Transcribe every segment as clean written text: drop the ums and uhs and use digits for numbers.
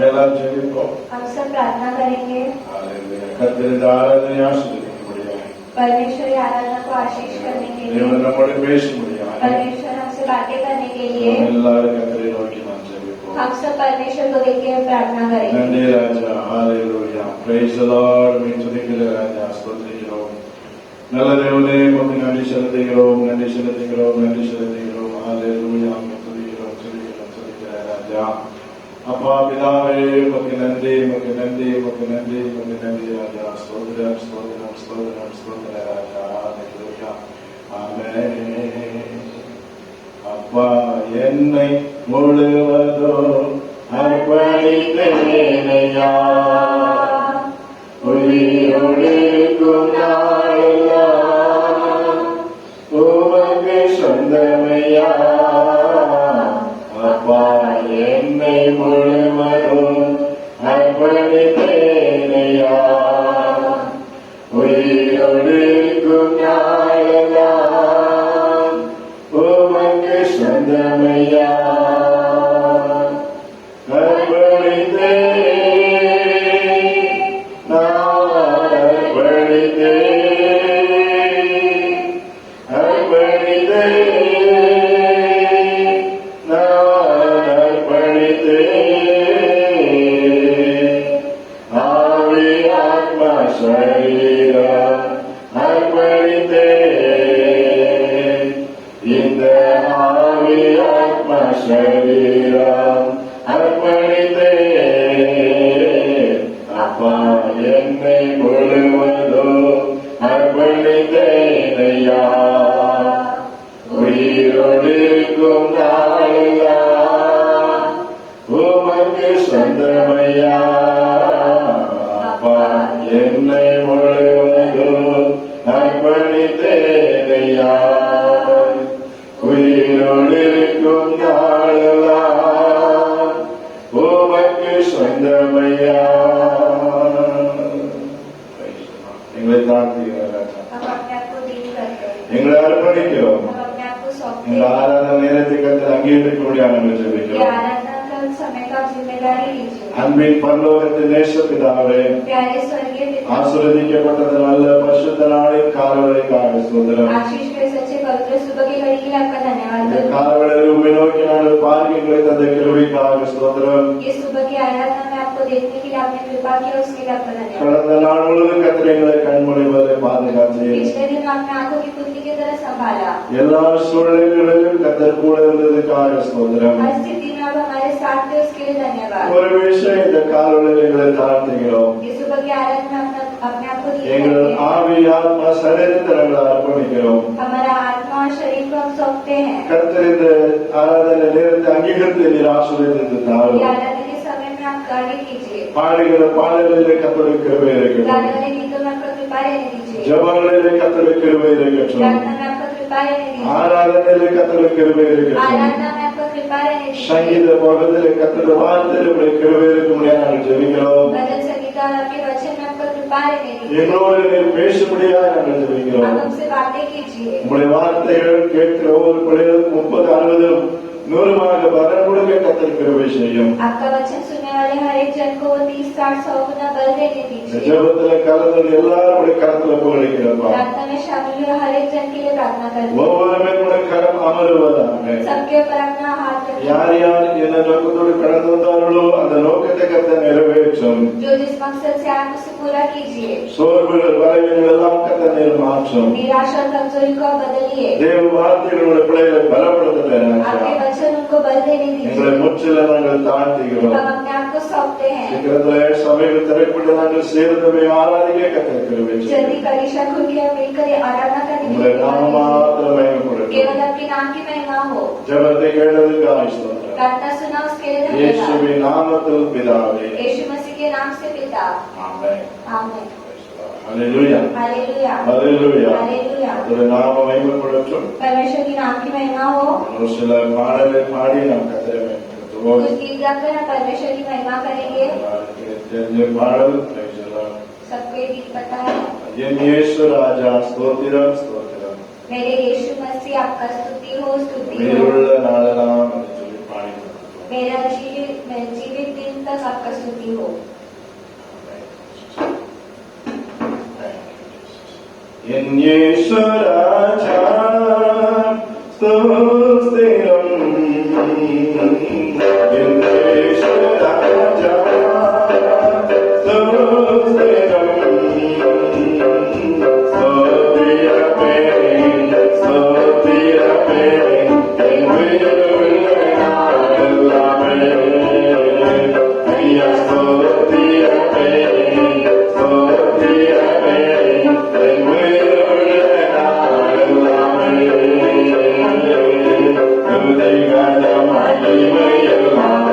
நாம் எல்லாரும் ஜெபிப்போம். हम सब प्रार्थना करेंगे। हालेलुया. கர்த்தரின் ஆராதனை ஆசீர்வதிக்கும்படியாக परमेश्वर की आराधना को आशीष करने के लिए தேவன் நம்மோடு பேசும்படியாக परमेश्वर हमसे बातें करने के लिए நாம் எல்லாரும் கர்த்தரை நோக்கி நாம் ஜெபிப்போம். हम सब परमेश्वर को देख के प्रार्थना करेंगे। நன்றி ராஜா. ஹalleluya. praise the lord. மே துதிக்கிற ராஜா, ஸ்தோத்திரிக்கிறோம். நல்ல தேவனே, உமக்கு நன்றி செலுத்துகிறோம், நன்றி செலுத்துகிறோம், நன்றி செலுத்துகிறோம். ஹalleluya. மே துதிக்கிறோம், துதிக்கிறோம், துதிக்கிற ராஜா. அப்பா பிதாவே, உமக்கு நன்றி, உமக்கு நன்றி, உமக்கு நன்றி, உமக்கு நன்றி ராஜா. ஸ்தோத்திரம், ஸ்தோத்திரம், ஸ்தோத்திரம், ஸ்தோத்திர ராஜா. ஹalleluya. ஆமென். அப்பா என்னை முழுவதும் அர்ப்பணித்தேனையா, உயிரொழிக்கும் நாளெல்லாம் உமக்கு சொந்தமையா. அப்பா என்னை முழுவதும் அர்ப்பணித்தேனையா, உயிரொழிக்கும் நாளெல்லாம் உமக்கு சொந்தமையா. அன்பின் பரலோகத்தின் நேசப்பிதாவே, ஆசீர்வதிக்கப்பட்டது நல்ல பரிசுத்த நாளின் காலவரைக்காக ஸ்தோத்திரம். இந்த காலவரையில் உம்மை நோக்கி நாங்கள் பார்க்கின்ற தந்த கிருபைக்காக ஸ்தோத்திரம். கடந்த நாள் முழுவதும் கர்த்தர் எங்களை கண்மொழிவதை பாதுகாத்தீர். எல்லா சூழ்நிலைகளிலும் கர்த்தர் கூட இருந்ததுக்காக ஸ்தோத்திரம். ஒரு விஷயம் இந்த காலவரையில் எங்களை தாழ்த்துகிறோம். எங்கள் ஆவி, ஆத்மா, சரீரத்தை நாங்கள் அர்ப்பணிக்கிறோம். கர்த்தர் இந்த ஆராதனை நேரத்தை அங்கீகரித்து நீர் ஆசீர்வதித்து தாரும். பாடுகிற பாடல்களிலே கர்த்தருடைய கிருபை இருக்கட்டும். ஜெபங்களிலே கர்த்தருடைய கிருபை இருக்கட்டும். ஆராதனையிலே கர்த்தருடைய கிருபை இருக்கட்டும். சங்கீத பகத்திலே கர்த்தருடைய வார்த்தையிலே கிருபை இருக்கும்படியாக நாங்கள் ஜெபிக்கிறோம். எங்களோடு நீர் பேசும்படியாக நாங்கள் ஜெபிக்கிறோம். உங்களுடைய வார்த்தைகள் கேட்கிற ஒவ்வொரு பிள்ளைகளுக்கும் 30, 60, 100 பலன் கொடுக்க கர்த்தர் கிருபை செய்யும். ஜெபத்துல கலந்து எல்லாருடைய கரத்துல புகழிக்கிறப்பா. ஒவ்வொருமே கூட கரம் அமருவதாக. யார் யார் என்ன நோக்கத்தோடு கடந்து வந்தார்களோ அந்த நோக்கத்தை கர்த்தர் நிறைவேற்றும். சோர்வுகள், பலவீனங்கள் எல்லாம் கர்த்தர் மாற்றும். தேவ வார்த்தைகளுடைய பிள்ளைகளை பலப்படுத்த எங்களை முற்றிலும் நாங்கள் தாழ்த்துகிறோம். சபைகள் திரைப்பட்டு நாங்கள் சேர்ந்தவை ஆராதிக்க கர்த்தர் கிருபை செய்யும். உங்களுடைய நாமம் மாத்திரம் மகிமைப்படட்டும். ஜெபத்தை கேட்டதற்காக ஸ்தோத்திரம். இயேசுவின் நாமத்தில் பிதாவே. ஆமென். हालेलुया, हालेलुया, हालेलुया, तेरे नाम महिमापड़टुम. परमेश्वर की नाम की महिमा हो. मनुष्य पाड़े पाड़ी नाम कहते हैं तो कुछ गीत गाकर हम परमेश्वर की महिमा करेंगे. ये पाड़ल सबको ये गीत पता है. ये यीशु राजा स्तोत्रम स्तोत्रम. मेरे यीशु मसीह आपका स्तुति हो, स्तुति हो. मेरुल्ला नालना पानी. मेरा जीवित दिन तक आपका स्तुति हो। என் இயேசுராஜா ஸ்தோத்திரம், என் இயேசுராஜா ஸ்தோத்திரம், ஸ்தோத்திரமே, ஸ்தோத்திரமே, என் உயிருள்ள நாளெல்லாமே. ஐயா ஸ்தோத்திரமே, ஸ்தோத்திரமே, என் உயிருள்ள நாளெல்லாமே. துதிகர மகிமையெல்லாம்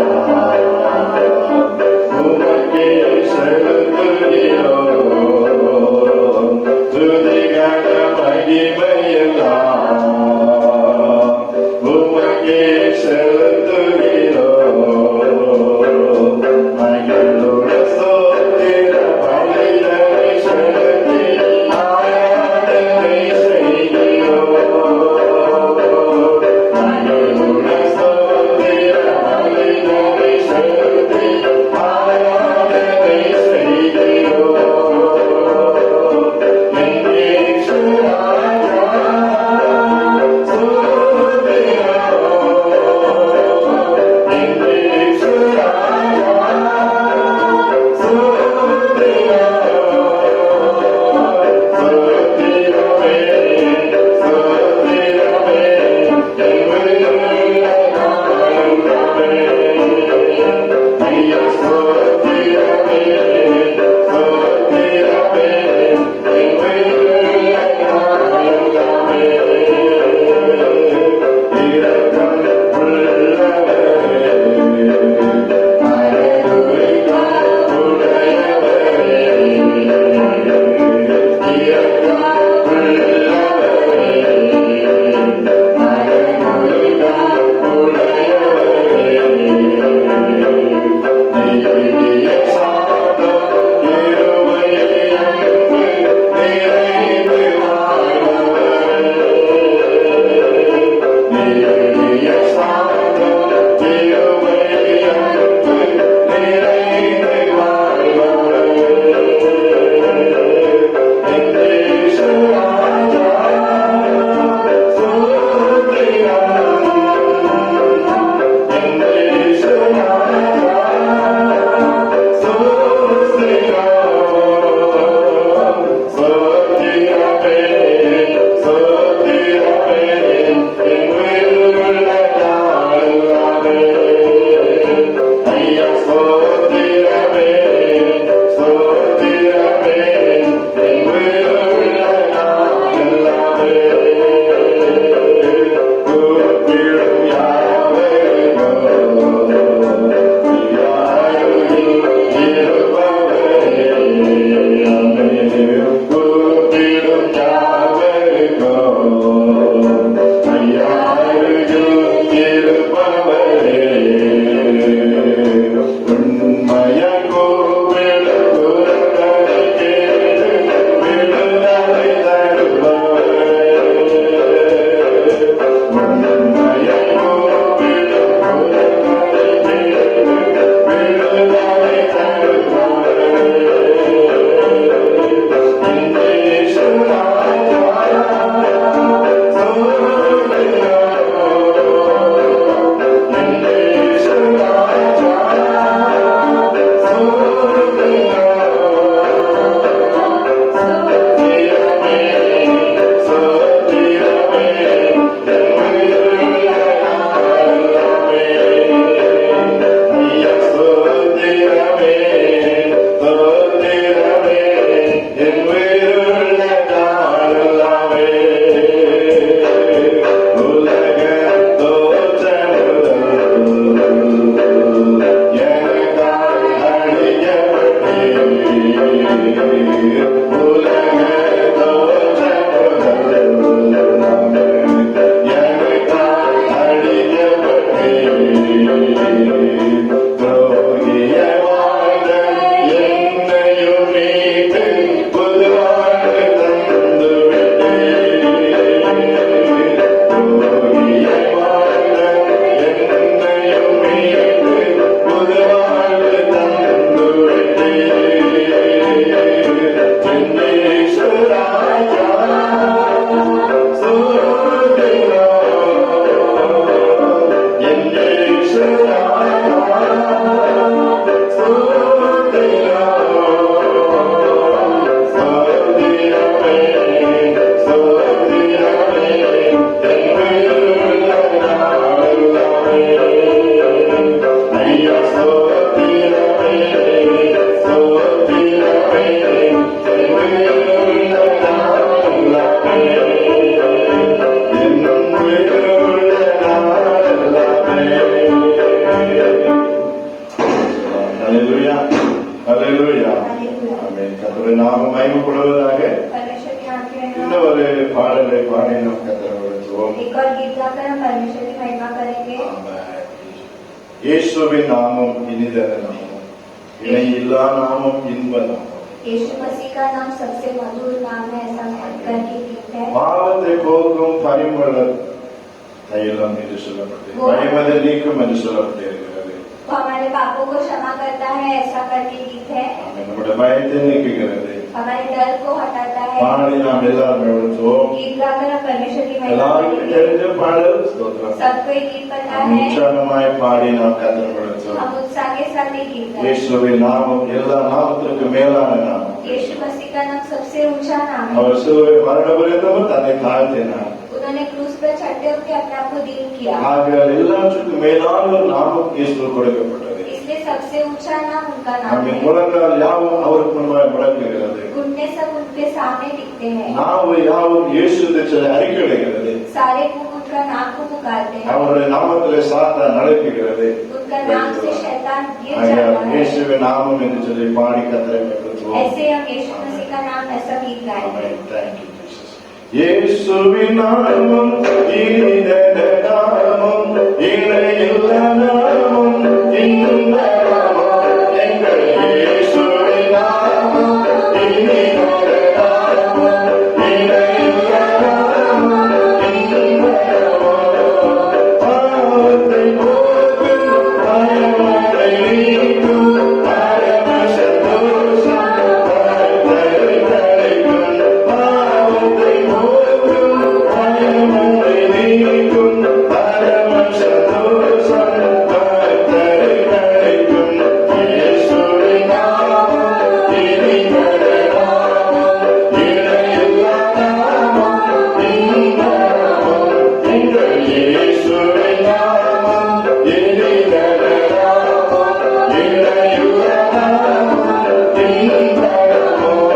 ஆமென். கர்த்தருடைய நாமம் மகிமைப்படுவதாக. परमेश्वर की नाम की महिमा இன்னும் ஒரு பாடலை பாடி நாம் கர்த்தரை வணங்குவோம். एक और गीत गाकर हम परमेश्वर की महिमा करेंगे। ஆமென். இயேசுவின் நாமம் இனிதான நாமம், இணை இல்லா நாமம், இன்ப நாமம். यीशु मसीह का नाम सबसे मधुर नाम है, ऐसा करके गीत है। பாவத்தை போக்கும் பரிமள தைலம் என்று சொல்லப்பட்டு பரிமள நீக்கம் என்று சொல்லப்பட்டிருக்கிறது. वो हमारे पापों को क्षमा करता है, ऐसा करके गीत है। ஆமென். நம்முடைய பயத்தை நீக்குகிறது. हमारे डर को हटाता है। பாடி நாம் எல்லாரும் எழுதுவோம். गीत गाकर हम परमेश्वर की महिमा எல்லாருக்கும் करेंगे। தெரிஞ்ச பாடல் ஸ்தோத்திரம். सबको ये गीत पता है, உற்சாகமாய் பாடி நாம் கர்த்தரை வணங்குவோம். हम उत्साह के साथ ये गीत गाएं। இயேசுவின் நாமம் எல்லா நாமத்திற்கு மேலான நாமம். यीशु मसीह का नाम सबसे ऊंचा नाम है। அவர் சிலுவை மரணபரியந்தமும் தன்னை தாழ்த்தினார். उन्होंने क्रूस पर चढ़ते हुए अपने आप को दीन किया, ஆகையால் எல்லாற்றுக்கும் மேலான ஒரு நாமம் இயேசுவுக்கு கொடுக்கப்பட்டது. इसलिए सबसे ऊंचा नाम उनका नाम நம்முடைய है। முழங்கால் யாவும் அவருக்கு முன்பாக முடங்குகிறது. घुटने सब उनके सामने टिकते हैं, நாவு யாவும் இயேசு சொல்லி அறிக்கையிடுகிறது. सारे मुंह उनका नाम को पुकारते हैं, அவருடைய நாமத்திலே சாத்தான் நடக்குகிறது. उनका नाम से शैतान गिर ஆகையால் जाता है। இயேசுவின் நாமம் என்று சொல்லி பாடி கர்த்தரை மகிழ்த்துவோம். ऐसे हम यीशु मसीह का नाम ऐसा गीत गाएंगे। Amen. Thank you, Jesus. இயேசுவின் நாமம் இனிதான நாமம், இணையில்லா நாமம், இன்ப நாமம். எங்கள் இயேசுவின் நாமம் இனிதான நாமம், இணையில்லா நாமம், இன்ப நாமம். பாவத்தை போக்கும் பயமறை நீக்கும் பரம சந்தோஷம் கர்த்தரை கிடைக்கும். பாவத்தை போக்கும் பயமறை நீக்கும் பரம சந்தோஷம் கர்த்தரை கிடைக்கும். இயேசுவின் நாமம் இனிதான நாமம், இணையில்லா நாமம், இன்ப நாமம். எங்கள் இயேசுவின் நாமம் இனிதான நாமம், இணையில்லா நாமம், இன்ப நாமம்.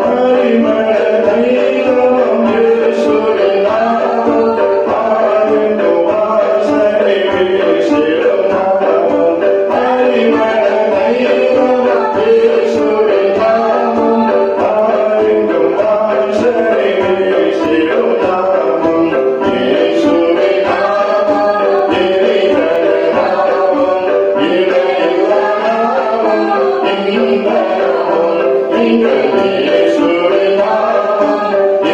பரிமள தைலம் இயேசுவின் நாமம், ஆனந்த வாசனை வீசிடும் நாமம். பரிமள தைலம் இயேசுவின் நாமம், ஆனந்த வாசனை வீசிடும் நாமம். இயேசுவின் நாமம் இனிதான நாமம், இணையில்லா நாமம், இன்ப நாமம். எங்கள் இயேசுவின் நாமம்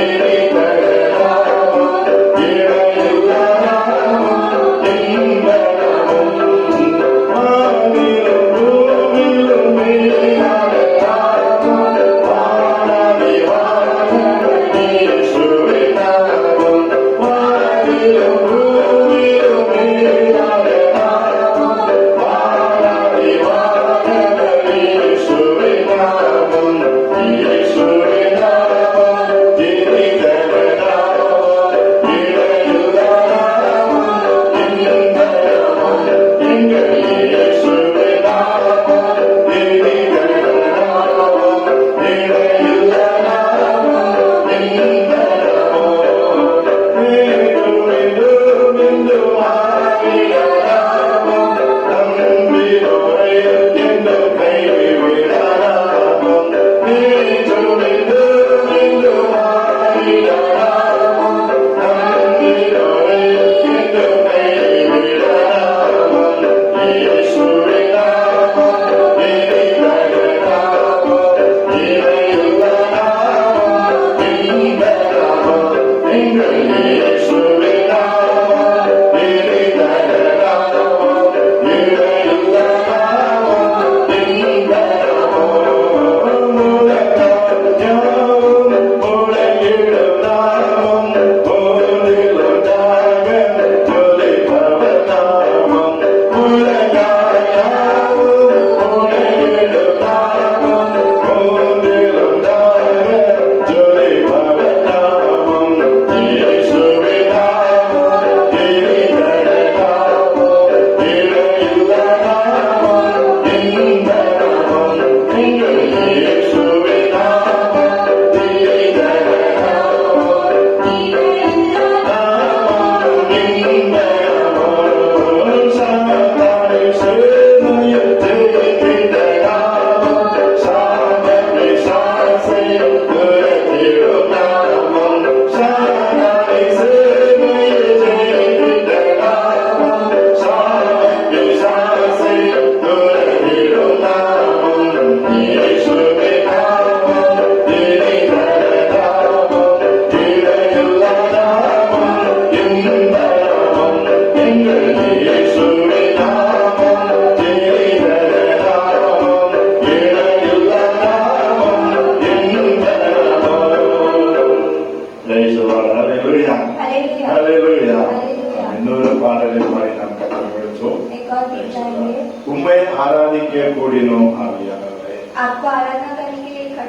இனிதான நாமம், இணையில்லா நாமம், இன்ப நாமம். வானிலும் பூமியிலும் மேலான நாமம், வானாதி வானங்கள் இயேசுவின் நாமம். வானிலும் பூமியிலும் மேலான நாமம், வானாதி வானங்கள் இயேசுவின் நாமம்.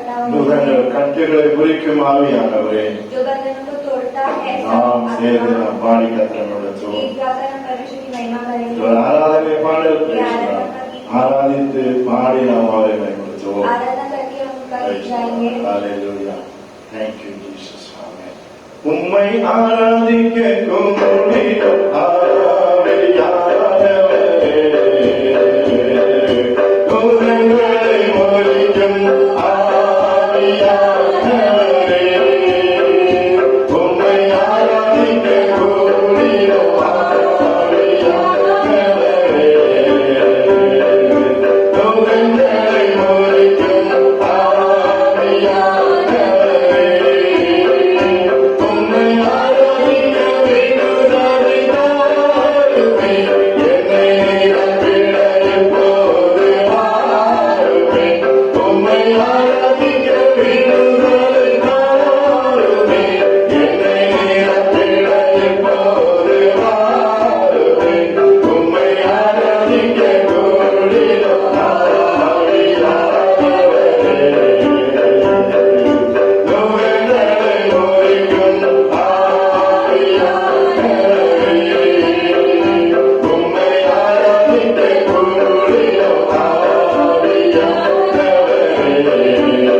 बनाओ நுகங்கள் கட்டுகளை குறிக்கும் ஆவியானவரே जो बंधनों को तोड़ता है நாம் சேர்ந்து நாம் பாடி கத்தரை गीत गाकर हम परमेश्वर की महिमा करेंगे ஒரு ஆராதனை பாடல் பேசினார். ஆராதித்து பாடி நாம் அவரை பயன்படுத்துவோம். आराधना करके हम उनका गीत गाएंगे Hallelujah. Thank you, Jesus. Amen. உம்மை ஆராதிக்க கூடிடும் ஆவியானவரே, குரங்களை ஒலிக்கும் ஆவியானவரே, உம்மை ஆராதிக்க கூடிடும் ஆவியானவரே, குரங்களை ஒலிக்கும் ஆவியானவரே, உம்மை ஆராதிக்க விடுதலை தாருமே, என்னை நிரப்பிட இப்போது வாருமே, உம்மை ஆராதிக்க விடுதலை தாருமே, என்னை நிரப்பிட இப்போது வாருமே, உம்மை ஆராதிக்க கூடிடும் ஆவியானவரே, நுகங்களை முறிக்கும் ஆவியானவரே, உம்மை ஆராதிக்க கூடிடும் ஆவியானவரே,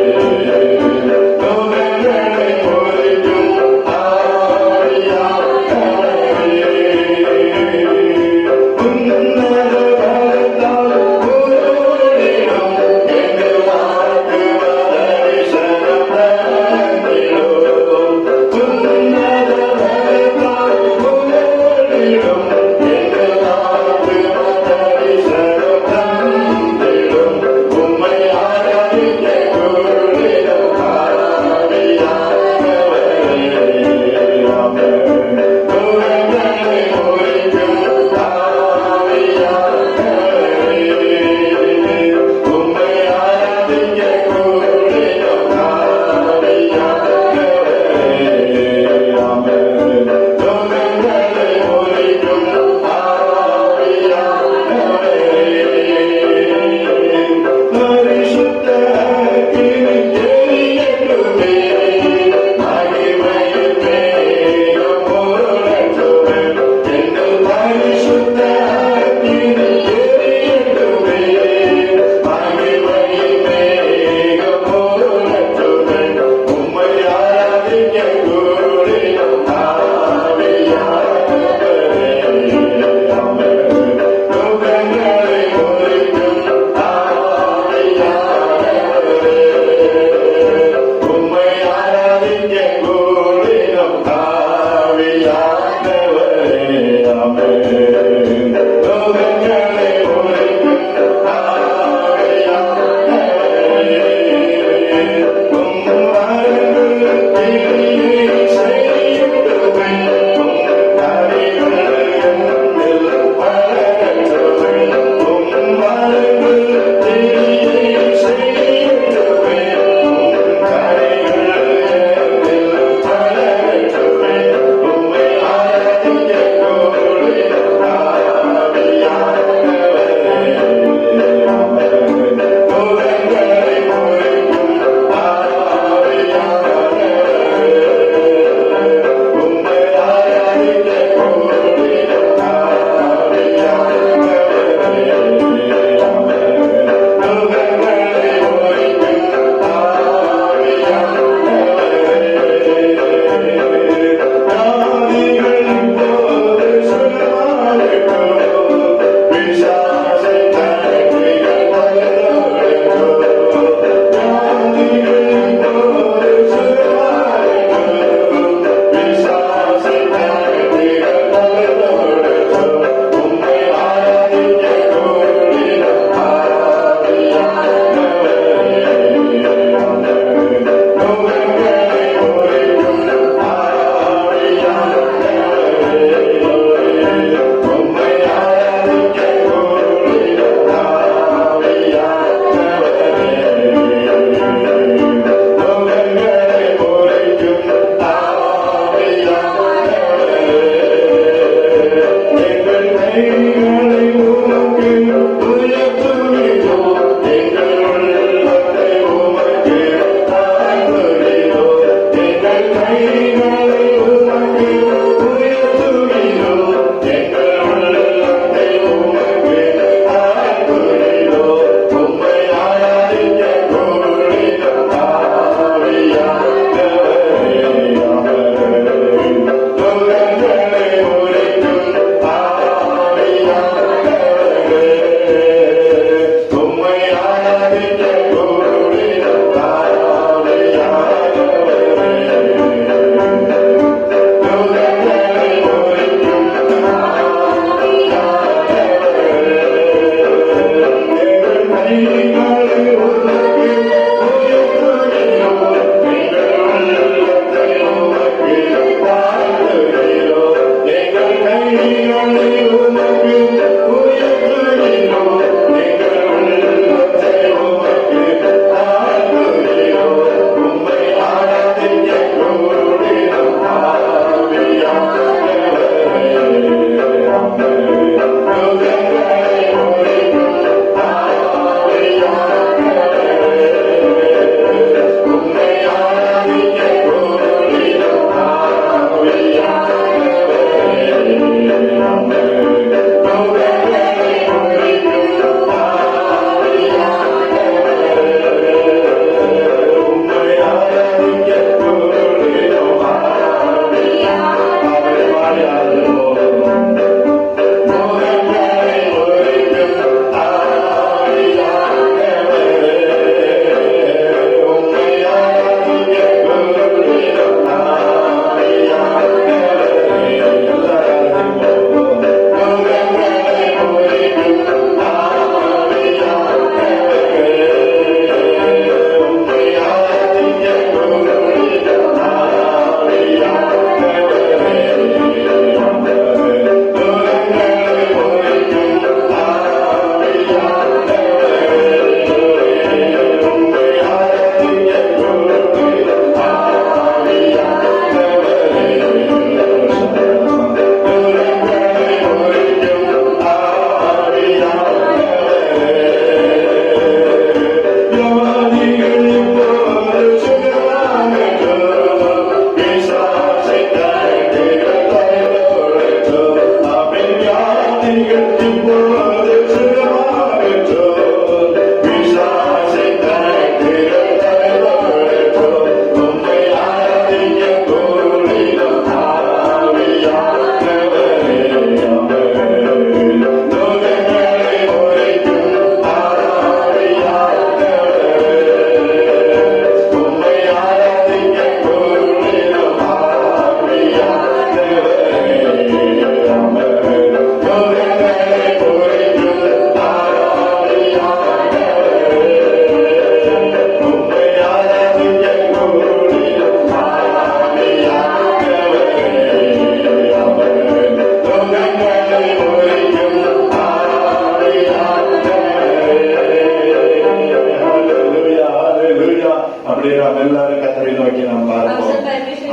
அப்படியே நாம் எல்லாரும் கர்த்தரை நோக்கி நாம் பார்ப்போம்.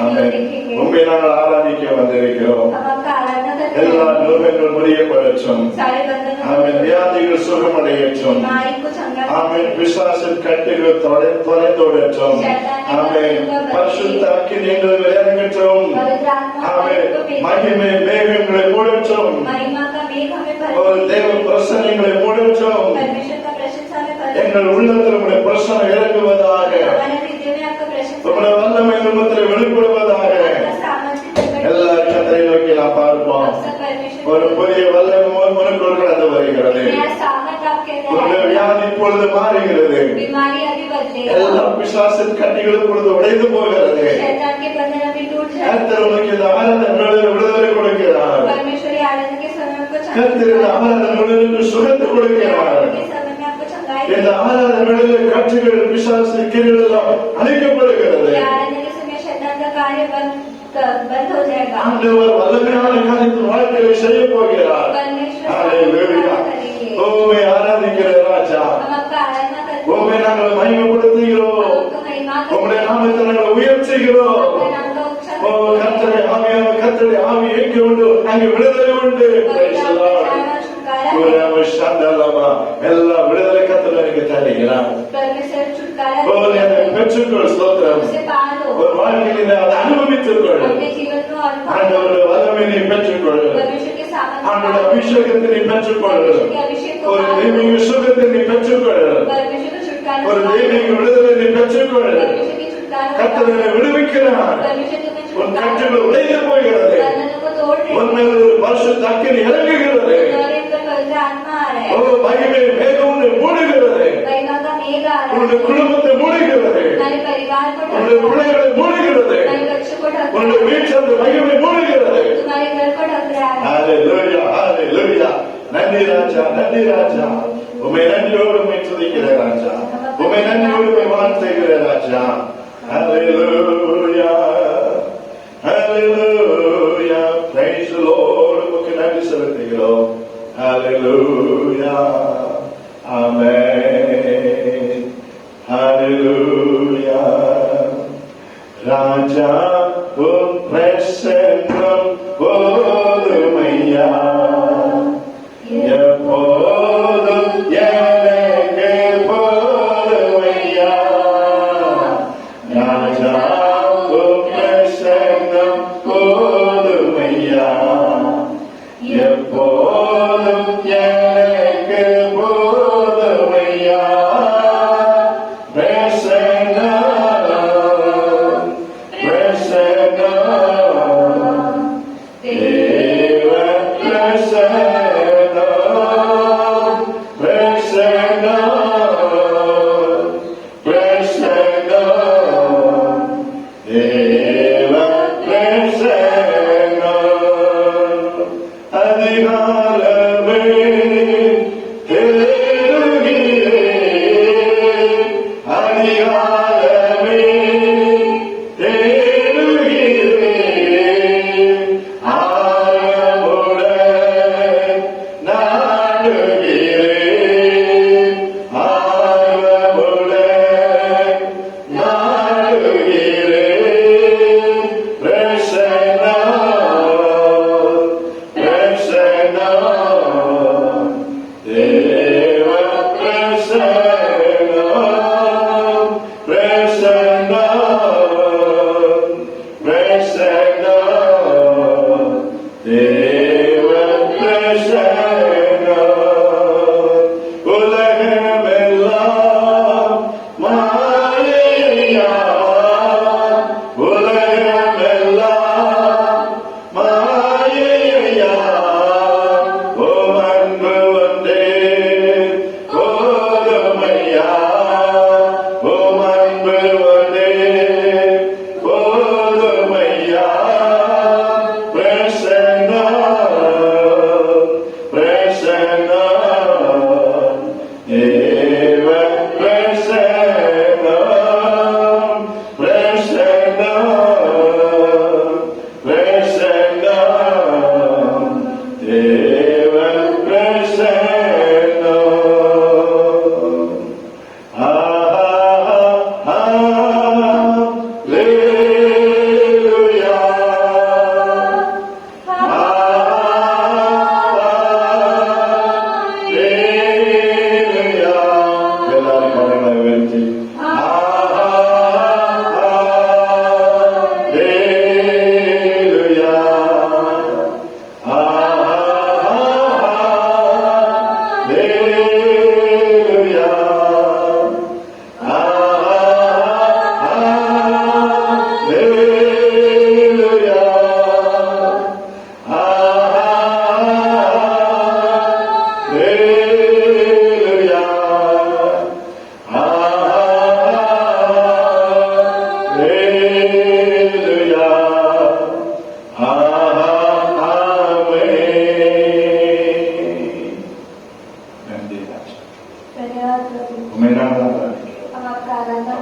ஆமென். உண்மை நாங்கள் ஆராதிக்க வந்திருக்கிறோம். हम आपका आराधना करते எல்லா हैं। நோய்கள் முடியப்படட்டும். सारे बंधन ஆமென். வியாதிகள் சுகமடையட்டும். बीमारी को चंगा ஆமென். பிசாசின் கட்டுகள் தொலைந்தோடட்டும். ஆமென். பரிசுத்த அக்கினி எங்கள் மேல் இறங்கட்டும். पवित्र आत्मा ஆமென். மகிமை மேகங்களை மூடட்டும். महिमा का मेघ हमें ஒரு தேவ பிரசன்னங்களை மூடட்டும். परमेश्वर का प्रशंसा में कर எங்கள் உள்ளத்தில் உடைய பிரசனம் இறங்குவதாக. हमारे हृदय में आपका प्रशंसा உடைய வல்லமை நம்மத்தில் வெளிப்படுவதாக. आपका सामर्थ्य प्रकट எல்லா கர்த்தரை நோக்கி நாம் பார்ப்போம். अवसर परमेश्वर ஒரு புதிய வல்லமை உனக்குள் கடந்து வருகிறது. नया सामर्थ्य आपके உன்னுடைய अंदर है। வியாதி இப்பொழுது மாறுகிறது. बीमारी अभी बदलेगा। எல்லா பிசாசின் கட்டிகள் இப்பொழுது உடைந்து போகிறது. शैतान के बंधन अभी टूट जाएंगे। கர்த்தர் உனக்கு இந்த ஆராதனை விடுதலை கொடுக்கிறார். परमेश्वर की आराधना के समय आपको கர்த்தர் இந்த ஆராதனை சுகத்தை கொடுக்கிறார். के समय में आपको चंगाई இந்த ஆராதனை கட்சிகள் பிசாசு கிரிகள் எல்லாம் அழிக்கப்படுகிறது. आराधना के समय शैतान का कार्य बंद हो जाएगा। ஆண்டவர் வல்லமையான காரியத்தை வாழ்க்கையில் செய்ய போகிறார். परमेश्वर ஹalleluya. உம்மை ஆராதிக்கிற ராஜா, हम आपका आराधना करते உம்மை நாங்கள் மகிமைப்படுத்துகிறோம். हैं। आपका महिमा உம்முடைய करते நாமத்தை நாங்கள் உயர்த்துகிறோம். हैं। नाम का उच्चारण ஓ கர்த்தரை ஆவியான கர்த்தரை ஆவி எங்கே உண்டு அங்கே விடுதலை உண்டு. Praise the Lord. छुटकारा சந்தலமா எல்லா விடுதலை கர்த்தர் எனக்கு தருகிறார். परमेश्वर छुटकारा ஓ அதை பெற்றுக்கொள். ஸ்தோத்திரம். उसे पार हो ஒரு வாழ்க்கையில் அதை அனுபவித்துக்கொள். अपने जीवन को ஆண்டவருடைய வல்லமை நீ பெற்றுக்கொள். परमेश्वर के सामर्थ्य ஆண்டவருடைய அபிஷேகத்தை நீ பெற்றுக்கொள். परमेश्वर के अभिषेक को ஒரு पार தெய்வீக சுகத்தை நீ பெற்றுக்கொள். परमेश्वर को छुटकारा ஒரு தெய்வீக விடுதலை நீ பெற்றுக்கொள். परमेश्वर की छुटकारा கர்த்தரை விடுவிக்கிறார். परमेश्वर तुम्हें உன் छुटकारा கட்டுகள் உடைந்து போகிறது. बंधनों को तोड़ दे உன்மேல் ஒரு பரிசுத்த அக்கினி இறங்குகிறது. तुम्हारे ऊपर पवित्र आत्मा आ रहा ஓ है மகிமை மேகம் உன்னை மூடுகிறது. महिमा का मेघ आ रहा உன்னுடைய है குடும்பத்தை மூடுகிறது. तुम्हारे परिवार को ढक உன்னுடைய रहा है பிள்ளைகளை மூடுகிறது. तुम्हारे बच्चों को ढक உன்னுடைய रहा है வீட்டில் அந்த மகிமை மூடுகிறது. तुम्हारे घर को ढक रहा है ஹalleluya, ஹalleluya. நன்றி ராஜா, நன்றி ராஜா. உம்மை நன்றியோடு உம்மை துதிக்கிறேன் ராஜா. உம்மை நன்றியோடு உம்மை வாழ்த்துகிறேன் ராஜா. ஹalleluya, ஹalleluya. Praise the Lord. உமக்கு நன்றி செலுத்துகிறோம். ஹalleluya. Amen. Hallelujah. ராஜா உன் பிரசன்னம் போதுமையா, எப்போதும் எனக்கு போதுமையா. ராஜா உன் பிரசன்னம் போதுமையா, எப்போதும் எனக்கு போதுமையா.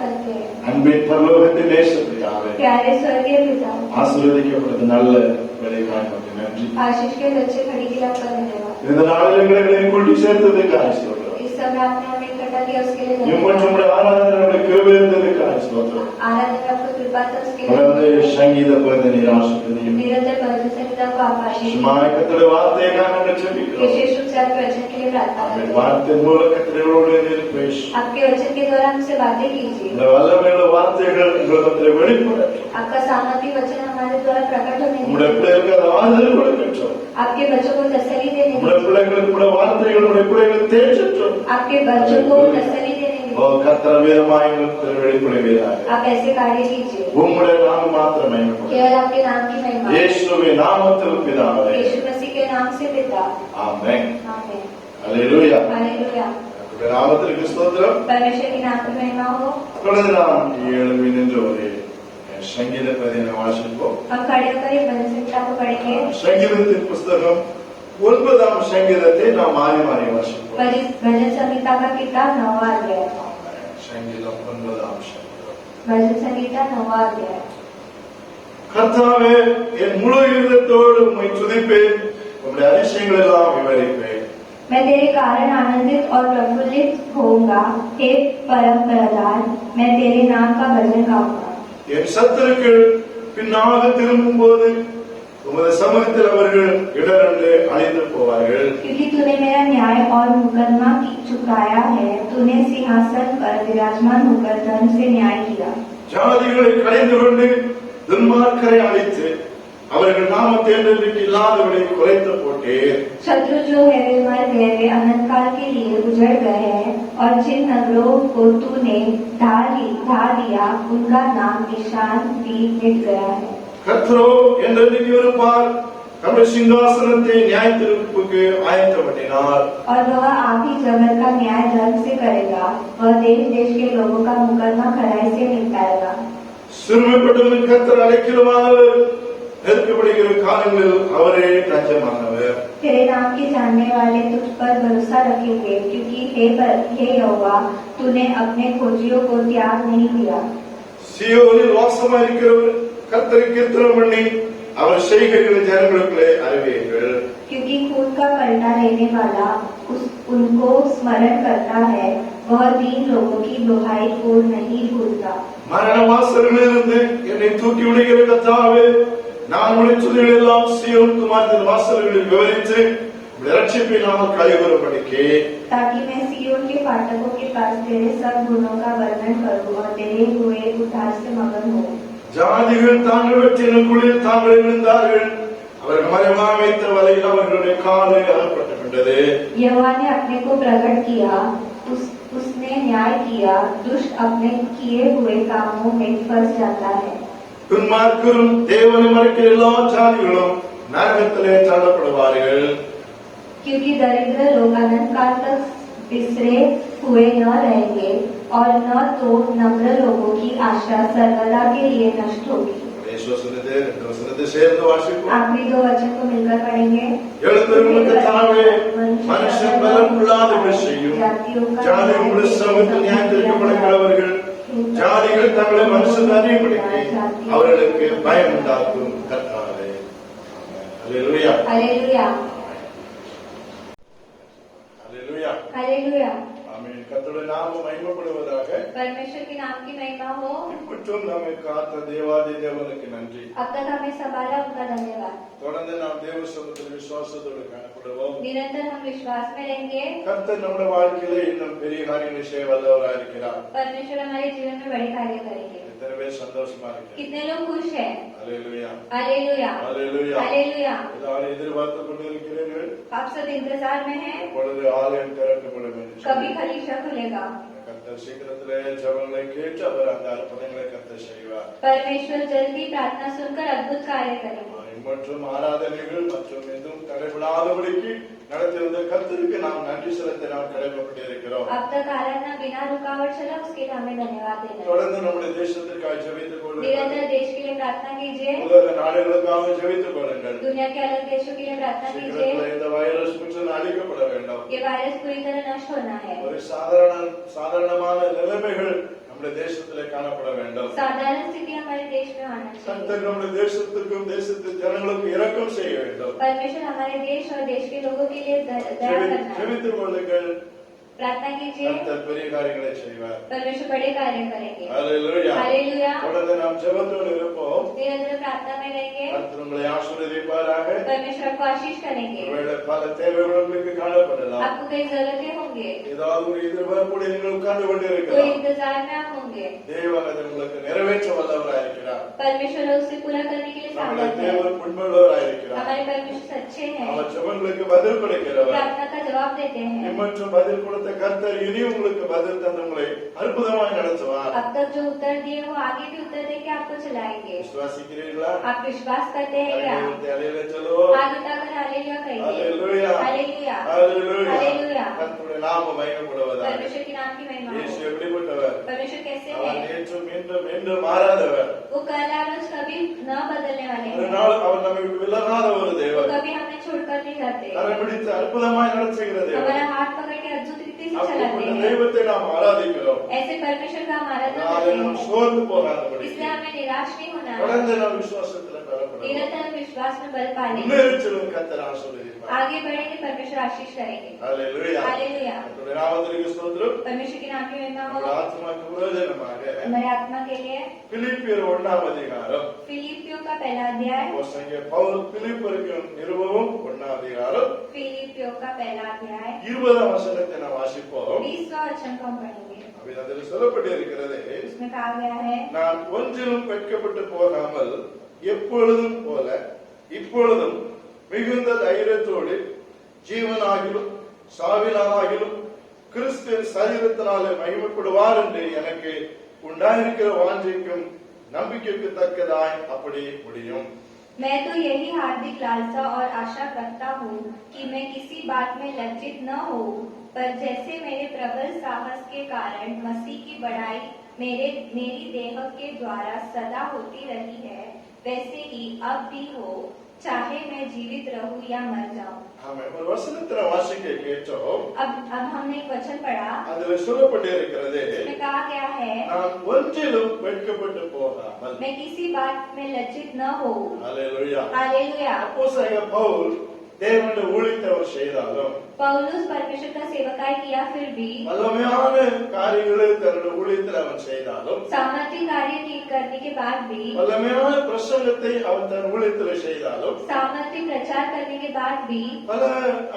करते हैं। அன்பின் பரலோகத்தின் நேசப்பிதாவே, प्यारे स्वर्गीय पिता, ஆசீர்வதிக்கப்பட்ட நல்ல வேலைக்காய் உமக்கு நன்றி. आशीष के अच्छे घड़ी के लिए आपका धन्यवाद। இந்த நாளில் எங்களை கூட்டி சேர்த்ததுக்காக ஸ்தோத்திரம். इस समय आपने हमें इकट्ठा किया उसके लिए மற்றும் धन्यवाद। உம்முடைய ஆராதனை கிருபை இருந்ததுக்காக ஸ்தோத்திரம். आराधना में आपको कृपा था उसके தொடர்ந்து लिए சங்கீத பகுதியை ஆசீர்வதியும். निरंतर भजन संगीता को आप आशीष சும்மாய் கர்த்தருடைய வார்த்தையை நாங்கள் ஜெபிக்கிறோம். विशेष रूप से आपके वचन के लिए प्रार्थना ஆமென். करते हैं। வார்த்தையின் மூலம் கர்த்தரோடு நீர் பேசு. आपके वचन के द्वारा हमसे बातें कीजिए। இந்த வல்லமையுள்ள வார்த்தைகள் எங்களிடத்தில் வெளிப்படட்டும். आपका सामर्थ्य वचन हमारे द्वारा प्रकट होने உம்முடைய दीजिए। பிள்ளைகளுக்கு ஆறுதல் கொடுக்கட்டும். आपके बच्चों को तसल्ली देने உம்முடைய दीजिए। பிள்ளைகளுக்கு உம்முடைய வார்த்தைகள் உம்முடைய பிள்ளைகள் தேற்றட்டும். आपके बच्चों को तसल्ली देने ஓ दीजिए। கர்த்தர் வீரமாய் எங்களுக்கு வெளிப்படுவீராக. आप ऐसे कार्य कीजिए உம்முடைய நாமம் மாத்திரம் மகிமைப்படும். केवल आपके नाम की महिमा। இயேசுவின் நாமத்தில் பிதாவே. यीशु मसीह के नाम से पिता, ஆமென். आमीन। அல்லேலூயா. हालेलुया। கர்த்தருடைய நாமத்திற்கு ஸ்தோத்திரம். परमेश्वर के नाम की महिमा हो। தொடர்ந்து நாம் எழும்பி நின்று ஒரு சங்கீத பதினை வாசிப்போம். हम खड़े होकर ये भजन संहिता को पढ़ेंगे। சங்கீதத்தின் புஸ்தகம் 9ஆம் சங்கீதத்தை நாம் மாறி மாறி வாசிப்போம். पर इस भजन संहिता का किताब 9वां अध्याय। சங்கீதம் 9ஆம் சங்கீதம். भजन संहिता 9वां अध्याय। கர்த்தாவே, என் முழு இதயத்தோடு உம்மை துதிப்பேன், உம்முடைய அதிசயங்கள் எல்லாம் விவரிப்பேன். मैं तेरे कारण आनंदित और प्रफुल्लित होऊंगा। हे परम प्रधान, मैं तेरे नाम का भजन गाऊंगा। என் சத்துருக்கள் பின்னாக திரும்பும் போது உமது சமூகத்தில் அவர்கள் இடரண்டு அழிந்து போவார்கள். क्योंकि तूने मेरा न्याय और मुकदमा चुकाया है, तूने सिंहासन पर विराजमान होकर धर्म से न्याय किया। ஜாதிகளை கலைந்து கொண்டு துன்மார்க்கரை அழித்து அவர்கள் நாமத்தை என்றென்றைக்கு இல்லாதவரை குறைத்து போட்டேன். शत्रु जो है वे मर गए, वे अनंत काल के लिए उजड़ गए हैं, और जिन नगरों को तूने ढा दिया उनका नाम निशान भी मिट गया है। கர்த்தரோ என்றென்றைக்கு இருப்பார், தம்முடைய சிங்காசனத்தை நியாய தீர்ப்புக்கு ஆயத்தப்படுத்தினார். और वह आदि जगत का न्याय धर्म से करेगा, वह देश देश के लोगों का मुकदमा खराई से निपटाएगा। சிறுமைப்பட்டவன் கர்த்தர் அழைக்கிறவானவர், நெருக்கப்படுகிற காலங்களில் அவரே தஞ்சமானவர். तेरे नाम के जानने वाले तुझ पर भरोसा रखेंगे, क्योंकि हे यहोवा, तूने अपने खोजियों को त्याग नहीं दिया। சீயோனில் வாசமாயிருக்கிறவர் கர்த்தரை கீர்த்தனம் பண்ணி அவர் செய்கைகளை ஜனங்களுக்குள்ளே அறிவியுங்கள். क्योंकि खून का पलटा लेने वाला उनको स्मरण करता है, वह दीन लोगों की दुहाई को नहीं भूलता। மரண வாசல்களிலிருந்து என்னை தூக்கி விடுகிற கர்த்தாவே, நான் உடைய துதிகள் எல்லாம் சீயோன் குமாரத்தின் வாசல்களில் விவரித்து ரட்சிப்பை நாம் கைவரும்படிக்கு, ताकि मैं सिय्योन के फाटकों के पास तेरे सब गुणों का वर्णन करूं और तेरे हुए उद्धार से मगन हूँ। ஜாதிகள் தாங்கள் வெற்றின குளிர் தாங்கள் விழுந்தார்கள், அவர்கள் மறைவாக வைத்த வலையில் அவர்களுடைய காலை அகப்பட்டுவிட்டது. यहोवा ने अपने को प्रकट किया, उसने न्याय किया, दुष्ट अपने किए हुए कामों में फंस जाता है। துன்மார்க்கரும் தேவனை மறைக்கிற எல்லா ஜாதிகளும் நரகத்திலே தள்ளப்படுவார்கள். क्योंकि दरिद्र लोग अनंत काल तक बिसरे हुए न रहेंगे, और न तो नम्र लोगों की आशा सर्वदा के लिए नष्ट होगी। वसनத்தை சேர்ந்து வாசிப்போம். आखिरी दो वचन को मिलकर पढ़ेंगे। எழுந்தருளுக்கு தாவே மனுஷன் பலம் உள்ளாதபடி செய்யும். ஜாதிகளுடைய சமூகத்தில் நியாயத்திற்கப்படுகிறவர்கள் ஜாதிகள் தங்களை மனுஷன் அறியப்படுத்தி அவர்களுக்கு பயம் உண்டாக்கும் கர்த்தாவே. அல்லேலூயா. हालेलुया। அல்லேலூயா. हालेलुया। ஆமென். கர்த்தருடைய நாமம் மகிமைப்படுவதாக. परमेश्वर के नाम की महिमा हो। இப்பட்டும் நம்மை காத்த தேவாதி தேவனுக்கு நன்றி. अब तक हमें संभाला उनका धन्यवाद। தொடர்ந்து நாம் தேவ சமூகத்தில் விசுவாசத்தோடு காணப்படுவோம். निरंतर हम विश्वास में रहेंगे। கர்த்தர் நம்முடைய வாழ்க்கையிலே இன்னும் பெரிய காரியங்களை செய்ய வல்லவராக இருக்கிறார். परमेश्वर हमारे जीवन में बड़े कार्य करेंगे। எத்தனை பேர் சந்தோஷமா இருக்கு? कितने लोग खुश हैं? அல்லேலூயா. हालेलुया। அல்லேலூயா. हालेलुया। இதால் எதிர்பார்த்துக் கொண்டிருக்கிறீர்கள். आप सब इंतजार में हैं। இப்பொழுது ஆலயம் திறக்கப்படும் என்று कभी कलीसिया खुलेगा। கர்த்தர் சீக்கிரத்திலே ஜெபங்களை கேட்டு அவர் அந்த அற்புதங்களை கர்த்தர் செய்வார். परमेश्वर जल्दी प्रार्थना सुनकर अद्भुत कार्य करेंगे। மற்றும் ஆராதனைகள் மற்றும் எதுவும் தடைபடாதபடிக்கு நடத்தி வந்த கர்த்தருக்கு நாம் நன்றி செலுத்த நாம் கடமைப்பட்டிருக்கிறோம். अब तक आराधना बिना रुकावट चला, उसके लिए हमें धन्यवाद देना है। தொடர்ந்து நம்முடைய தேசத்திற்காக ஜெபித்துக் கொள்ளுங்கள். निरंतर देश के लिए प्रार्थना कीजिए। உலக நாடுகளுக்காக ஜெபித்துக் கொள்ளுங்கள். दुनिया के अलग देशों के लिए प्रार्थना कीजिए। சீக்கிரத்திலே இந்த வைரஸ் முற்றிலும் அழிக்கப்பட வேண்டும். ये वायरस पूरी तरह नष्ट होना है। ஒரு சாதாரணமான நிலைமைகள் நம் நம்முடைய தேசத்திலே காணப்பட வேண்டும். साधारण स्थिति हमारे देश में होना चाहिए. கர்த்தர் நம்முடைய தேசத்துக்கும் தேசத்து ஜனங்களுக்கும் இரக்கம் செய்ய வேண்டும். परमेश्वर हमारे देश और देश के लोगों के लिए दया करना है. ஜெபித்துக் கொள்ளுங்கள். प्रार्थना कीजिए. கர்த்தர் பெரிய காரியங்களை செய்வார். परमेश्वर बड़े कार्य करेंगे. ஹalleluya. हालेलुया. தொடர்ந்து நாம் ஜெபத்தோடு இருப்போம். निरंतर प्रार्थना में रहेंगे. கர்த்தர் உங்களை ஆசீர்வதிப்பாராக. परमेश्वर आपको आशीष करेंगे. ஒருவேளை பல தேவைகள் உங்களுக்கு காணப்படலாம். आपको कई जरूरतें होंगे. ஏதாவது ஒரு எதிர்பார்ப்போடு நீங்கள் உட்கார்ந்து कोई கொண்டிருக்கலாம். इंतजार में आप होंगे. தேவன் அதை உங்களுக்கு நிறைவேற்ற வல்லவராயிருக்கிறார். परमेश्वर उसे पूरा करने के लिए நம்முடைய सामर्थ्य है. தேவன் உண்மையுள்ளவராயிருக்கிறார். हमारे परमेश्वर सच्चे हैं. அவர் ஜெபங்களுக்கு பதில் கொடுக்கிறவர். प्रार्थना का जवाब देते हैं. மற்றும் பதில் கொடுத்த கர்த்தர் இனி உங்களுக்கு பதில் தந்து உங்களை அற்புதமாய் நடத்துவார். अब तक जो उत्तर दिए वो आगे भी उत्तर देके आपको चलाएंगे. விசுவாசிக்கிறீர்களா? आप विश्वास करते हैं क्या? அல்லேலூயா சொல்லுவோம். आगे तक हालेलुया कहिए. அல்லேலூயா. हालेलुया. அல்லேலூயா. हालेलुया. கர்த்தருடைய நாமம் மகிமைப்படுவதாக. परमेश्वर के नाम की महिमा இயேசு हो. எப்படிப்பட்டவர்? परमेश्वर कैसे அவர் है? நேற்றும் இன்றும் என்றும் மாறாதவர். वो कल और आज कभी न बदलने वाले ஒரு हैं. நாள் அவர் நம்மை விலகாத ஒரு वो தேவன். कभी हमें छोड़कर नहीं जाते. நம்மை பிடித்து அற்புதமாய் நடத்துகிற தேவன். हमारा हाथ पकड़ के अद्भुत रीति से चलाते அப்படிப்பட்ட हैं. தெய்வத்தை நாம் ஆராதிக்கிறோம். ऐसे परमेश्वर का हम आराधना நாளை करते நாம் हैं. சோர்ந்து போகாதபடி इसलिए हमें निराश नहीं होना है. தொடர்ந்து நாம் விசுவாசத்தில் பலப்படணும். निरंतर विश्वास में बल पाने. முன்னேறி செல்லும் கர்த்தர் ஆசீர்வதிப்பார். आगे बढ़ेंगे परमेश्वर आशीष करेंगे. அல்லேலூயா. हालेलुया. கர்த்தருடைய நாமத்திற்கு ஸ்தோத்திரம். परमेश्वर के नाम की महिमा हो. நம்முடைய ஆத்மாக்கு பிரயோஜனமாக हमारे आत्मा के लिए பிலிப்பியர் 1ஆம் அதிகாரம் फिलिपियो का पहला अध्याय. அப்போஸ்தலனாகிய பவுல் பிலிப்பியருக்கு நிருபமும் 1ஆம் அதிகாரம் फिलिपियो का पहला अध्याय 20ஆம் வசனத்தை நாம் வாசிப்போம். 20वां वचन को हम पढ़ेंगे. அதில் சொல்லப்பட்டிருக்கிறது, उसमें कहा गया है, நான் ஒன்றிலும் வெட்கப்பட்டு போகாமல் எப்பொழுதும் போல இப்பொழுதும் மிகுந்த தைரியத்தோடு ஜீவனாகிலும் சாவினாகிலும் கிறிஸ்துவின் சரீரத்தினாலே மகிமைப்படுவார் என்று எனக்கு உண்டாயிருக்கிற வாஞ்சைக்கும் நம்பிக்கைக்கு தக்கதாய் அப்படி முடியும். मैं तो यही हार्दिक लालसा और आशा करता हूँ कि मैं किसी बात में लज्जित न हो, पर जैसे मेरे प्रबल साहस के कारण मसीह की बढ़ाई मेरी देह के द्वारा सदा होती रही है, वैसे ही अब भी हो, चाहे मैं जीवित रहूं या मर जाऊं. ஆமென். ஒரு வசனத்தை நாம் வாசிக்க கேட்டோம். अब हमने एक वचन पढ़ा. அதில் சொல்லப்பட்டிருக்கிறது, उसमें कहा गया है, நான் ஒன்றிலும் வெட்கப்பட்டு போகாமல். मैं किसी बात में लज्जित न हो. அல்லேலூயா. हालेलुया. அப்போஸ்தலனாகிய பவுல் தேவனுடைய ஊழியத்தை அவர் செய்தாலும் पौलुस परमेश्वर का सेवकाई किया, फिर भी வல்லமையான காரியங்களை தன்னுடைய ஊழியத்தில் அவன் செய்தாலும் सामर्थ्य कार्य करने के बाद भी, வல்லமையான பிரசங்கத்தை அவன் தன் ஊழியத்தில் செய்தாலும் सामर्थ्य प्रचार करने के बाद भी, பல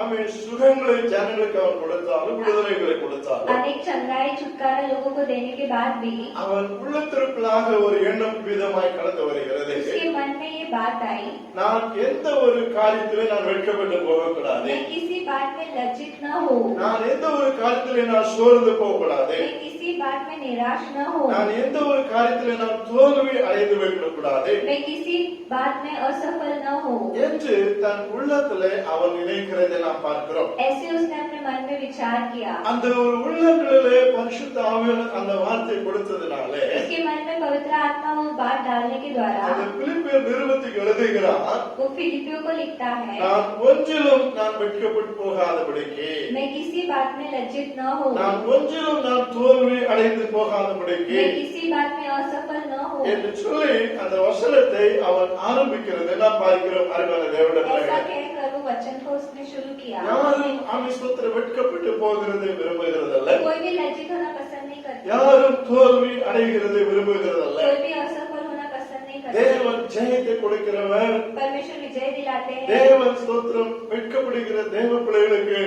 அவன் சுகங்களை ஜனங்களுக்கு அவன் கொடுத்தாலும் விடுதலைகளை கொடுத்தாலும் अनेक चंगाई छुटकारा लोगों को देने के बाद भी, அவன் உள்ளத்திற்குள்ளாக ஒரு எண்ணம் விதமாய் கடந்து வருகிறது, उसके मन में ये बात आई, நான் எந்த ஒரு காரியத்திலே நான் வெட்கப்பட்டு போகக்கூடாது, मैं किसी बात में लज्जित न हो, நான் எந்த ஒரு காரியத்திலே நான் சோர்ந்து போகக்கூடாது, मैं किसी बात में निराश न हो, நான் எந்த ஒரு காரியத்திலே நான் தோல்வி அடைந்து விடக்கூடாது मैं किसी बात में असफल न हो, என்று தன் உள்ளத்திலே அவன் நினைக்கிறதை நாம் பார்க்கிறோம். ऐसे उसने अपने मन में विचार किया. அந்த ஒரு உள்ளங்களிலே பரிசுத்த ஆவியானவர் அந்த வார்த்தை கொடுத்ததினாலே उसके मन में पवित्र आत्मा वो बात डालने के द्वारा அந்த பிலிப்பியர் நிருபத்துக்கு எழுதுகிறார், वो फिलिपियो को लिखता है, நான் ஒன்றிலும் நான் வெட்கப்பட்டு போகாதபடிக்கு, मैं किसी बात में लज्जित न हो, நான் ஒன்றிலும் நான் தோல்வி அடைந்து போகாதபடிக்கு मैं किसी बात में असफल न हो. என்று சொல்லி அந்த வசனத்தை அவன் ஆரம்பிக்கிறது நாம் பார்க்கிறோம். அருமையான தேவனுடைய ऐसा பிள்ளைகளே, कहकर वो वचन को उसने शुरू किया. யாரும் ஆமிஸ்வத்தில் வெட்கப்பட்டு போகிறது விரும்புகிறதல்ல, कोई भी लज्जित होना पसंद नहीं करता, யாரும் தோல்வி அடைகிறது விரும்புகிறதல்ல. कोई भी असफल होना पसंद नहीं करता. தேவன் ஜெயத்தை கொடுக்கிறவர். परमेश्वर विजय दिलाते हैं. தேவன் ஸ்தோத்திரம். வெட்கப்படுகிற தேவ பிள்ளைகளுக்கு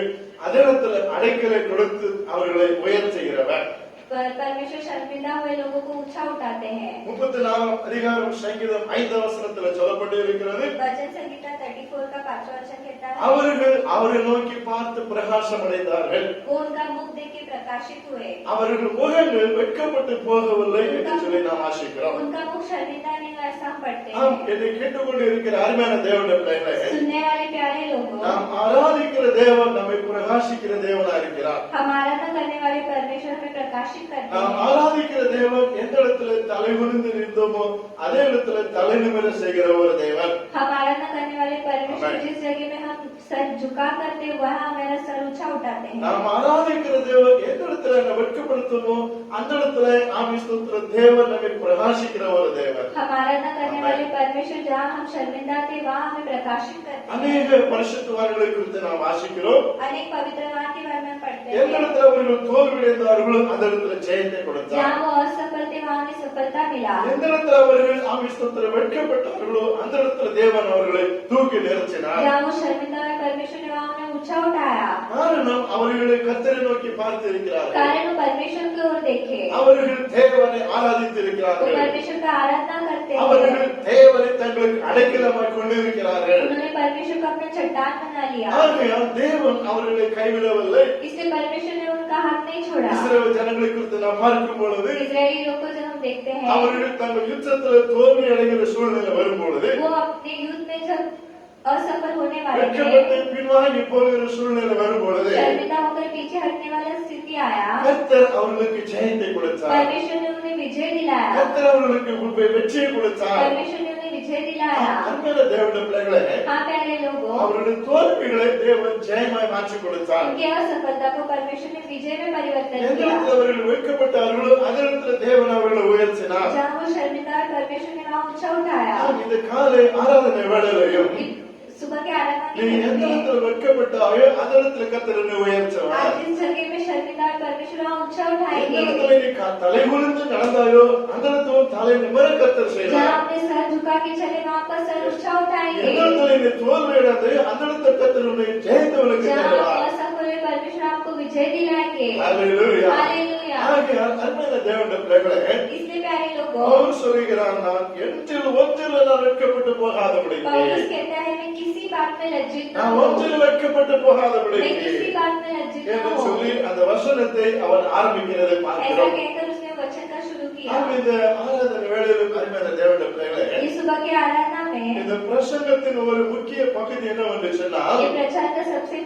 அதிடத்துல அடைக்கலை கொடுத்து அவர்களை உயர்த்துகிறவர். परमेश्वर शर्मिंदा हुए लोगों को ऊंचा उठाते हैं. 34ஆம் அதிகாரம் சங்கீதம் 5ஆம் வசனத்தில் சொல்லப்பட்டு இருக்கிறது, वचन संहिता 34 का 5वां वचन कहता है, அவர்கள் அவரை நோக்கி பார்த்து பிரகாசம் அடைந்தார்கள், वो उनका मुख देख के प्रकाशित हुए, அவர்கள் முகங்கள் வெட்கப்பட்டு போகவில்லை என்று சொல்லி நாம் ஆசிக்கிறோம். उनका मुख शर्मिंदा नहीं हुआ, ऐसा हम पढ़ते ஆம், हैं. என்னை கேட்டுக்கொண்டு இருக்கிற அருமையான தேவனுடைய பிள்ளைகளே, सुनने वाले प्यारे लोगों, நாம் ஆராதிக்கிற தேவன் நம்மை பிரகாசிக்கிற தேவனா இருக்கிறார். हम आराधना करने वाले परमेश्वर हमें प्रकाशित करते நாம் हैं. ஆராதிக்கிற தேவன் எந்த இடத்துல தலைகுனிந்து நின்று வெட்கப்படுத்துமோ அதே இடத்துல தலைநிமிர செய்கிற ஒரு தேவன். हम आराधना करने वाले परमेश्वर Amen. जिस जगह में हम सर झुका करते वहाँ हमारा सर ऊंचा उठाते हैं। நாம் ஆராதிக்கிற தேவன் எந்த இடத்துல என்ன வெட்கப்படுத்துமோ அந்த இடத்துல ஆவிஸ்தோத்திர தேவன் நம்மை பிரகாசிக்கிற ஒரு தேவன். हम आराधना करने वाले परमेश्वर जहाँ हम शर्मिंदा थे वहाँ हमें प्रकाशित करते हैं। அநேக பரிசுத்தவான்களை குறித்து நாம் வாசிக்கிறோம். अनेक पवित्रवान के बारे में पढ़ते எந்த हैं। இடத்துல அவர்கள் தோல்வியடைந்தார்களோ அந்த இடத்துல ஜெயத்தை கொடுத்தார். जहाँ वो असफल थे वहाँ उन्हें सफलता मिला। எந்த இடத்துல அவர்கள் ஆவிஸ்தோத்திர வெட்கப்பட்டார்களோ அந்த இடத்துல தேவன் அவர்களை தூக்கி நிறுத்தினார். जहाँ वो शर्मिंदा हुए परमेश्वर ने वहाँ उन्हें ऊंचा उठाया। காரணம் அவர்களை கர்த்தரை நோக்கி பார்த்திருக்கிறார்கள். कारण वो परमेश्वर की ओर देखे, அவர்கள் தேவனை वो ஆராதித்திருக்கிறார்கள். परमेश्वर का आराधना करते हैं। அவர்கள் தேவனை தங்களுக்கு அடைக்கலமாய் கொண்டிருக்கிறார்கள். उन्होंने परमेश्वर को अपना चट्टान बना लिया। ஆகையால் தேவன் அவர்களை கைவிடவில்லை. इसलिए परमेश्वर ने उनका हाथ नहीं छोड़ा। இஸ்ரவேல் ஜனங்களை குறித்து நாம் பார்க்கும் பொழுது इजरायली लोग को जब हम देखते हैं, அவர்கள் தங்கள் யுத்தத்துல தோல்வி அடைகிற சூழ்நிலை வரும்பொழுது वो अपने युद्ध में जब असफल होने वाले வெட்கப்பட்டு थे, பின்வாங்கி போகிற சூழ்நிலை வரும்பொழுது शर्मिंदा होकर पीछे हटने वाला स्थिति आया, கர்த்தர் அவர்களுக்கு ஜெயத்தை கொடுத்தார். परमेश्वर ने उन्हें विजय दिलाया। கர்த்தர் அவர்களுக்கு வெற்றியை கொடுத்தார். परमेश्वर ने उन्हें विजय दिलाया। அன்பான தேவனுடைய பிள்ளைகளே, हाँ प्यारे लोगों, அவருடைய தோல்விகளை தேவன் ஜெயமாய் மாற்றி கொடுத்தார். उनकी असफलता को परमेश्वर ने विजय में परिवर्तन எந்த किया। இடத்துல அவர்கள் வெட்கப்பட்டார்களோ அந்த இடத்துல தேவன் அவர்களை உயர்த்தினார். जहाँ वो शर्मिंदा और परमेश्वर ने वहाँ ऊंचा उठाया। நாம் இந்த காலை ஆராதனை வேளையிலையும் सुबह के आराधना நீ के எந்த समय में இடத்துல வெட்கப்பட்டாயோ அந்த இடத்துல கர்த்தர் உன்னை உயர்த்துவார். आज जिस जगह में शर्मिंदा और परमेश्वर वहाँ ऊंचा எந்த उठाएंगे। இடத்துல நீ தலை குனிந்து நடந்தாயோ அந்த இடத்துல தலை நிமிர கர்த்தர் जहाँ செய்வார். अपने सर झुका के चले वहाँ पर सर ऊंचा எந்த उठाएंगे। இடத்துல நீ தோல்வி அடைந்து அந்த இடத்துல கர்த்தர் உன்னை ஜெயத்தவனுக்கு जहाँ தருவார். आप असफल हुए परमेश्वर आपको विजय दिलाएंगे। ஹல்லேலூயா. हालेलुया। ஆகையால் அன்பான தேவனுடைய பிள்ளைகளே, इसलिए प्यारे लोगों, பவுல் சொல்கிறார், நான் எண்ணில் ஒன்றில் நான் வெட்கப்பட்டு போகாதபடிக்கு, पौलुस कहता है मैं किसी बात में लज्जित न நான் हूँ, ஒன்றில் வெட்கப்பட்டு मैं போகாதபடிக்கு किसी बात में लज्जित न என்று हूँ। சொல்லி அந்த வசனத்தை அவன் ஆரம்பிக்கிறதை ऐसा பார்க்கிறோம். कहकर उसने वचन का शुरू किया। நாம் இந்த ஆராதனை வேளையிலும் அருமையான தேவனுடைய பிள்ளைகளே, ये सुबह की आराधना में இந்த பிரசங்கத்தின் ஒரு முக்கிய பகுதி என்னவென்று சொன்னால், ये प्रचार का सबसे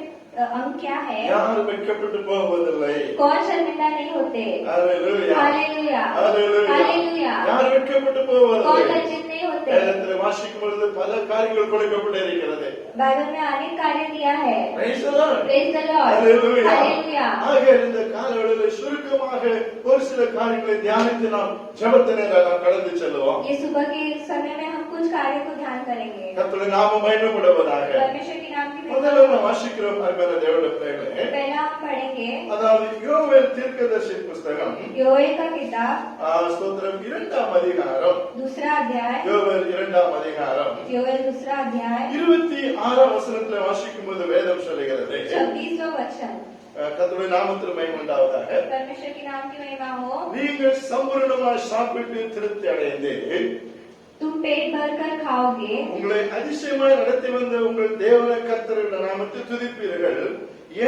अंग क्या है? யாரும் வெட்கப்பட்டு போவதில்லை. कौन शर्मिंदा नहीं होते? ஹல்லேலூயா. हालेलुया। ஹல்லேலூயா. हालेलुया। யார் வெட்கப்பட்டு कौन போவதில்லை? लज्जित नहीं होते? வேதத்தில் வாசிக்கும் பொழுது பல காரியங்கள் கொடுக்கப்பட்டிருக்கிறது. बाइबल में अनेक कार्य दिया है। Praise the Lord. Praise the Lord. Hallelujah. Hallelujah. ஆக இந்த காலவெளியில் சுருக்கமாக ஒரு சில காரியங்களை தியானித்து நாம் ஜெபத்திலே நாம் கடந்து செல்வோம். ये सुबह के समय में हम कुछ कार्य को ध्यान करेंगे। கர்த்தருடைய நாமம் மகிமைப்படுவதாக. परमेश्वर के नाम की முதல்ல महिमा। நாம் வாசிக்கிறோம் அருமையான தேவனுடைய பிள்ளைகளே. पहला हम पढ़ेंगे அதாவது யோவேல் தீர்க்கதரிசி புஸ்தகம் योएल का किताब ஸ்தோத்திரம் 2ஆம் அதிகாரம். दूसरा अध्याय। யோவேல் 2ஆம் அதிகாரம் योएल दूसरा अध्याय 26ஆம் வசனத்திலே வாசிக்கும் போது வேதம் சொல்லுகிறது, 26वां वचन। கர்த்தருடைய நாமத்தில் மகிமை உண்டாவதாக. परमेश्वर के नाम की महिमा हो। நீங்கள் சம்பூர்ணமாய் சாப்பிட்டு திருப்தி அடைந்து तुम पेट भर कर खाओगे உங்களை அதிசயமாய் நடத்தி வந்த உங்கள் தேவன கர்த்தருடைய நாமத்தை துதிப்பீர்கள்.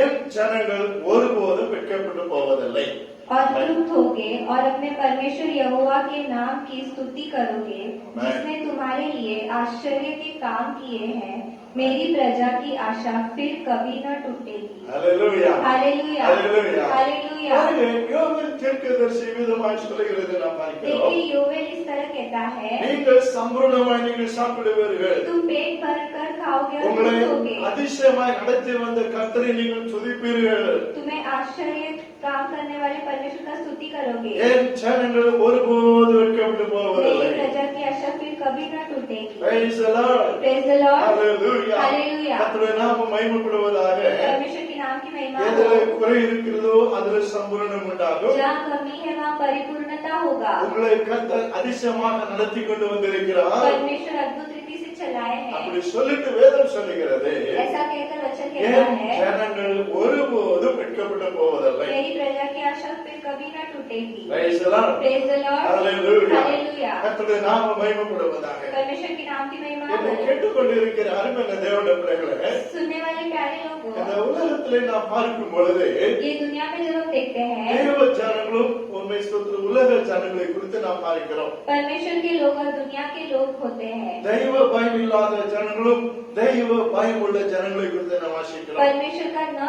என் ஜனங்கள் ஒருபோதும் வெட்கப்பட்டு போவதில்லை. और तृप्त होगे और अपने परमेश्वर यहोवा के नाम की स्तुति करोगे, जिसने तुम्हारे लिए आश्चर्य के काम किए हैं। मेरी प्रजा की आशा फिर कभी न टूटेगी। ஹல்லேலூயா. हालेलुया। हालेलुया. हालेलुया। பாருங்க, யோவேல் தீர்க்கதரிசி விதமாய் சொல்லுகிறது நாம் பார்க்கிறோம். देखिए योवेल इस तरह कहता है, நீங்கள் சம்பூர்ணமாய் நீங்கள் சாப்பிடுவீர்கள். तुम पेट भर कर खाओगे और உங்களை तृप्त होगे। அதிசயமாய் நடத்தி வந்த கர்த்தரை நீங்கள் துதிப்பீர்கள். तुम्हें आश्चर्य काम करने वाले परमेश्वर का स्तुति करोगे। என் ஜனங்கள் ஒருபோதும் வெட்கப்பட்டு போவதில்லை. मेरी प्रजा की आशा फिर कभी न टूटेगी। Praise the Lord. Praise the Lord. Hallelujah. Hallelujah. கர்த்தருடைய நாமம் மகிமைப்படுவதாக. परमेश्वर के नाम की महिमा हो। எதிலே குறை இருக்கிறதோ அதிலே சம்பூரணம் உண்டாகும். जहाँ कमी है वहाँ परिपूर्णता होगा। உங்களை கர்த்தர் அதிசயமாக நடத்தி கொண்டு வந்திருக்கிறார். परमेश्वर अद्भुत रीति से चलाए அப்படி हैं। சொல்லிட்டு வேதம் சொல்லுகிறது, ऐसा कहकर वचन कहता என் है, ஜனங்கள் ஒருபோதும் வெட்கப்பட்டு போவதில்லை. मेरी प्रजा की आशा फिर कभी न टूटेगी। Praise the Lord. Praise the Lord. Hallelujah. Hallelujah. கர்த்தருடைய நாமம் மகிமைப்படுவதாக. परमेश्वर के नाम की महिमा என்னை हो। கேட்டுக்கொண்டிருக்கிற அருமையான தேவனுடைய பிள்ளைகளே, सुनने वाले प्यारे இந்த लोगों, உலகத்திலே நாம் பார்க்கும் பொழுது ये दुनिया में जब हम देखते हैं, தேவ ஜனங்களும் உண்மை ஸ்தோத்திர உலக ஜனங்களை குறித்து நாம் பார்க்கிறோம். परमेश्वर के लोग और दुनिया के लोग होते हैं। தெய்வ பயம் இல்லாத ஜனங்களும் தெய்வ பயம் உள்ள ஜனங்களை குறித்து நாம் வாசிக்கிறோம். परमेश्वर का न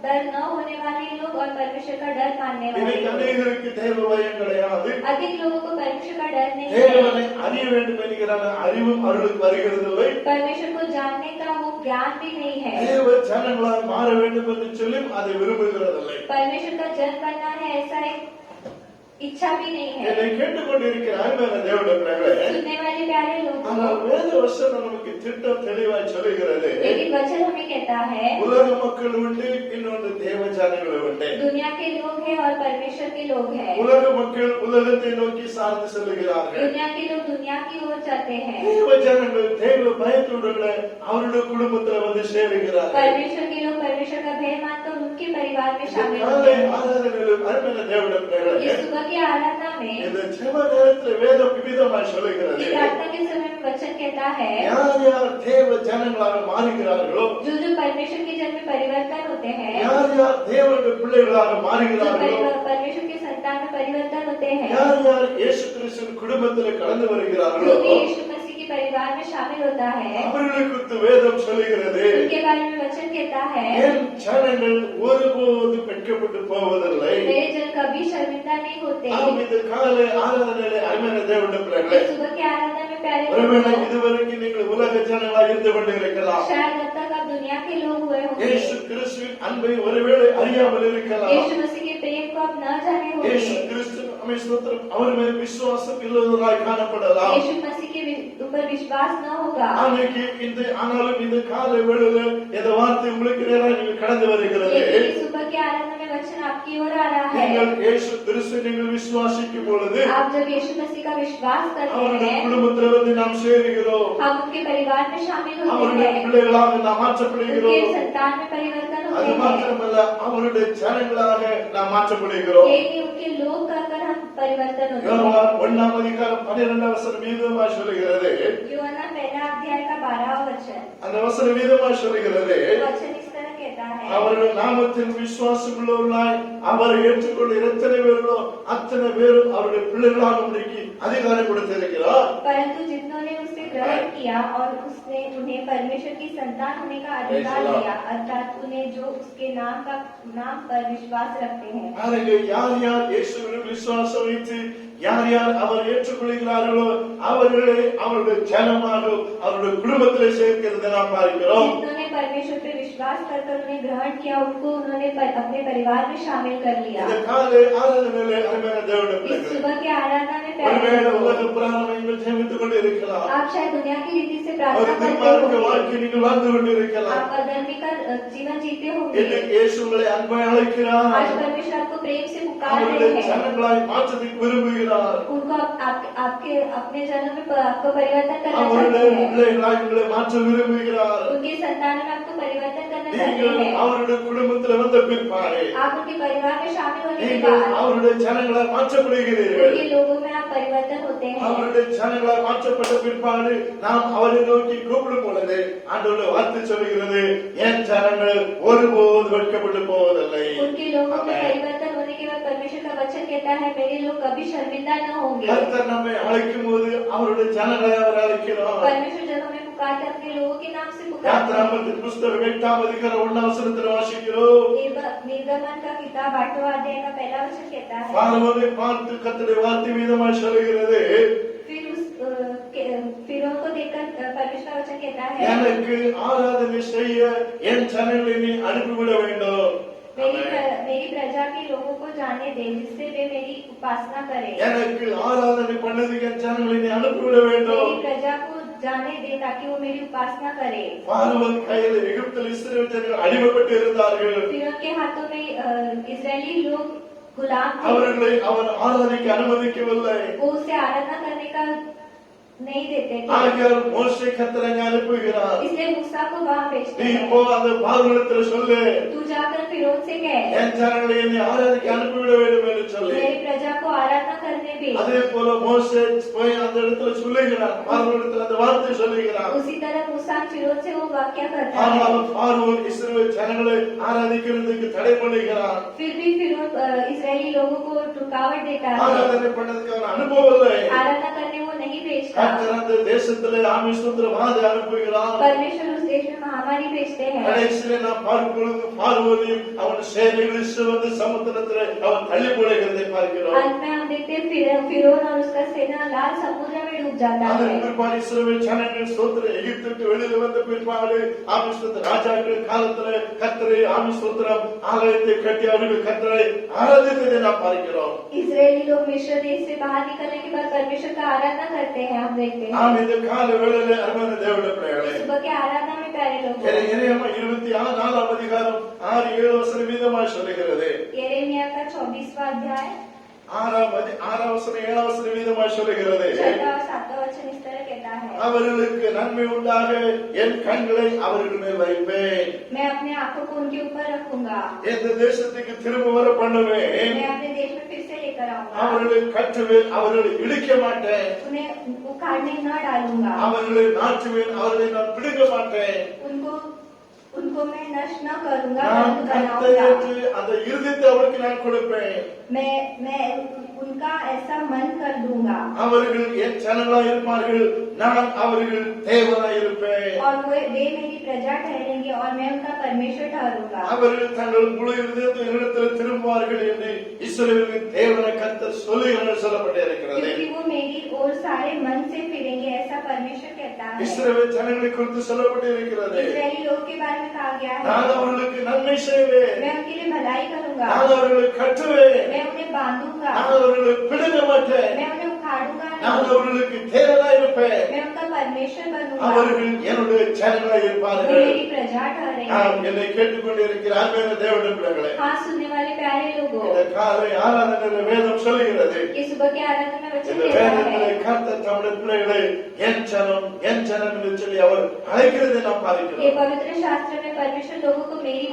डर न होने वाले लोग और परमेश्वर का डर मानने वाले இன்னைக்கு लोग। அநேகருக்கு தெய்வ பயம் கிடையாது. अधिक लोगों को परमेश्वर का डर नहीं தேவனை है। அறிய வேண்டும் என்கிற அறிவும் அவர்களுக்கு வருகிறதில்லை. परमेश्वर को जानने का वो ज्ञान भी नहीं है. தேவ ஜனங்களாக மாற வேண்டும் என்று சொல்லி அதை விரும்புகிறதில்லை. परमेश्वर का जन बनना है ऐसा एक इच्छा भी नहीं है. என்னை கேட்டுக்கொண்டிருக்கிற அருமையான தேவனுடைய பிள்ளைகளே, सुनने वाले प्यारे लोग, ஆனால் வேத வசனம் நமக்கு திட்டம் தெளிவாய் சொல்லுகிறது. लेकिन वचन हमें कहता है உலக மக்கள் உண்டு, இன்னொன்று தேவ ஜனங்கள் உண்டு. दुनिया के लोग हैं और परमेश्वर के लोग हैं. உலக மக்கள் உலகத்தை நோக்கி சார்ந்து செல்லுகிறார்கள். दुनिया के लोग दुनिया की ओर चलते हैं. தேவ ஜனங்கள் தேவ பயத்துடனே அவருடைய குடும்பத்தில் வந்து சேருகிறார்கள். परमेश्वर के लोग परमेश्वर का भय मानकर उनके परिवार में शामिल होते காலை हैं. ஆராதனையில் அருமையான தேவனுடைய பிள்ளைகளே, इस सुबह की आराधना में, இந்த ஜெப நேரத்தில் வேதம் விவிதமாய் சொல்லுகிறது. इस प्रार्थना के समय में वचन कहता है யார் யார் தேவ ஜனங்களாக மாறுகிறார்களோ, जो जो परमेश्वर के जन में परिवर्तन होते हैं, யார் யார் தேவனுடைய பிள்ளைகளாக जो மாறுகிறார்களோ, परमेश्वर के संतान में परिवर्तन होते हैं, யார் யார் இயேசு கிறிஸ்துவின் குடும்பத்தில் கடந்து வருகிறார்களோ, जो भी यीशु मसीह के परिवार में शामिल होता है, அவர்களுக்கு வேதம் சொல்லுகிறது. उनके बारे में वचन कहता है என் ஜனங்கள் ஒருபோது வெட்கப்பட்டு போவதில்லை. मेरे जन कभी शर्मिंदा नहीं होते. ஆம், இந்த காலை ஆராதனையிலே அருமையான தேவனுடைய பிள்ளைகளே, इस सुबह की आराधना में प्यारे ஒருவேளை लोगों, இதுவரைக்கும் நீங்கள் உலக ஜனங்களாக இருந்து கொண்டிருக்கலாம். शायद अब तक आप दुनिया के लोग हुए होंगे. இயேசு கிறிஸ்துவின் அன்பை ஒருவேளை அறியாமல் இருக்கலாம். यीशु मसीह के प्रेम को आप न जाने இயேசு होंगे. கிறிஸ்து நம்மை ஸ்தோத்திரம், அவர் மேல் விசுவாசம் இல்லவராய் காணப்படலாம். यीशु मसीह के ऊपर विश्वास न होगा. அன்னைக்கு இந்த ஆனாலும் இந்த காலை வேளையில இந்த வார்த்தை உங்களுக்கு நேராக நீங்கள் கடந்து வருகிறது. लेकिन इस सुबह की आराधना में वचन आपकी ओर आ रहा நீங்கள் है. இயேசு கிறிஸ்துவை நீங்கள் விசுவாசிக்கும் பொழுது आप जब यीशु मसीह का विश्वास करते அவருடைய हैं, குடும்பத்தில் வந்து நாம் சேருகிறோம். हम उनके परिवार में शामिल होते அவருடைய हैं, பிள்ளைகளாக நாம் उनके மாற்றப்படுகிறோம். संतान में परिवर्तन அது होते हैं. மாத்திரமல்ல, அவருடைய ஜனங்களாக நாம் மாற்றப்படுகிறோம். एक ही उनके लोग कहकर हम परिवर्तन होते हैं. யோவான் 1:12 வீதமாய் சொல்லுகிறது. यूहन्ना पहला अध्याय का 12वां वचन, அந்த வசனம் வீதமாய் சொல்லுகிறது. वचन इस तरह कहता है அவருடைய நாமத்தில் விசுவாசம் உள்ளவர்களாய் அவரை ஏற்றுக்கொள்ள எத்தனை பேர்களோ அத்தனை பேரும் அவருடைய பிள்ளைகளாக முடிக்கி அதிகாரம் கொடுத்திருக்கிறார். परंतु जितनों ने उसे ग्रहण किया और उसने उन्हें परमेश्वर की संतान होने का अधिकार दिया, अर्थात उन्हें जो उसके नाम पर विश्वास रखते हैं. பாருங்க, யார் யார் இயேசுவில் விசுவாசம் வைத்து யார் யார் அவர் ஏற்றுக்கொள்கிறார்களோ அவர்களை அவருடைய ஜனமாக அவருடைய குடும்பத்திலே சேர்க்கிறதை நாம் பார்க்கிறோம். जिन्होंने परमेश्वर पे विश्वास कर उन्हें ग्रहण किया, उनको उन्होंने अपने परिवार में शामिल कर लिया. இந்த காலை ஆராதனையிலே அருமையான தேவனுடைய इस பிள்ளைகளே, सुबह की आराधना में प्यारे ஒருவேளை लोगों, உலக பிராணங்கள் ஜெபித்துக் கொண்டு இருக்கலாம். आप शायद दुनिया की रीति से ஒரு प्रार्थना करते துன்மார்க்க होंगे, வாழ்க்கை நீங்கள் வாழ்ந்து கொண்டு இருக்கலாம். आप अधर्मी का जीवन जीते இன்று होंगे. இயேசு உங்களை அன்பை அழைக்கிறார். आज परमेश्वर आपको प्रेम से पुकार அவருடைய रहे हैं, ஜனங்களாய் மாற்றத்துக்கு விரும்புகிறார். उनको आपके अपने जन्म में आपको परिवर्तन करना அவருடைய चाहते हैं, பிள்ளைகளாய் உங்களை மாற்ற விரும்புகிறார். उनके संतान में आपको परिवर्तन करना चाहते நீங்கள் हैं. அவருடைய குடும்பத்தில் வந்த பிற்பாடு आप उनके परिवार में शामिल होने के நீங்கள் बाद அவருடைய ஜனங்களாய் மாற்றப்படுகிறீர்கள். उनके लोगों में आप परिवर्तन होते हैं. அவருடைய ஜனங்களாய் மாற்றப்பட்ட பிற்பாடு நாம் அவரை நோக்கி கூப்பிடும் பொழுது ஆண்டவருடைய வார்த்தை சொல்கிறது, என் ஜனங்கள் ஒருபோது வெட்கப்பட்டு போவதில்லை. उनके लोगों में ஆமென். परिवर्तन होने के बाद परमेश्वर का वचन कहता है मेरे लोग कभी शर्मिंदा न होंगे. கர்த்தர் நம்மை அழைக்கும் போது அவருடைய ஜனங்களை அவர் அழைக்கிறார். परमेश्वर जब हमें पुकारता है अपने लोगों के नाम से पुकारता है. யாத்திராகமத்தின் புஸ்தகம் 8:1 வாசிக்கிறோம். निर्गमन का किताब 8वां अध्याय का पहला वचन कहता है பார்வோனை பார்த்து கர்த்தருடைய வார்த்தை மீதமாய் சொல்கிறது, फिर उनको देखकर परमेश्वर का वचन कहता है எனக்கு ஆராதனை செய்ய என் ஜனங்களை நீ அனுப்பிவிட வேண்டும். मेरी प्रजा के लोगों को जाने दे जिससे वे मेरी उपासना करें. எனக்கு ஆராதனை பண்ணதுக்கு என் ஜனங்களை நீ அனுப்பிவிட வேண்டும். मेरी प्रजा को जाने दे ताकि वो मेरी उपासना करे. பார்வோன் கையில் எகிப்தில் இஸ்ரவேல் ஜனங்கள் அடிமைப்பட்டு இருந்தார்கள். फिर उनके हाथों में इजरायली लोग गुलाम थे. அவர்களை அவர் ஆராதிக்க அனுமதிக்கவில்லை. वो उसे आराधना करने का नहीं देते थे. ஆகையால் மோசே கர்த்தரை அனுப்புகிறார். इसलिए मूसा को वहाँ भेजते நீ हैं. போ அந்த பார்வோனிடத்தில் சொல்லு, तू जाकर फिरौन से कह என் ஜனங்களை என்னை ஆராதிக்க அனுப்பிவிட வேண்டும் என்று சொல்லி, मेरी प्रजा को आराधना करने भेज. அதே போல மோசே போய் அந்த இடத்துல சொல்லுகிறார், பார்வோனிடத்தில் அந்த வார்த்தை சொல்லுகிறார். उसी तरह मूसा फिरौन से वो वाक्य करता है. ஆனாலும் பார்வோன் இஸ்ரவேல் ஜனங்களை ஆராதிக்கிறதுக்கு தடை பண்ணுகிறார். फिर भी फिरौन इजरायली लोगों को रुकावट देता है. ஆராதனை பண்ணதுக்கு அவன் அனுப்பவில்லை. आराधना करने वो नहीं भेजता. கர்த்தர் அந்த தேசத்திலே ஆமிஸ்தோத்திரவாதை அனுப்புகிறார். परमेश्वर उस देश में महामारी भेजते हैं। கடைசியிலே நாம் பார்க்கும் பொழுது பார்வோனையும் அவன் சேனைகள் வந்து சமுத்திரத்திலே அவன் தள்ளி போடுகிறதை பார்க்கிறோம். अंत में हम देखते हैं फिरौन और उसका सेना लाल समुद्र में डूब जाता है। அதன் பிற்பாடு இஸ்ரவேல் ஜனங்கள் ஸ்தோத்திரம் எகிப்துக்கு வெளியில வந்த பிற்பாடு ஆமிஸ்தோத்திர ராஜாக்கள் காலத்திலே கர்த்தரை ஆமிஸ்தோத்திரம் ஆலயத்தை கட்டி அவர்கள் கர்த்தரை ஆராதித்ததை நாம் பார்க்கிறோம். इजरायली लोग मिस्र देश से बाहर निकलने के बाद परमेश्वर का आराधना करते हैं। हम देखते हैं நாம் இந்த கால வேளையிலே அருமையான தேவனுடைய பிள்ளைகளே, सुबह के आराधना में प्यारे लोग எரேமியா 24 அதிகாரம் 6-7 வசனம் மீதமாய் சொல்லுகிறது. यिर्मयाह का 24वां अध्याय 6 வசனம் 7 வசனம் மீதமாய் சொல்லுகிறது. 6वां और 7वां वचन इस तरह कहता है, அவர்களுக்கு நன்மை உண்டாக என் கண்களை அவர்கள் மேல் வைப்பேன். मैं अपने आंखों को उनके ऊपर रखूंगा, இந்த தேசத்துக்கு திரும்ப வர பண்ணுவேன். मैं अपने देश में फिर से लेकर आऊंगा, அவர்களை கட்டுவேன், அவர்களை இடிக்க மாட்டேன். उन्हें उखाड़ने न डालूंगा, அவர்களை நாட்டுவேன், அவர்களை நான் பிடுங்க மாட்டேன். उनको मैं नष्ट न करूंगा, நான் परंतु கர்த்தரை बनाऊंगा। ஏற்று அந்த இருதயத்தை அவருக்கு நான் கொடுப்பேன். मैं उनका ऐसा मन कर दूंगा அவர்கள் என் ஜனங்களாய் இருப்பார்கள், நான் அவர்கள் தேவனாய் இருப்பேன். और वे मेरी प्रजा ठहरेंगे और मैं उनका परमेश्वर ठहरूंगा। அவர்கள் தங்கள் முழு இருதயத்தை என்னிடத்தில் திரும்புவார்கள் என்று இஸ்ரவேலின் தேவனை கர்த்தர் சொல்லுகிறார் சொல்லப்பட்டிருக்கிறது. क्योंकि वो मेरी ओर सारे मन से फिरेंगे, ऐसा परमेश्वर कहता है। இஸ்ரவேல் ஜனங்களை குறித்து சொல்லப்பட்டிருக்கிறது. इस्राएली लोग के बारे में कहा गया है, நான் அவர்களுக்கு நன்மை செய்வேன், मैं उनके लिए भलाई करूंगा, நான் அவர்களை கட்டுவேன், मैं उन्हें बांधूंगा, நான் அவர்களை பிடுங்க மாட்டேன், मैं उन्हें उखाड़ूंगा நான் नहीं, அவர்களுக்கு தேவனாய் இருப்பேன். मैं उनका परमेश्वर बनूंगा, அவர்கள் என்னுடைய ஜனங்களாய் वो இருப்பார்கள். मेरी प्रजा ठहरेंगे। நாம் என்னை கேட்டுக்கொண்டிருக்கிற அருமையான தேவனுடைய பிள்ளைகளே, हाँ, सुनने वाले प्यारे लोगों, இந்த காலை ஆராதனையில் வேதம் சொல்லுகிறது. ये सुबह के आराधना में वचन இந்த कहता வேதத்திலே है, கர்த்தர் தம்முடைய பிள்ளைகளை என் ஜனம் என்று சொல்லி அவர் அழைக்கிறதை நாம் ये பார்க்கிறோம். पवित्र शास्त्र में परमेश्वर लोगों को मेरी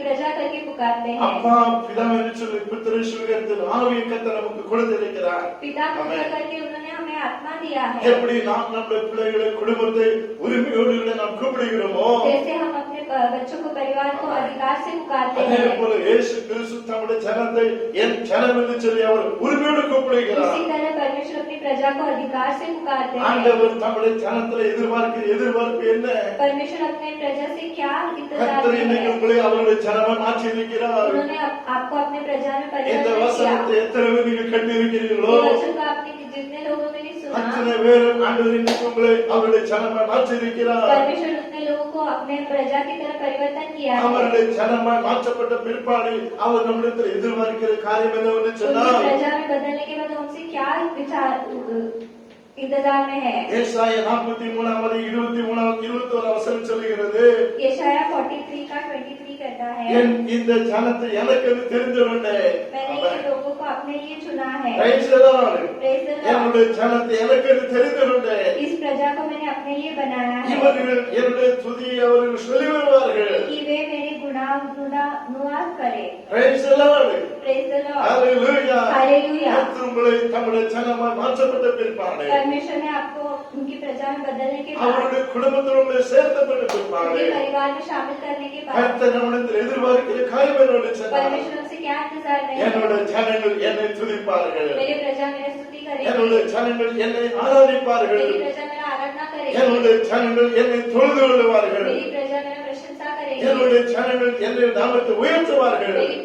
प्रजा करके पुकारते हैं। அப்பா பிதா என்று சொல்லி புத்திர சுவிகத்தில் ஆவியை கர்த்தர் நமக்கு கொடுத்திருக்கிறார். पिता पुत्र करके उन्होंने हमें आत्मा दिया है। எப்படி நாம் நம்முடைய பிள்ளைகளை குடும்பத்தை உரிமையோடு நாம் கூப்பிடுகிறோமோ, जैसे हम अपने बच्चों को परिवार को अधिकार से पुकारते அதே हैं, போல இயேசு கிறிஸ்து தம்முடைய ஜனத்தை என் ஜனம் என்று சொல்லி அவர் உரிமையோடு கூப்பிடுகிறார். उसी तरह परमेश्वर अपनी प्रजा को अधिकार से पुकारते हैं। ஆண்டவர் தம்முடைய ஜனத்தில் எதிர்பார்ப்பு என்ன? परमेश्वर अपने प्रजा से क्या इंतजार கர்த்தர் करते இன்னைக்கு हैं? உங்களை அவருடைய ஜனமா மாற்றி இருக்கிறார். उन्होंने आपको अपने प्रजा में இந்த परिवर्तन किया। வசனத்தை எத்தனை பேர் நீங்க கட்டி இருக்கிறீர்களோ, ये वचन को आपने जितने लोगों ने नहीं सुना, அத்தனை பேரும் ஆண்டவர் இன்னைக்கு உங்களை அவருடைய ஜனமா மாற்றி இருக்கிறார். परमेश्वर उतने लोगों को अपने प्रजा की तरह परिवर्तन किया है। அவருடைய ஜனமா மாற்றப்பட்ட பிற்பாடு அவர் நம்மிடத்தில் எதிர்பார்க்கிற காரியம் என்னவென்று उनकी சொன்னால், प्रजा में बदलने के बाद उनसे क्या विचार इंतजार में है। ஏசாயா 43:23 வசனம் சொல்லுகிறது, यशायाह 43 का 23 कहता है, என் இந்த ஜனத்தை எனக்கு தெரிந்து கொண்டேன். मैंने ये लोगों को अपने लिए चुना है। Praise the Lord. Praise the Lord। என்னுடைய ஜனத்தை எனக்கு தெரிந்து கொண்டேன். इस प्रजा को मैंने अपने लिए बनाया है இவர்கள் என்னுடைய துதியை அவர்கள் சொல்லி வருவார்கள். कि वे मेरे गुणानुवाद करें। Praise the Lord. Praise the Lord। Hallelujah. Hallelujah। கர்த்தர் உங்களை தம்முடைய ஜனமாய் மாற்றப்பட்ட பிற்பாடு, परमेश्वर ने आपको उनकी प्रजा में बदलने के बाद, அவருடைய குடும்பத்தில் உங்களை சேர்த்தப்பட்ட பிற்பாடு, उनके परिवार में शामिल करने के बाद, கர்த்தர் நம்மிடத்தில் எதிர்பார்க்கிற காரியம் என்னவென்று சொன்னால், परमेश्वर हमसे क्या इंतजार नहीं है? என்னுடைய ஜனங்கள் என்னை துதிப்பார்கள், मेरे प्रजा मेरा स्तुति என்னுடைய करेगी, ஜனங்கள் என்னை ஆராதிப்பார்கள், मेरी प्रजा मेरा आराधना करेगी, என்னுடைய ஜனங்கள் என்னை தொழுது கொள்வார்கள், मेरी प्रजा मेरा प्रशंसा करेगी, என்னுடைய ஜனங்கள் என்னை நாமத்தை உயர்த்துவார்கள். मेरी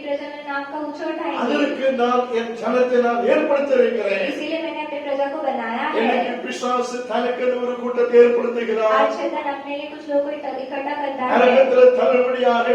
प्रजा मेरे नाम का ऊंचा उठाएगी। அதற்கு நான் என் ஜனத்தை நான் ஏற்படுத்தியிருக்கிறேன். इसीलिए मैंने अपने प्रजा को बनाया எனக்கு है। பிசாசு தனக்கு ஒரு கூட்டத்தை ஏற்படுத்துகிறார். आज शैतान अपने लिए कुछ लोगों को इकट्ठा करता है। நரகத்தில் தள்ளுபடியாக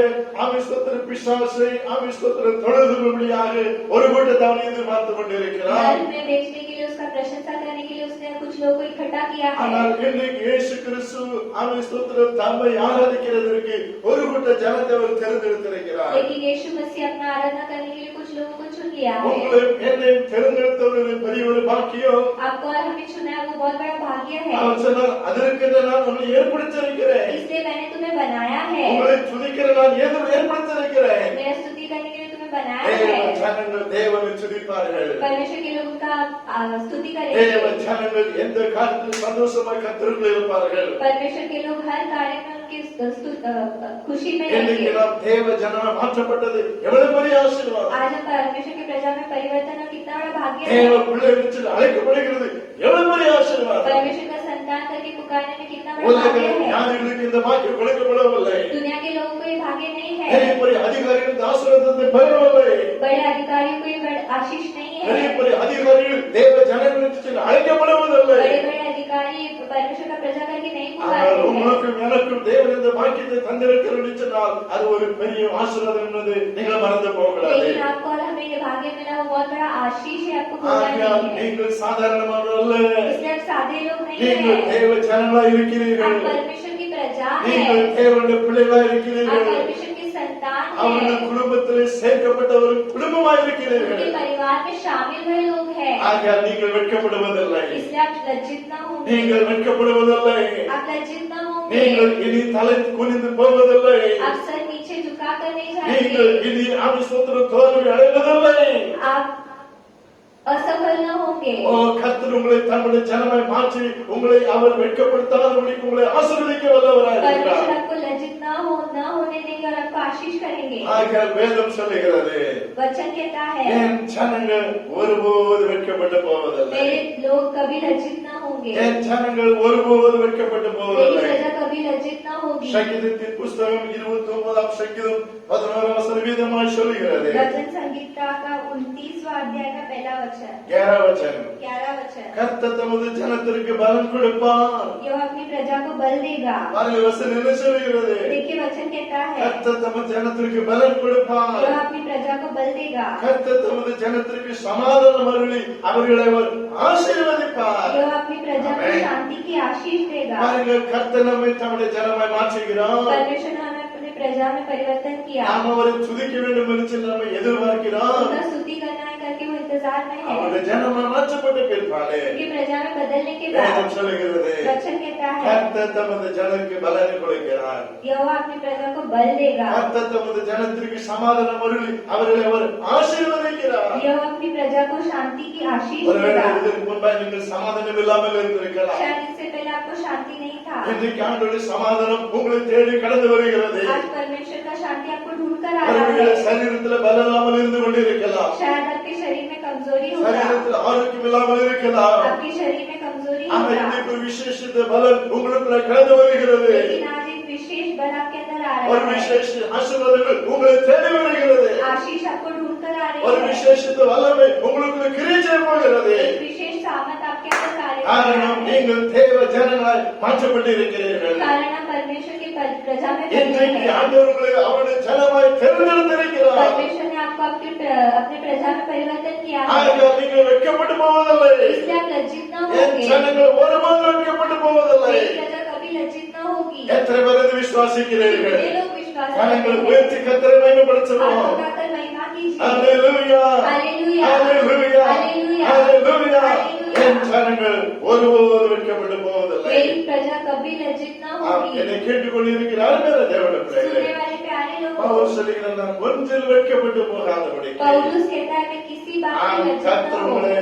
ஆவிஸ்தோத்திர பிசாசை ஆவிஸ்தோத்திர தொழுதுபடியாக ஒரு கூட்டத்தை அவன் எதிர்பார்த்து கொண்டிருக்கிறார். नरक में बेचने के लिए, उसका प्रशंसा करने के लिए उसने कुछ लोगों को इकट्ठा किया है। ஆனால் இன்றைக்கு இயேசு கிறிஸ்து ஆவிஸ்தோத்திர தம்மை ஆராதிக்கிறதற்கு ஒரு கூட்ட ஜனத்தை அவர் தேர்ந்தெடுத்திருக்கிறார். लेकिन यीशु मसीह अपना आराधना करने के लिए कुछ लोगों को चुन लिया है। உங்களை என்னை தேர்ந்தெடுத்தவர்கள் பெரிய ஒரு பாக்கியம். आपको और हमें चुना है, वो बहुत बड़ा भाग्य है। அவர் சொன்னார், அதற்கு நான் உங்களை ஏற்படுத்தியிருக்கிறேன். इसलिए मैंने तुम्हें बनाया है, உங்களை துதிக்கிற நான் ஏற்படுத்தியிருக்கிறேன். मेरा स्तुति करने के लिए तुम्हें बनाया தேவ है। ஜனங்கள் தேவனை துதிப்பார்கள். परमेश्वर के लोग उनका स्तुति தேவ करेंगे। ஜனங்கள் எந்த காலத்தில் சந்தோஷமாய் கர்த்தருக்குள் இருப்பார்கள். परमेश्वर के लोग हर कार्य में उनकी खुशी में இன்னைக்கு रहेंगे। நாம் தேவ ஜனமா மாற்றப்பட்டது எவ்வளவு பெரிய ஆசீர்வாதம். आज हम परमेश्वर की प्रजा में परिवर्तन और कितना बड़ा भाग्य தேவ है। பிள்ளைகள் அழைக்கப்படுகிறது எவ்வளவு பெரிய ஆசீர்வாதம். இந்த பாக்கியம் கொடுக்கப்படவில்லை. दुनिया के लोगों को ये भाग्य नहीं பெரிய है, பெரிய அதிகாரிகள் இந்த ஆசீர்வாதத்தை பெறவில்லை. बड़े अधिकारियों को ये आशीष नहीं பெரிய है, பெரிய அதிகாரிகள் தேவ ஜனங்களுக்கு அழைக்கப்படுவதில்லை. बड़े बड़े अधिकारी परमेश्वर का प्रजा करके नहीं ஆனால் पुकारते हैं। உங்களுக்கும் எனக்கும் தேவன் இந்த பாக்கியத்தை தந்திருக்கிறார் சொன்னால் அது ஒரு பெரிய ஆசீர்வாதம் என்பது நீங்கள் மறந்து போகக்கூடாது. लेकिन आपको और हमें ये भाग्य मिला वो बहुत बड़ा आशीष है, आपको भूलना ஆகையால் नहीं है। நீங்கள் சாதாரணமானவர் அல்ல. इसलिए आप सादे लोग नहीं நீங்கள் है, தேவ ஜனங்களா இருக்கிறீர்கள். आप परमेश्वर की प्रजा நீங்கள் है, தேவனுடைய பிள்ளைகளா आप இருக்கிறீர்கள். परमेश्वर की संतान அவருடைய है, குடும்பத்திலே சேர்க்கப்பட்ட ஒரு குடும்பமா இருக்கிறீர்கள். उनके परिवार में शामिल हुए लोग हैं, ஆகையால் நீங்கள் வெட்கப்படுவதில்லை. इसलिए आप लज्जित न होंगे, நீங்கள் வெட்கப்படுவதில்லை. आप लज्जित न நீங்கள் होंगे, இனி தலை குனிந்து போவதில்லை. आप सर नीचे झुका कर नहीं நீங்கள் जाएंगे, இனி ஆவிஸ்தோத்திர தோல்வி அடைவதில்லை. आप असफल न होंगे। ஓ கர்த்தர் உங்களை தம்முடைய ஜனமாய் மாற்றி உங்களை அவர் வெட்கப்படுத்தாதபடி உங்களை ஆசீர்வதிக்க வல்லவராய் परमेश्वर இருக்கிறார். आपको लज्जित न होने देंगे और आपको आशीष करेंगे। ஆகையால் வேதம் சொல்லுகிறது वचन कहता है என் ஜனங்கள் ஒருபோது வெட்கப்பட்டு போவதில்லை. मेरे लोग कभी लज्जित न होंगे, என் ஜனங்கள் ஒருபோது வெட்கப்பட்டு मेरी போவதில்லை. प्रजा कभी लज्जित न होगी। சங்கீதத்தின் புஸ்தகம் 29ஆம் சங்கீதம் 11ஆம் வசனம் வீதமாய் சொல்லுகிறது. वचन संगीता का 29वां अध्याय का पहला वचन 11 வசனம் 11 वचन கர்த்தர் தமது ஜனத்திற்கு பலன் கொடுப்பார். यह अपनी प्रजा को बल देगा। பாருங்க வசனம் என்ன சொல்லுகிறது? देखिए वचन कहता है கர்த்தர் தமது ஜனத்திற்கு பலன் கொடுப்பார். यह अपनी प्रजा को बल देगा, கர்த்தர் தமது ஜனத்திற்கு சமாதானம் அருளி அவர்களை அவர் ஆசீர்வதிப்பார். यह अपनी प्रजा को आमेन। शांति की आशीष देगा। பாருங்க கர்த்தர் நம்மை தம்முடைய ஜனமாய் மாற்றுகிறார். परमेश्वर ने हमें अपनी प्रजा में परिवर्तन किया, நாம் அவரை துதிக்க வேண்டும் என்று சொல்லி நம்மை எதிர்பார்க்கிறோம். उनका स्तुति करना है करके वो इंतजार में है। அவருடைய ஜனமாய் மாற்றப்பட்ட பிற்பாடு उनकी प्रजा में बदलने के வேதம் बाद சொல்லுகிறது वचन कहता है கர்த்தர் தமது ஜனக்கு பலனை கொடுக்கிறார். यहोवा अपनी प्रजा को बल देगा, கர்த்தர் தமது ஜனத்திற்கு சமாதானம் அருளி அவர்களை அவர் ஆசீர்வதிக்கிறார். यहोवा अपनी प्रजा को शांति की आशीष ஒருவேளை देगा। இதற்கு முன்பாக நீங்கள் சமாதானம் இல்லாமல் இருந்திருக்கலாம். शायद इससे पहले आपको शांति नहीं था, இன்றைக்கு ஆண்டவருடைய சமாதானம் உங்களை தேடி கடந்து வருகிறது. आज परमेश्वर का शांति आपको ढूंढ कर आ रहा ஒருவேளை है। சரீரத்தில் பலம் இல்லாமல் இருந்து கொண்டிருக்கலாம். शायद आपके शरीर में कमजोरी होगा, சரீரத்தில் ஆரோக்கியம் இல்லாமல் இருக்கலாம். आपके शरीर में कमजोरी ஆனால் होगा, இன்றைக்கு ஒரு விசேஷித்த பலன் உங்களுக்குள்ள கடந்து வருகிறது. लेकिन आज एक विशेष बल आपके अंदर आ ஒரு रहा है, விசேஷ ஆசீர்வாதங்கள் உங்களை தேடி வருகிறது. आशीष आपको ढूंढ कर आ ஒரு रही है, விசேஷித்த வல்லமை உங்களுக்குள்ள கிரியை செய்ய போகிறது. एक विशेष सामर्थ आपके अंदर कार्य कर காரணம் रहा है। நீங்கள் தேவ ஜனங்களாய் மாற்றப்பட்டு இருக்கிறீர்கள். कारण आप परमेश्वर की प्रजा में இன்றைக்கு परिवर्तन है। ஆண்டவர் உங்களை அவருடைய ஜனமாய் தேர்ந்தெடுத்திருக்கிறார். परमेश्वर ने आपको अपने प्रजा में परिवर्तन किया है, ஆகையால் நீங்கள் வெட்கப்பட்டு போவதில்லை. इसलिए आप लज्जित न என் होंगे, ஜனங்கள் ஒருபோதும் வெட்கப்பட்டு போவதில்லை. मेरी प्रजा कभी लज्जित न होगी। எத்தனை பேர் இதை விசுவாசிக்கிறீர்கள்? कितने लोग विश्वास கரங்களை करते हैं? உயர்த்தி கர்த்தரை மகிமைப்படுத்துவோம். हाथ उठाकर महिमा कीजिए। அல்லேலூயா हालेलुया, அல்லேலூயா हालेलुया, அல்லேலூயா. हालेलुया। என் ஜனங்கள் ஒருபோதும் வெட்கப்பட்டு போவதில்லை. मेरी प्रजा कभी लज्जित न होगी। என்னை கேட்டுக்கொண்டிருக்கிற அருமையான தேவனுடைய பிள்ளைகளே, सुनने वाले प्यारे लोगों, பவுல் சொல்லுகிறார், நான் ஒன்றில் வெட்கப்பட்டு போகாதபடி पौलुस कहता है मैं किसी बात में लज्जित न கர்த்தர் हूँ। உங்களை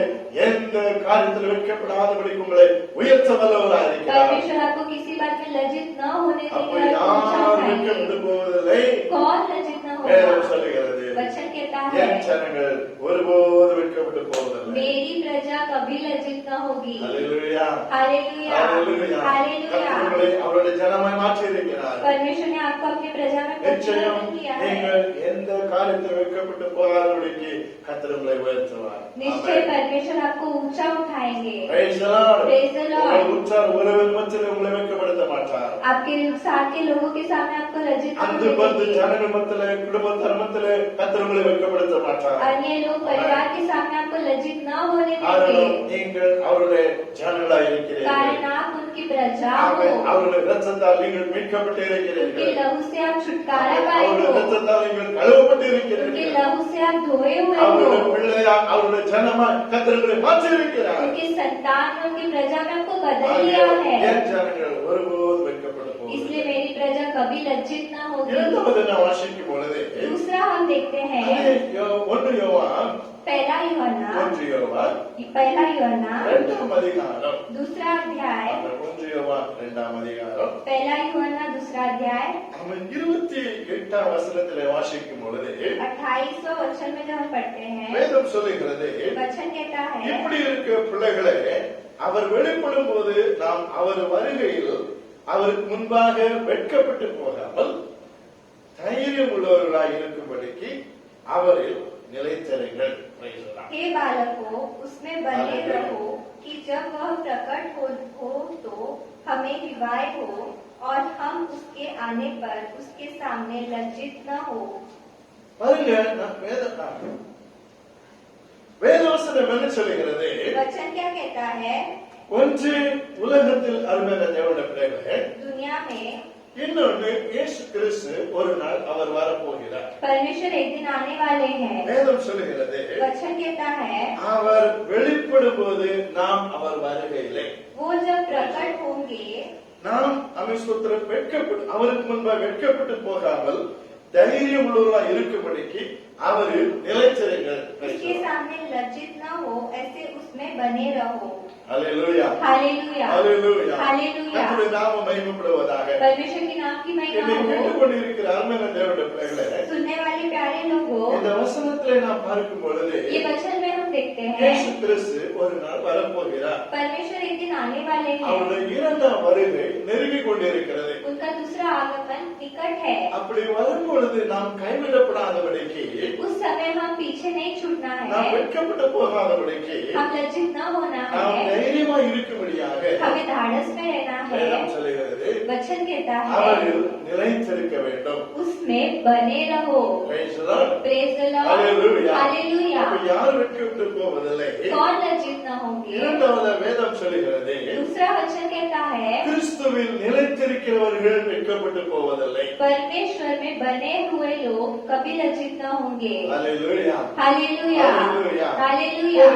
எந்த காரியத்தில் வெட்கப்படாதபடி உங்களை உயர்த்த வல்லவராக இருக்கிறார். परमेश्वर आपको किसी बात में लज्जित न होने அப்படி देंगे और ऊंचा யார் उठाएंगे। வெட்கப்பட்டு போவதில்லை. कौन लज्जित न வேதம் होगा? சொல்லுகிறது वचन कहता என் है ஜனங்கள் ஒருபோதும் வெட்கப்பட்டு போவதில்லை. मेरी प्रजा कभी लज्जित न होगी। அல்லேலூயா हालेलुया, அல்லேலூயா. हालेलुया। கர்த்தர் உங்களை அவருடைய ஜனமாய் மாற்றி இருக்கிறார். परमेश्वर ने आपको अपनी प्रजा में நிச்சயம் परिवर्तन किया है। நீங்கள் எந்த காரியத்தில் வெட்கப்பட்டு போகாதபடிக்கு கர்த்தர் உங்களை உயர்த்துவார். निश्चय ஆமென். परमेश्वर आपको ऊंचा उठाएंगे। Praise the Lord. Praise the Lord. உங்கள் உற்றார் உறவின் மத்தியில் உங்களை வெட்கப்படுத்த மாட்டார். आपके साथ के लोगों के सामने आपको लज्जित न அந்த होने பந்து देंगे। ஜனங்கள் மத்தியிலே குடும்பத்தார் மத்தியிலே கர்த்தர் உங்களை வெட்கப்படுத்த மாட்டார். अन्य लोग परिवार के सामने आपको लज्जित न होने காரணம் देंगे, நீங்கள் அவருடைய ஜனங்களாய் இருக்கிறீர்கள். कारण आप उनकी प्रजा ஆமென். हो, அவருடைய இரத்தத்தால் நீங்கள் மீட்கப்பட்டு उनके இருக்கிறீர்கள். लहू से आप छुटकारा पाए அவருடைய हो, இரத்தத்தால் நீங்கள் கழுவப்பட்டு उनके இருக்கிறீர்கள். लहू से आप धोए हुए அவருடைய हो, பிள்ளையா அவருடைய ஜனமாய் கர்த்தர் உங்களை மாற்றி இருக்கிறார். उनके संतान में उनकी प्रजा में आपको बदल लिया है। என் ஜனங்கள் ஒருபோதும் வெட்கப்பட்டு போவதில்லை. इसलिए मेरी प्रजा कभी लज्जित न होगी। இரண்டாவது நான் வாசிக்கும் பொழுது दूसरा हम देखते हैं ஒன்று யோவான் पहला यूहन्ना, ஒன்று யோவான் पहला यूहन्ना இரண்டாம் அதிகாரம் दूसरा अध्याय, ஒன்று யோவான் இரண்டாம் அதிகாரம் पहला यूहन्ना दूसरा अध्याय அவன் 28 வசனத்திலே வாசிக்கும் பொழுது 28वां वचन में जो हम पढ़ते हैं, வேதம் சொல்லுகிறது, वचन कहता है இப்படி இருக்க பிள்ளைகளே, அவர் வெளிப்படும் போது நாம் அவர் வருகையில் அவருக்கு முன்பாக வெட்கப்பட்டு போகாமல் தைரியம் உள்ளவர்களாய் இருக்கும்படிக்கு அவரில் நிலைத்திருங்கள். हे बालकों, उसमें बने रहो कि जब वह प्रकट हो तो हमें रिवाय हो और हम उसके आने पर उसके सामने लज्जित न हो। பாருங்க, நான் வேதவசனம் என்ன சொல்லுகிறது? वचन क्या कहता है? ஒன்று உலகத்தில் அருமையான தேவனுடைய பிள்ளைகளே, दुनिया में இன்னொன்று இயேசு கிறிஸ்து ஒரு நாள் அவர் வரப்போகிறார். परमेश्वर एक दिन आने वाले हैं। வேதம் சொல்லுகிறது, वचन कहता है அவர் வெளிப்படும் போது நாம் அவர் வருகையிலே वो जब प्रकट होंगे நாம் அமிஸ்தோத்திரம் அவருக்கு முன்பாக வெட்கப்பட்டு போகாமல் தைரியம் உள்ளவர்களாக இருக்கும்படிக்கு அவரில் நிலைத்திருங்கள். उसके सामने लज्जित न हो, ऐसे उसमें बने रहो। ஹல்லேலூயா, हालेलुया, ஹல்லேலூயா, हालेलुया। கர்த்தருடைய நாமம் மகிமைப்படுவதாக. परमेश्वर के नाम की महिमा என்னை हो। கேட்டுக்கொண்டிருக்கிற அருமையான தேவனுடைய பிள்ளைகளே, सुनने वाले प्यारे लोगों, இந்த வசனத்திலே நாம் பார்க்கும் பொழுது ये वचन में हम देखते இயேசு हैं கிறிஸ்து ஒரு நாள் வரப்போகிறார். परमेश्वर एक दिन आने वाले हैं। அவருடைய இரண்டாம் வருகை நெருங்கிக் கொண்டிருக்கிறது. उनका दूसरा आगमन निकट है। அப்படி வரும் பொழுது நாம் கைவிடப்படாதபடிக்கு, उस समय हम पीछे नहीं छूटना நாம் है, வெட்கப்பட்டு போகாதபடிக்கு, हम लज्जित न होना நாம் है, தைரியமாய் இருக்கும்படியாக हमें धाड़स में रहना है। வேதம் சொல்லுகிறது, वचन कहता है அவரில் நிலைத்திருக்க வேண்டும். उसमें बने रहो। Praise the Lord. Praise the Lord, Hallelujah. Hallelujah. அப்ப யார் வெட்கப்பட்டு போவதில்லை? कौन लज्जित न होंगे? இரண்டாவது வேதம் சொல்லுகிறது, दूसरा वचन कहता है கிறிஸ்துவில் நிலைத்திருக்கிறவர்கள் வெட்கப்பட்டு போவதில்லை. परमेश्वर में बने हुए लोग कभी लज्जित न होंगे। Hallelujah. Hallelujah, Hallelujah. हालेलुया।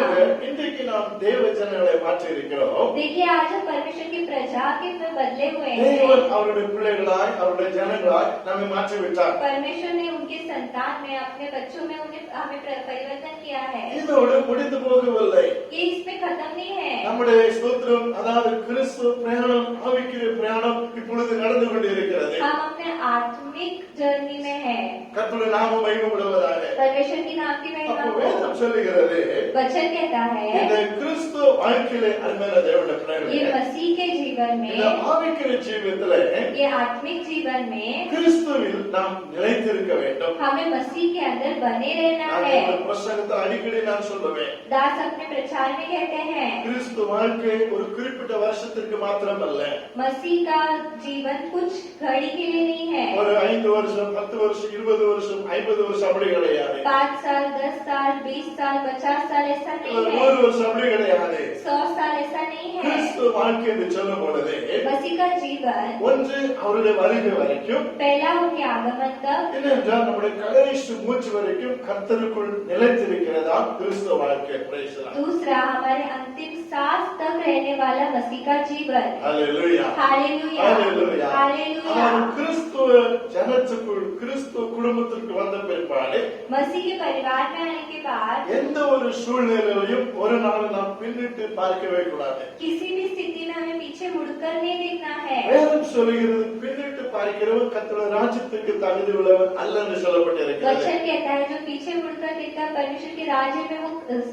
இன்றைக்கு நாம் தேவ ஜனங்களை மாற்றி இருக்கிறோம். देखिए, आज हम परमेश्वर की प्रजा के में बदले हुए தேவன் हैं। அவருடைய பிள்ளைகளாய் அவருடைய ஜனங்களாய் நம்மை மாற்றி விட்டார். परमेश्वर ने उनके संतान में, अपने बच्चों में उन्हें हमें परिवर्तन किया है। இதோடு முடிந்து போகவில்லை. ये इसमें खत्म नहीं है। நம்முடைய ஸ்தோத்திரம், அதாவது கிறிஸ்து பிரயாணம், ஆவிக்குரிய பிரயாணம் இப்பொழுது நடந்து கொண்டிருக்கிறது. हम अपने आत्मिक जर्नी में हैं। கர்த்தருடைய நாமம் மகிமைப்படுவதாக. परमेश्वर की नाम की महिमा அப்போ हो। வேதம் சொல்லுகிறது, वचन कहता இந்த है கிறிஸ்து வாழ்க்கையிலே அருமையான தேவனுடைய ये பிள்ளைகளே, मसीह के जीवन இந்த में, ஆவிக்குரிய ஜீவியத்திலே ये आत्मिक जीवन में கிறிஸ்துவில் நாம் நிலைத்திருக்க வேண்டும். हमें मसीह के अंदर बने रहना நான் है। இந்த பிரசங்கத்தை அடிக்கடி நான் சொல்லுவேன், दास अपने प्रचार में कहते हैं கிறிஸ்து வாழ்க்கை ஒரு குறிப்பிட்ட வருஷத்திற்கு மாத்திரமல்ல, मसीह का जीवन कुछ घड़ी के लिए नहीं है। ஒரு 5 வருஷம், 10 வருஷம், 20 வருஷம், 50 வருஷம் அப்படி கிடையாது. 5 साल, 10 साल, 20 साल, 50 साल ऐसा नहीं है। 100 வருஷம் அப்படி கிடையாது. 100 साल ऐसा नहीं है। கிறிஸ்து வாழ்க்கை என்று சொல்லும் பொழுது मसीह का जीवन ஒன்று அவருடைய வருகை வரைக்கும், पहला उनके आगमन तक, என்னென்றால் நம்முடைய கடைசி மூச்சு வரைக்கும் கர்த்தருக்குள் நிலைத்திருக்கிறதா கிறிஸ்துவ வாழ்க்கை. Praise the Lord. दूसरा हमारे अंतिम सांस तक रहने वाला मसीह का जीवन। Hallelujah. Hallelujah, Hallelujah. हालेलुया। அவர் கிறிஸ்துவ ஜனத்துக்குள், கிறிஸ்துவ குடும்பத்திற்கு வந்த பிற்பாடு मसीह के परिवार में आने के बाद எந்த ஒரு சூழ்நிலையிலையும் ஒரு நாள் நாம் பின்னிட்டு பார்க்கவே கூடாது. किसी भी स्थिति में हमें पीछे मुड़कर नहीं देखना है। வேதம் சொல்லுகிறது, பின்னிட்டு பார்க்கிறவன் கர்த்தருடைய ராஜ்யத்துக்கு தகுதி உள்ளவன் அல்ல என்று சொல்லப்பட்டிருக்கிறது. वचन कहता है जो पीछे मुड़कर देखता है परमेश्वर के राज्य में वो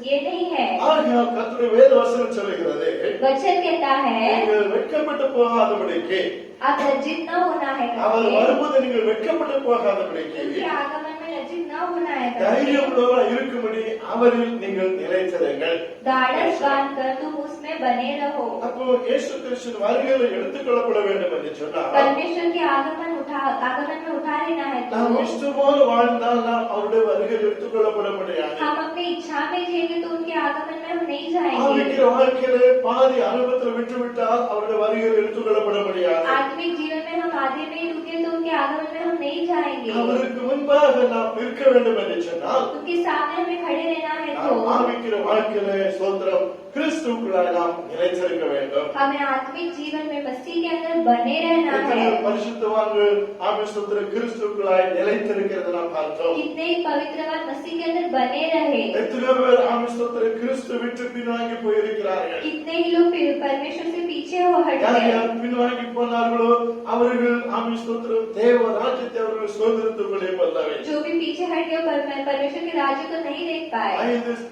ये नहीं है। ஆகையால் கர்த்தருடைய வேத வசனம் சொல்லுகிறது, वचन कहता है நீங்கள் வெட்கப்பட்டு போகாதபடிக்கு, आप लज्जित न होना है அவர் करके, வரும்போது நீங்கள் வெட்கப்பட்டு போகாதபடிக்கு, उनके आगमन में लज्जित न होना है தைரியம் करके, உள்ளவராய் இருக்கும்படி அவரில் நீங்கள் நிலைத்திருங்கள். धाड़स बांधकर तुम उसमें बने रहो। அப்போ இயேசு கிறிஸ்து வருகையில எடுத்துக்கொள்ளப்பட வேண்டும் என்று சொன்னால், परमेश्वर के आगमन में उठा लेना है நாம் तो இஷ்டம் போல வாழ்ந்தால் நாம் அவருடைய வருகையில் எடுத்துக்கொள்ளப்பட முடியாது. हम अपनी इच्छा में जिएंगे तो उनके आगमन में हम नहीं जाएंगे। ஆவிக்குரிய வாழ்க்கையிலே பாதி அனுபவத்தில் விட்டுவிட்டால் அவருடைய வருகையில் எடுத்துக்கொள்ளப்பட முடியாது. आत्मिक जीवन में हम आधे में ही रुके तो उनके आगमन में हम नहीं जाएंगे। அவருக்கு முன்பாக நாம் நிற்க வேண்டும் என்று சொன்னால், उनके सामने हमें खड़े रहना है நாம் तो ஆவிக்குரிய வாழ்க்கையிலே ஸ்தோத்திரம் கிறிஸ்துவுக்குள்ளாய் நாம் நிலைத்திருக்க வேண்டும். हमें आत्मिक जीवन में मसीह के अंदर बने रहना எத்தனை है। பரிசுத்தவான்கள் ஆவிஸ்தோத்திர கிறிஸ்துவுக்குள்ளாய் நிலைத்திருக்கிறது நாம் பார்த்தோம். कितने ही पवित्रवान मसीह के अंदर बने रहे, எத்தனை பேர் ஆவிஸ்தோத்திர கிறிஸ்து விட்டு பின்வாங்கி போயிருக்கிறார்கள். कितने ही लोग फिर परमेश्वर से पीछे हो हट யார் गए। யார் பின்வாங்கி போனார்களோ அவர்கள் ஆவிஸ்தோத்திர தேவ ராஜ்யத்தை அவர்கள் சுதந்திரத்துக் கொள்ளே வல்லவை. जो भी पीछे हट गए परमेश्वर के राज्य को नहीं देख पाए।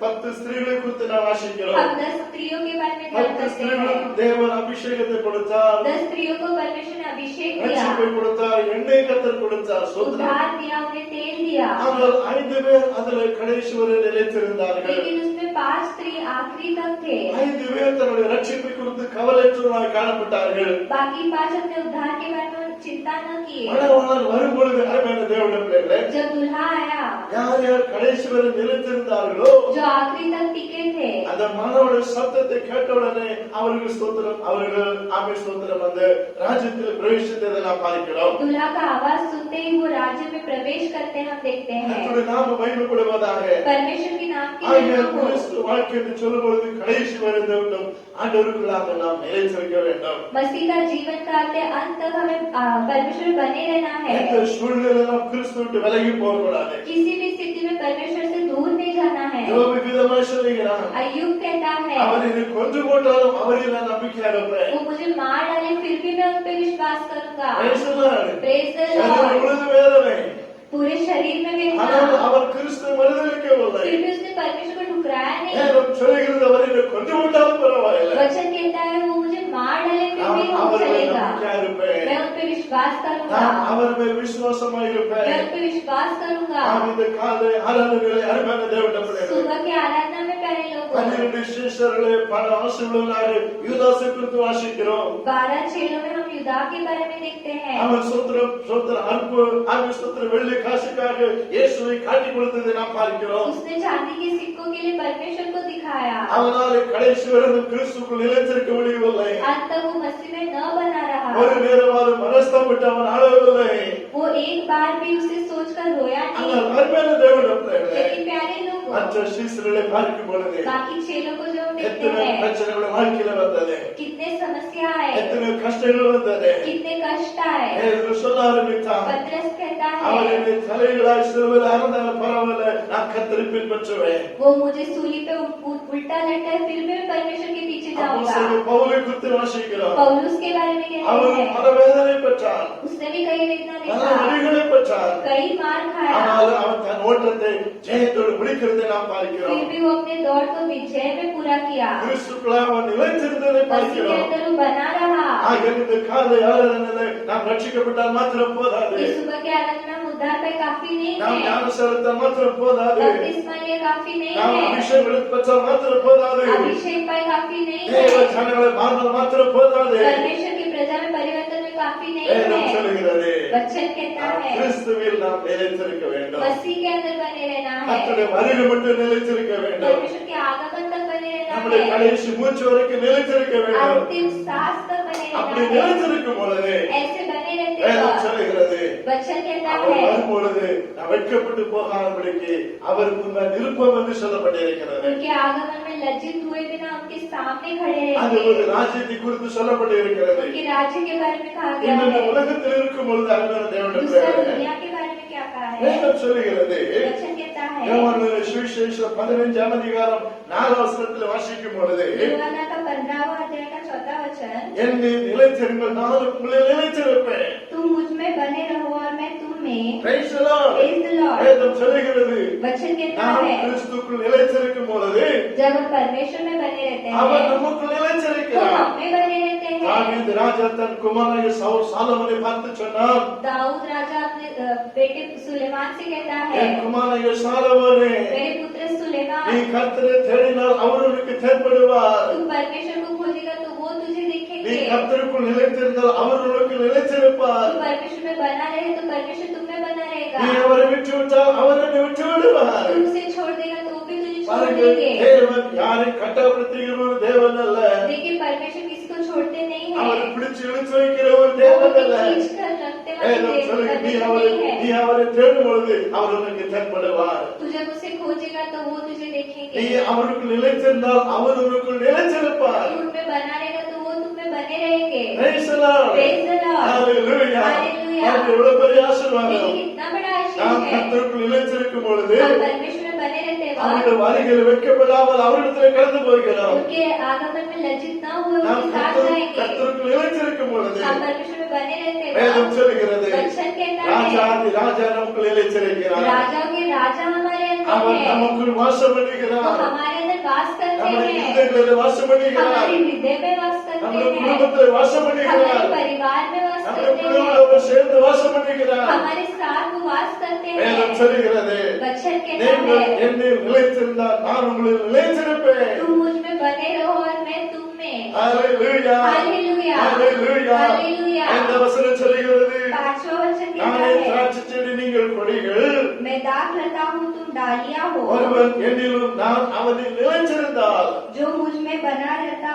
5-10 ஸ்திரீகளை குறித்து நாம் வாசிக்கிறோம். हम 10 स्त्रियों के बारे में ध्यान 10 करते ஸ்திரீகளுக்கு हैं। தேவன் அபிஷேகத்தை கொடுத்தார். 10 स्त्रियों को परमेश्वर अभिषेक दिया, ரட்சிப்பை கொடுத்தார், எண்ணெய் கர்த்தர் கொடுத்தார். ஸ்தோத்திரம். उद्धार दिया, उन्हें तेल दिया। ஆனால் 5 பேர் அதுல கடைசி வரை நிலைத்திருந்தார்கள். लेकिन उसमें 5 स्त्री आखिरी तक थे। 5 பேர் தன்னுடைய ரட்சிப்பை குறித்து கவலையற்றவர்களாய் காணப்பட்டார்கள். बाकी 5 अपने उद्धार के बारे में चिंता न किए। மணவாளன் வரும்பொழுது அருமையான தேவனுடைய பிள்ளைகளே, जब दूल्हा आया, யார் யார் கடைசி வரை நிலைத்திருந்தார்களோ जो आखिरी तक टिके थे, அந்த மணவாள சத்தத்தை கேட்டவுடனே அவர்கள் ஸ்தோத்திரம், அவர்கள் ஆமே ஸ்தோத்திரம், அந்த ராஜ்யத்தில் பிரவேசித்ததை நாம் பார்க்கிறோம். दूल्हा का आवाज सुनते ही वो राज्य में प्रवेश करते हम देखते हैं। கர்த்தருடைய நாமம் மகிமைப்படுவதாக. परमेश्वर के नाम की ஆகிய महिमा हो। கிறிஸ்து வாழ்க்கை என்று சொல்லும் பொழுது கடைசி வரை வேண்டும் ஆண்டவருக்குள்ளாக நாம் நிலைத்திருக்க வேண்டும். मसीह का जीवन काल के अंत तक हमें परमेश्वर बने रहना है। எந்த சூழ்நிலையிலும் நாம் கிறிஸ்து விட்டு விலகி போகக்கூடாது. किसी भी स्थिति में परमेश्वर से दूर नहीं जाना है। யோபு விதமாய் சொல்லுகிறான், अय्यूब कहता है, அவர் என்னை கொன்று போட்டாலும் அவரில் நான் நம்பிக்கையாக இருப்பேன். वो मुझे मार डाले फिर भी मैं उन पे विश्वास करूंगा। Praise the Lord. Praise the சரீரம் Lord। முழுதும் வேதனை, पूरे शरीर में ஆனால் वेदना, அவர் கிறிஸ்துவை மறுதலிக்கவில்லை. फिर भी उसने परमेश्वर को ठुकराया नहीं। வேதம் சொல்லுகிறது, அவர் என்னை கொன்று போட்டாலும் பரவாயில்லை, वचन कहता है वो मुझे मार डाले फिर भी நான் वो அவர் மேல் चलेगा, நம்பிக்கையாக இருப்பேன். मैं उन पे विश्वास करूंगा, நான் அவர் மேல் விசுவாசமாக मैं இருப்பேன். उन पे विश्वास करूंगा। நாம் இந்த காலை ஆராதனைகளை அருமையான தேவனுடைய பிள்ளைகளே, सुबह की आराधना में प्यारे लोगों, 12 சிஷ்யர்களே பல ஆசீர்வாதங்களை யூதாசை குறித்து வாசிக்கிறோம். 12 चेलों में हम युदा के बारे में देखते हैं। அவன் சோத்திரம் அன்பு ஆவி சோத்திரம் வெள்ளி காசுக்காக இயேசுவை காட்டி கொடுத்ததை நாம் பார்க்கிறோம். उसने चांदी के सिक्कों के लिए परमेश्वर को दिखाया। அவனால கடைசி வரை கிறிஸ்துக்குள் நிலைத்திருக்க முடியவில்லை. अंत तक वो मसीह में न बना रहा। ஒரு நேரமாவது மனஸ்தாபப்பட்டு அவன் அழவில்லை. वो एक बार भी उसे सोचकर रोया नहीं। ஆனால் அருமையான தேவனுடைய பிள்ளைகளே, लेकिन प्यारे लोगों, மற்ற சீசர்களை பார்க்கும் பொழுது बाकी चेलों को जो हम देखते எத்தனை हैं, பிரச்சனைகள் வாழ்க்கையில வந்தது, कितने समस्या आए, எத்தனை கஷ்டங்கள் வந்தது. कितने कष्ट आए। என்று சொல்ல ஆரம்பித்தான், पतरस कहता அவர் है, என்னை தலைகளாய் சிலுவையில் அறந்தாலும் பரவாயில்லை, நான் கர்த்தரை பின்பற்றுவேன். वो मुझे सूली पे उल्टा लटका है फिर भी मैं परमेश्वर के पीछे जाऊंगा। அப்போஸ்தலன் பவுலை குறித்து வாசிக்கிறோம். पौलुस के बारे में कहते அவர் हैं, பல வேதனை பெற்றான், उसने भी कई वेदना பல देखा, வழிகளை பெற்றான். कई मार खाया, ஆனால் அவன் தன் ஓட்டத்தை ஜெயத்தோடு முடிக்கிறதை நாம் फिर பார்க்கிறோம். भी वो अपने दौड़ को विजय में पूरा किया। கிறிஸ்துக்குள்ளாக அவன் நிலைத்திருந்ததை मसीह के பார்க்கிறோம். अंदर वो बना रहा। ஆக இந்த காலை ஆராதனையிலே நாம் ரட்சிக்கப்பட்டால் மாத்திரம் போதாது, ये सुबह के आराधना में उद्धार पे काफी नहीं நாம் है, ஞானஸ்நானம் மாத்திரம் போதாது, बपतिस्मा लिए काफी नहीं நாம் है, அபிஷேகம் பெற்றால் மாத்திரம் போதாது, अभिषेक पाए काफी नहीं தேவ है, ஜனங்களை மாத்திரம் மாத்திரம் போதாது. परमेश्वर की प्रजा में परिवर्तन में काफी नहीं வேதம் है। சொல்லுகிறது, वचन कहता நாம் है கிறிஸ்துவில் நாம் நிலைத்திருக்க வேண்டும். मसीह के अंदर बने रहना है, கர்த்தருடைய வருகை மட்டும் நிலைத்திருக்க வேண்டும். परमेश्वर के आगमन तक बने நம்முடைய रहना है, கடைசி மூச்சு வரைக்கும் நிலைத்திருக்க வேண்டும். अंतिम सांस तक बने அப்படி रहना है। நிலைத்திருக்கும் பொழுது ऐसे बने रहते வேதம் हैं, சொல்லுகிறது, वचन कहता அவர் है வரும்பொழுது நாம் வெட்கப்பட்டு போகாதபடிக்கு அவருக்கு முன்னால் இருப்போம் என்று சொல்லப்பட்டிருக்கிறது. उनके आगमन में लज्जित हुए बिना उनके सामने खड़े அது रहेंगे। ஒரு ராஜ்யத்தை குறித்து சொல்லப்பட்டிருக்கிறது. उनके राज्य के बारे में कहा गया இந்த है। உலகத்தில் இருக்கும் பொழுது அருமையான தேவனுடைய दूसरा பிள்ளைகளே, दुनिया के बारे में क्या कहा है? வேதம் சொல்லுகிறது, वचन कहता है யோவான் சுவிசேஷம் 15 அதிகாரம் 4 வசனத்தில் வாசிக்கும் பொழுது, यूहन्ना का 15वां अध्याय का 4वां वचन, என்னை நிலைத்திருங்கள், நான் உங்களை நிலைத்திருப்பேன். तुम मुझ में बने रहो और मैं तुम में। Praise the Lord. Praise the Lord। வேதம் சொல்லுகிறது, वचन कहता நாம் है கிறிஸ்துக்குள் நிலைத்திருக்கும் பொழுது जब हम परमेश्वर में बने रहते அவர் हैं நமக்குள் तो நிலைத்திருக்கிறார். हम में बने रहते हैं। தாவீது ராஜா தன் குமாரனாகிய சாலமோனை பார்த்து சொன்னார், दाऊद राजा अपने बेटे सुलेमान से कहता है, என் குமாரனாகிய சாலமோனே, मेरे पुत्र நீ सुलेमान, கர்த்தரை தேடினால் அவர் உனக்கு தென்படுவார். तू परमेश्वर को खोजेगा तो वो तुझे நீ देखेंगे। கர்த்தருக்குள் நிலைத்திருந்தால் அவர் உனக்கு நிலைத்திருப்பார். तू परमेश्वर में बना रहे तो परमेश्वर तुम में बना रहेगा। நீ அவரை விட்டு விட்டால் அவர் உன்னை விட்டு விடுவார். तू उसे छोड़ देगा तो वो भी तुझे छोड़ பாருங்கள், देंगे। தேவன் யாரை கட்டாப்படுத்துகிற ஒரு தேவன் அல்ல, लेकिन परमेश्वर किसी को छोड़ते नहीं அவர் है, பிடிச்சு இழுத்து வைக்கிற ஒரு वो தேவன் भी அல்ல. खींच कर रखते वाले வேதம் சொல்லுங்க, நீ परमेश्वर नहीं நீ है। அவரை தேடும் பொழுது அவர் உனக்கு தென்படுவார். तू जब उसे खोजेगा तो वो तुझे நீ देखेंगे। அவருக்குள் நிலைத்திருந்தால் அவர் உனக்குள் நிலைத்திருப்பார். तू उनमें बना रहेगा तो वो तुम में बने रहेंगे। Praise the Lord. Praise the Lord। Hallelujah. Hallelujah। அது எவ்வளவு பெரிய ये ஆசீர்வாதம். कितना बड़ा நாம் आशीष है। கர்த்தருக்குள் நிலைத்திருக்கும் பொழுது हम परमेश्वर में बने रहते हैं, அவருடைய வருகையில் வெட்கப்படாமல் அவரிடத்தில் கடந்து போகிறோம். उनके आगमन में लज्जित न हुए நாம் उनके साथ जाएंगे। கர்த்தருக்குள் நிலைத்திருக்கும் பொழுது हम परमेश्वर में बने रहते வேதம் हैं। சொல்லுகிறது वचन कहता ராஜாதி ராஜா நமக்குள் है நிலைத்திருக்கிறார். राजाओं के राजा हमारे अंदर அவர் है, நமக்குள் வாசம் वो பண்ணுகிறார். हमारे अंदर वास करते நம்முடைய हैं, இதயங்களில் வாசம் பண்ணுகிறார். हमारे हृदय में वास करते நம்முடைய हैं, குடும்பத்தில் வாசம் हमारे பண்ணுகிறார். परिवार में वास நம்முடைய करते हैं, பிள்ளைகளோடு சேர்ந்து வாசம் பண்ணுகிறார். हमारे साथ वो वास करते வேதம் हैं। சொல்லுகிறது वचन कहता நீங்கள் है என்னில் நிலைத்திருந்தால் நான் உங்களில் நிலைத்திருப்பேன். तुम मुझ में बने रहो और मैं तुम में। ஹalleluya हालेलुया, ஹalleluya. हालेलुया। இந்த வசனம் சொல்லுகிறது पांचवा वचन कहता நானே है திராட்சை செடி நீங்கள் கொடிகள். मैं दाख लता हूँ तुम डालियां हो, ஒருவன் என்னிலும் நான் அவனில் நிலைத்திருந்தால் जो मुझ में बना रहता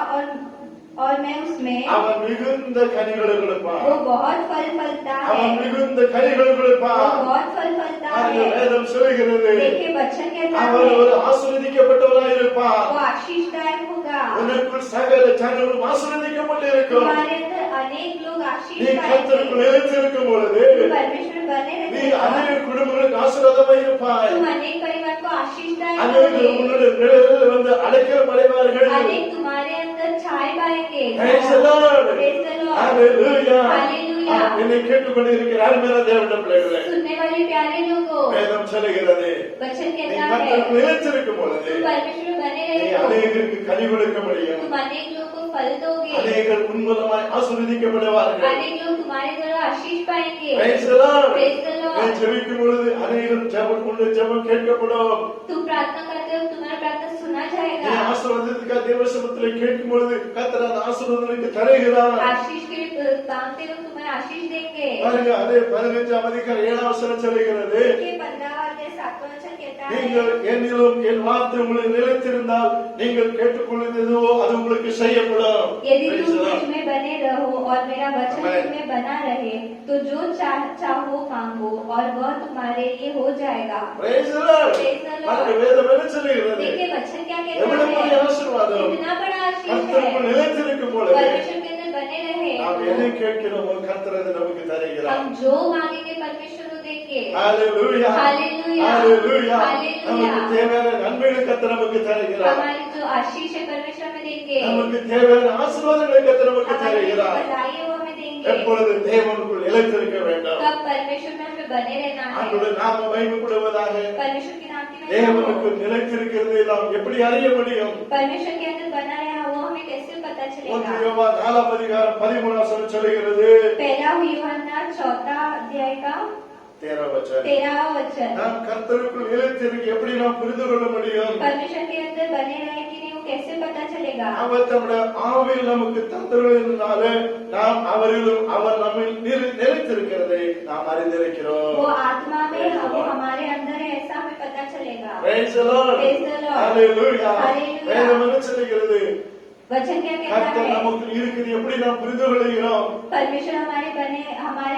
और मैं उसमें, அவன் மிகுந்த கனிகளை கொடுப்பான். वो बहुत फल फलता है, அவன் மிகுந்த கனிகளை वो கொடுப்பான். बहुत फल फलता அந்த है। வேதம் சொல்லுகிறது देखिए वचन कहता அவன் है ஒரு ஆசீர்வதிக்கப்பட்டவனாய் இருப்பான். वो आशीषदायक होगा। உனக்குள் சகல ஜனங்களும் ஆசீர்வதிக்கப்பட்டிருக்கும். तुम्हारे अंदर अनेक लोग आशीष நீ கர்த்தருக்குள் पाएंगे। நிலைத்திருக்கும் பொழுது तुम परमेश्वर में बने நீ रहते हो, அநேக குடும்பங்களுக்கு ஆசீர்வாதமாய் இருப்பாய். तुम अनेक परिवार को आशीषदायक அநேக होगे, உன்னுடைய நிழலில் வந்து அடைக்கலம் அடைவார்கள். अनेक तुम्हारे अंदर छाए पाएंगे। Praise the Lord. Praise the Lord. Hallelujah. Hallelujah. என்னை கேட்டுக்கொண்டிருக்கிற அருமையான தேவனுடைய பிள்ளைகளே, सुनने वाले प्यारे लोगों, வேதம் சொல்லுகிறது वचन நீ कहता है கர்த்தருக்குள் நிலைத்திருக்கும் பொழுது तुम परमेश्वर में बने நீ रहे हो, அநேகருக்கு கனி கொடுக்க முடியும். तुम अनेक लोगों को फल दोगे, அநேகர் உன் மூலமாய் ஆசீர்வதிக்கப்படுவார்கள். अनेक लोग तुम्हारे द्वारा आशीष पाएंगे। Praise the Lord. Praise the நீ Lord। ஜெபிக்கும் பொழுது அநேகர் ஜெபம் கொண்டு ஜெபம் கேட்கப்படும். तुम प्रार्थना करते हो, तुम्हारा प्रार्थना सुना நீ जाएगा। ஆசீர்வாதத்துக்காக தேவ சமூகத்தில் கேட்கும் பொழுது கர்த்தர் அந்த ஆசீர்வாதங்களுக்கு தருகிறார். आशीष के लिए मांगते हो, तुम्हें आशीष देंगे। பாருங்க, அதே 15ஆம் அதிகாரம் 7ஆம் வசனம் சொல்லுகிறது देखिए 15वां अध्याय 7वां वचन कहता है நீங்கள் என்னிலும் என் வார்த்தை உங்களுக்கு நிலைத்திருந்தால் நீங்கள் கேட்டுக்கொள்வது எதுவோ அது உங்களுக்கு செய்யப்படும். यदि Praise तुम the Lord. मुझ में बने रहो और मेरा वचन Amen. तुम में बना रहे, तो जो चाहो मांगो और वह तुम्हारे लिए हो जाएगा। Praise the Lord. Praise the Lord. பாருங்க, வேதம் என்ன சொல்லுகிறது? देखिए वचन क्या எவ்வளவு कहता பெரிய है, ஆசீர்வாதம். कितना बड़ा आशीष கர்த்தருக்குள் है। நிலைத்திருக்கும் பொழுது परमेश्वर के अंदर बने रहे, நாம் எதை கேட்கிறோமோ கர்த்தர் அதை நமக்கு தருகிறார். हम जो मांगेंगे परमेश्वर को देंगे। Hallelujah. Hallelujah. Hallelujah. Hallelujah. நமக்கு தேவையான நன்மைகளை கர்த்தர் நமக்கு தருகிறார். हमारी जो आशीष है परमेश्वर में देंगे, நமக்கு தேவையான ஆசீர்வாதங்களை கர்த்தர் நமக்கு हमारी जो தருகிறார். भलाई है वो हमें देंगे। எப்பொழுது தேவனுக்குள் நிலைத்திருக்க வேண்டும். तब परमेश्वर में हमें बने रहना है। ஆண்டவருடைய நாமம் மகிமைப்படுவதாக. परमेश्वर के नाम की महिमा தேவனுக்கு हो। நிலைத்திருக்கிறது நாம் எப்படி அறிய முடியும்? परमेश्वर के अंदर बना रहा वो हमें कैसे पता 1 चलेगा? யோவான் 4ஆம் அதிகாரம் 13ஆம் வசனம் சொல்லுகிறது. पहला यूहन्ना 4 अध्याय का 13ஆம் வசனம். 13वां वचन, நாம் கர்த்தருக்குள் நிலைத்திருக்க எப்படி நாம் புரிந்து கொள்ள முடியும்? परमेश्वर के अंदर बने रहे कि नहीं वो कैसे पता चलेगा? அவர் தம்முடைய ஆவியில் நமக்கு தந்தருளினால நாம் அவரிலும் அவர் நம்மில் நிலைத்திருக்கிறதை நாம் அறிந்திருக்கிறோம். वो आत्मा में वो हमारे अंदर है ऐसा हमें पता चलेगा। Praise the Lord. Praise the Lord. Hallelujah. Hallelujah. வேதம் என்ன சொல்லுகிறது? वचन क्या कहता கர்த்தர் है? நமக்கு இருக்குது எப்படி நாம் புரிந்து கொள்கிறோம்? परमेश्वर हमारे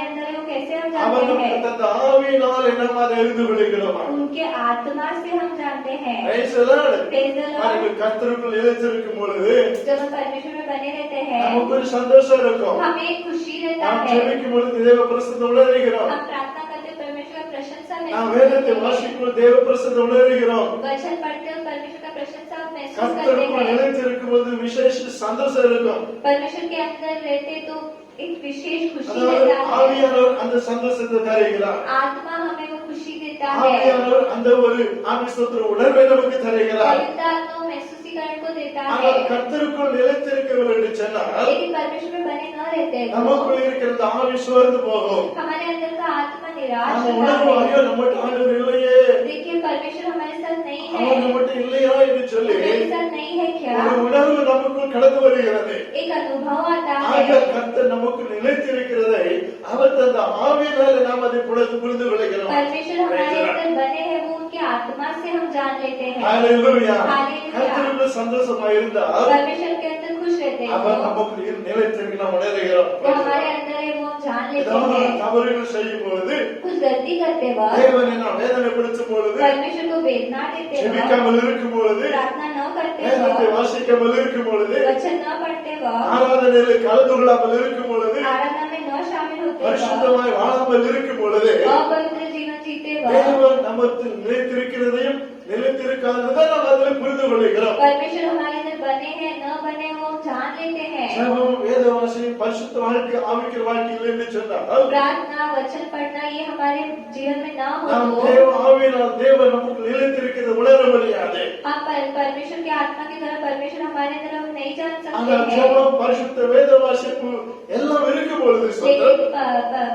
अंदर है वो कैसे हम அவர் जानते நமக்கு हैं? தந்த ஆவியினால் நம்ம அதை அறிந்து கொள்கிறோம். उनके आत्मा से हम जानते हैं। Praise the Lord. Praise the Lord. பாருங்கள், கர்த்தருக்குள் நிலைத்திருக்கும் பொழுது जब हम परमेश्वर में बने रहते हैं, நமக்கு ஒரு சந்தோஷம் இருக்கும். हमें एक खुशी रहता நாம் है। ஜெபிக்கும் பொழுது தேவ பிரசன்னத்தை உணர்கிறோம். हम प्रार्थना करते हैं, परमेश्वर का प्रशंसा நாம் महसूस வேதத்தை करते हैं। வாசிக்கும் பொழுது தேவ பிரசன்னத்தை உணர்கிறோம். वचन पढ़ते हैं, परमेश्वर का प्रशंसा महसूस करते கர்த்தருக்குள் हैं। நிலைத்திருக்கும் பொழுது விசேஷ சந்தோஷம் இருக்கும். परमेश्वर के अंदर रहते तो एक विशेष खुशी அதாவது रहता है। ஆவியானவர் அந்த சந்தோஷத்தை தருகிறார். आत्मा हमें वो खुशी देता है। ஆவியானவர் அந்த ஒரு ஆவிஸ்தோத்திர உணர்வை நமக்கு தருகிறார். पवित्र आत्मा महसूसीकरण को देता है। ஆனால் கர்த்தருக்குள் நிலைத்திருக்கவில்லை என்று சொன்னால் लेकिन परमेश्वर में बने न रहते हैं तो நமக்குள் இருக்கிற அந்த ஆவி சோர்ந்து போகும். हमारे अंदर का आत्मा निराश நம்ம होता உணர்வோம், है। ஐயோ நம்மகிட்ட ஆண்டவர் இல்லையே, देखिए परमेश्वर हमारे साथ नहीं அவர் है, நம்மகிட்ட இல்லையா என்று சொல்லி हमारे साथ नहीं है क्या? ஒரு உணர்வு நமக்குள் கடந்து வருகிறது. एक अनुभव आता ஆக है। கர்த்தர் நமக்குள் நிலைத்திருக்கிறதை அவர் தந்த ஆவியினாலே நாம் அதை புரிந்து கொள்கிறோம். परमेश्वर हमारे अंदर बने हैं वो उनके आत्मा से हम जान लेते हैं। ஹalleluya. Hallelujah. கர்த்தருக்குள் சந்தோஷமா இருந்தால் परमेश्वर के अंदर खुश रहते हैं அவர் वो நமக்குள் நிலைத்திருக்க நாம் உணர்கிறோம். हमारे अंदर है वो हम जान लेते ஏதாவது हैं। தவறுகள் செய்யும் பொழுது कुछ गलती करते वक्त தேவனை நாம் வேதனைப்படுத்தும் பொழுது परमेश्वर को वेदना देते वक्त, ஜெபிக்காமல் இருக்கும் பொழுது प्रार्थना न करते வேதத்தை वक्त, வாசிக்காமல் இருக்கும் பொழுது वचन न पढ़ते वक्त, ஆராதனையில் கலந்து கொள்ளாமல் இருக்கும் பொழுது आराधना में न शामिल होते वक्त, பரிசுத்தமாய் வாழாமல் இருக்கும் பொழுது अपवित्र जीवन जीते वक्त, தேவன் நமக்கு நிலைத்திருக்கிறதையும் நிலைத்திருக்காததையும் நாம் அதில் புரிந்து கொள்கிறோம். परमेश्वर हमारे अंदर बने हैं न बने वो हम जान लेते हैं। ஜெபம், வேதவாசி, பரிசுத்த வாழ்க்கை ஆவிக்குரிய வாழ்க்கை இல்லை என்று சொன்னால் प्रार्थना वचन पढ़ना ये हमारे जीवन में ना हो நாம் तो தேவ ஆவியினால் தேவன் நமக்கு நிலைத்திருக்கிறது உணர முடியாது. हम परमेश्वर की आत्मा की तरह परमेश्वर हमारे अंदर हम नहीं जान ஆனால் सकते हैं। ஜெபம் பரிசுத்த வேத வாசிப்பு எல்லாம் இருக்கும் பொழுது लेकिन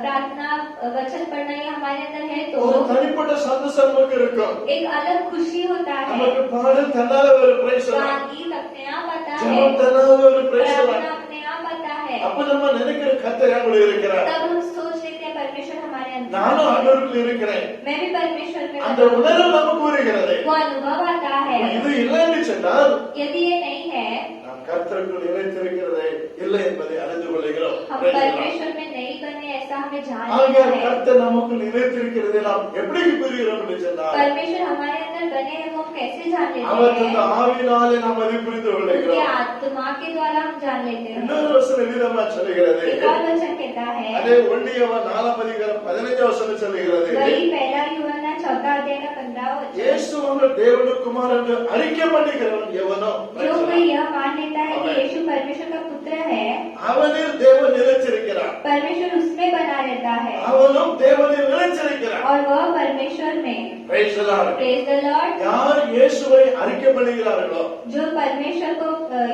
प्रार्थना वचन पढ़ना ये हमारे अंदर है तो ஒரு தனிப்பட்ட சந்தோஷம் நமக்கு இருக்கும். एक अलग खुशी होता है। நமக்கு பாடல் தன்னால ஒரு பிரைஸ் गीत अपने आप आता है, ஜெபம் தன்னால ஒரு பிரைஸ் प्रार्थना अपने आप आता है। அப்ப நம்ம நினைக்கிற கர்த்தர் என் கூட இருக்கிறார், तब हम सोच लेते हैं परमेश्वर हमारे अंदर, நானும் ஆண்டவருக்குள்ள இருக்கிறேன். मैं भी परमेश्वर में அந்த हूँ। உணர்வு நமக்கு வருகிறது. वो अनुभव आता है। இது இல்லைன்னு சொன்னால் यदि ये नहीं है, நாம் கர்த்தருக்குள் நிலைத்திருக்கிறதே இல்லை என்பதை அறிந்து கொள்கிறோம். हम परमेश्वर में नहीं बने ऐसा हमें जान ஆக लेना है। கர்த்தர் நமக்குள் நிலைத்திருக்கிறதை நாம் எப்படி புரிகிறோம் என்று சொன்னால் परमेश्वर हमारे अंदर बने हैं वो हम कैसे जान அவர் लेते தந்த हैं? ஆவியினாலே நாம் அதை புரிந்து उनके கொள்கிறோம். आत्मा के द्वारा हम जान लेते हैं। இன்னொரு வசனம் விதமா சொல்லுகிறது. एक और वचन कहता है, அதே ஒன்றியவன் 4 அதிகாரம் 15 வசனம் சொல்லுகிறது. वही पहला यूहन्ना 4 अध्याय का 15 वचन, இயேசு அவர்கள் தேவனுடைய குமாரன் என்று அறிக்கை பண்ணுகிறவன் எவனோ जो कोई यह मान लेता है कि यीशु परमेश्वर का पुत्र है, அவனில் தேவன் நிலைச்சிருக்கிறார், परमेश्वर उसमें बना रहता है அவனும் தேவனில் நிலைச்சிருக்கிறார். और वह परमेश्वर में। Praise the Lord. Praise the Lord. யார் இயேசுவை அறிக்கை பண்ணுகிறார்களோ जो परमेश्वर को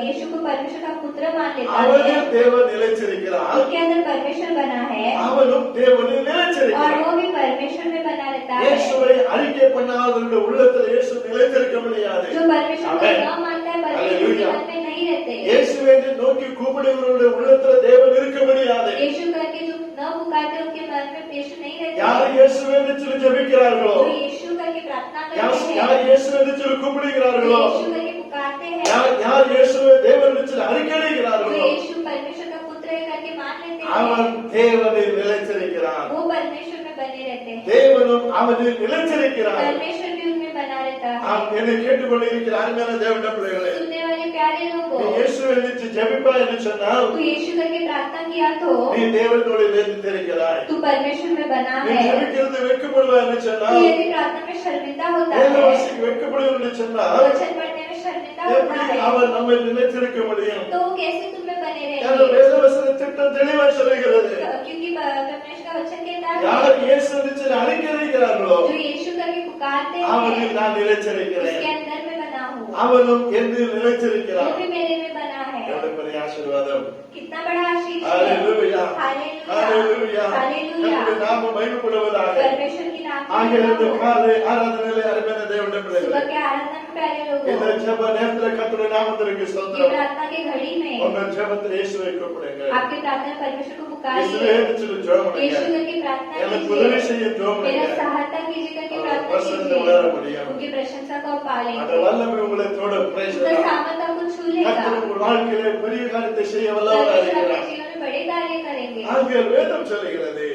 यीशु को परमेश्वर का पुत्र मान लेता है, அவனில் தேவன் நிலைச்சிருக்கிறார், उसके अंदर परमेश्वर बना है அவனும் தேவனில் और நிலைச்சிருக்கிறார். वो भी परमेश्वर में बना रहता है। இயேசுவை அறிக்கை பண்ணாதவருடைய உள்ளத்தில் இயேசு நிலைத்திருக்க முடியாது. जो परमेश्वर को Amen. न मानता है परमेश्वर के Hallelujah. मन में नहीं रहते। இயேசுவை நோக்கி கூப்பிடுகிறவருடைய உள்ளத்தில் தேவன் இருக்க முடியாது. यीशु करके जो न पुकारते उनके मन में यीशु नहीं யார் रहते। இயேசுவை என்று சொல்லி ஜெபிக்கிறார்களோ, जो यीशु करके प्रार्थना யார் करते யார் हैं, இயேசு என்று சொல்லி जो கூப்பிடுகிறார்களோ, यीशु करके पुकारते हैं, யார் இயேசுவை தேவன் என்று சொல்லி जो அறிக்கையிடுகிறார்களோ, यीशु परमेश्वर का पुत्र है करके मान लेते அவன் हैं, தேவனில் நிலைத்திருக்கிறான். वो परमेश्वर में बने रहते हैं। தேவனும் அவனில் நிலைத்திருக்கிறான். परमेश्वर भी उनमें बना रहता है। நாம் என்னை கேட்டுக்கொண்டிருக்கிற அருமையான தேவனுடைய பிள்ளைகளே, सुनने वाले प्यारे நீ लोगों, இயேசுவை என்று ஜெபிப்பா என்று சொன்னால் तू यीशु करके प्रार्थना किया तो நீ தேவனோடு நிலைத்திருக்கிறாய். तू परमेश्वर में बना நீ है। ஜெபிக்கிறது வெட்கப்படுவா என்று तू சொன்னால், यदि प्रार्थना में शर्मिंदा होता है, வேதவாசிக்கு வெட்கப்படுவா என்று சொன்னால் वचन पढ़ने में शर्मिंदा होता எப்படி है, அவன் நம்மை நிலைத்திருக்க முடியும்? तो वो कैसे तुम में बने ஏன்னா रहेंगे? வேதவசன திட்டம் தெளிவாய் சொல்லுகிறது. क्योंकि परमेश्वर का वचन कहता है, யார் இயேசு என்று சொல்லி அறிக்கையிடுகிறார்களோ, जो यीशु करके पुकारते அவனில் हैं, நான் நிலைத்திருக்கிறேன், उसके अंदर में बना हूँ, அவனும் என்னில் நிலைத்திருக்கிறான். वो भी मेरे में बना है। எவ்வளவு பெரிய ஆசீர்வாதம். कितना बड़ा आशीष है। ஹalleluya, हालेलुया, ஹalleluya. हालेलुया। கர்த்தருடைய நாமம் மகிமைப்படுவதாக. परमेश्वर की नाम ஆகியிருந்த காலை ஆராதனையிலே அருமையான தேவனுடைய सुबह பிள்ளைகளே, के आराधना में प्यारे இந்த लोगों, ஜெப நேரத்தில் கர்த்தருடைய நாமத்திற்கு ये ஸ்தோத்திரம். प्रार्थना के घड़ी में உங்கள் ஜெபத்தில் இயேசுவை கூப்பிடுங்க. आपके प्रार्थना परमेश्वर को இயேசுவே पुकारिए, என்று சொல்லி ஜெபம் यीशु பண்ணுங்க. करके प्रार्थना எனக்கு உதவி कीजिए, செய்ய ஜெபம் मेरा பண்ணுங்க. सहायता कीजिए करके प्रार्थना प्रसन्न उड़ार कीजिए, बढ़िया। उनकी प्रशंसा को आप அந்த पालेंगे, வல்லமை உங்களை தொட praise the उनका Lord. सामर्थ आपको छू लेगा, கர்த்தர் உங்கள் வாழ்க்கையிலே பெரிய காரியத்தை செய்ய வல்லவராக परमेश्वर இருக்கிறார். आपके जीवन में बड़े कार्य करेंगे। ஆகியால் வேதம் சொல்லுகிறது,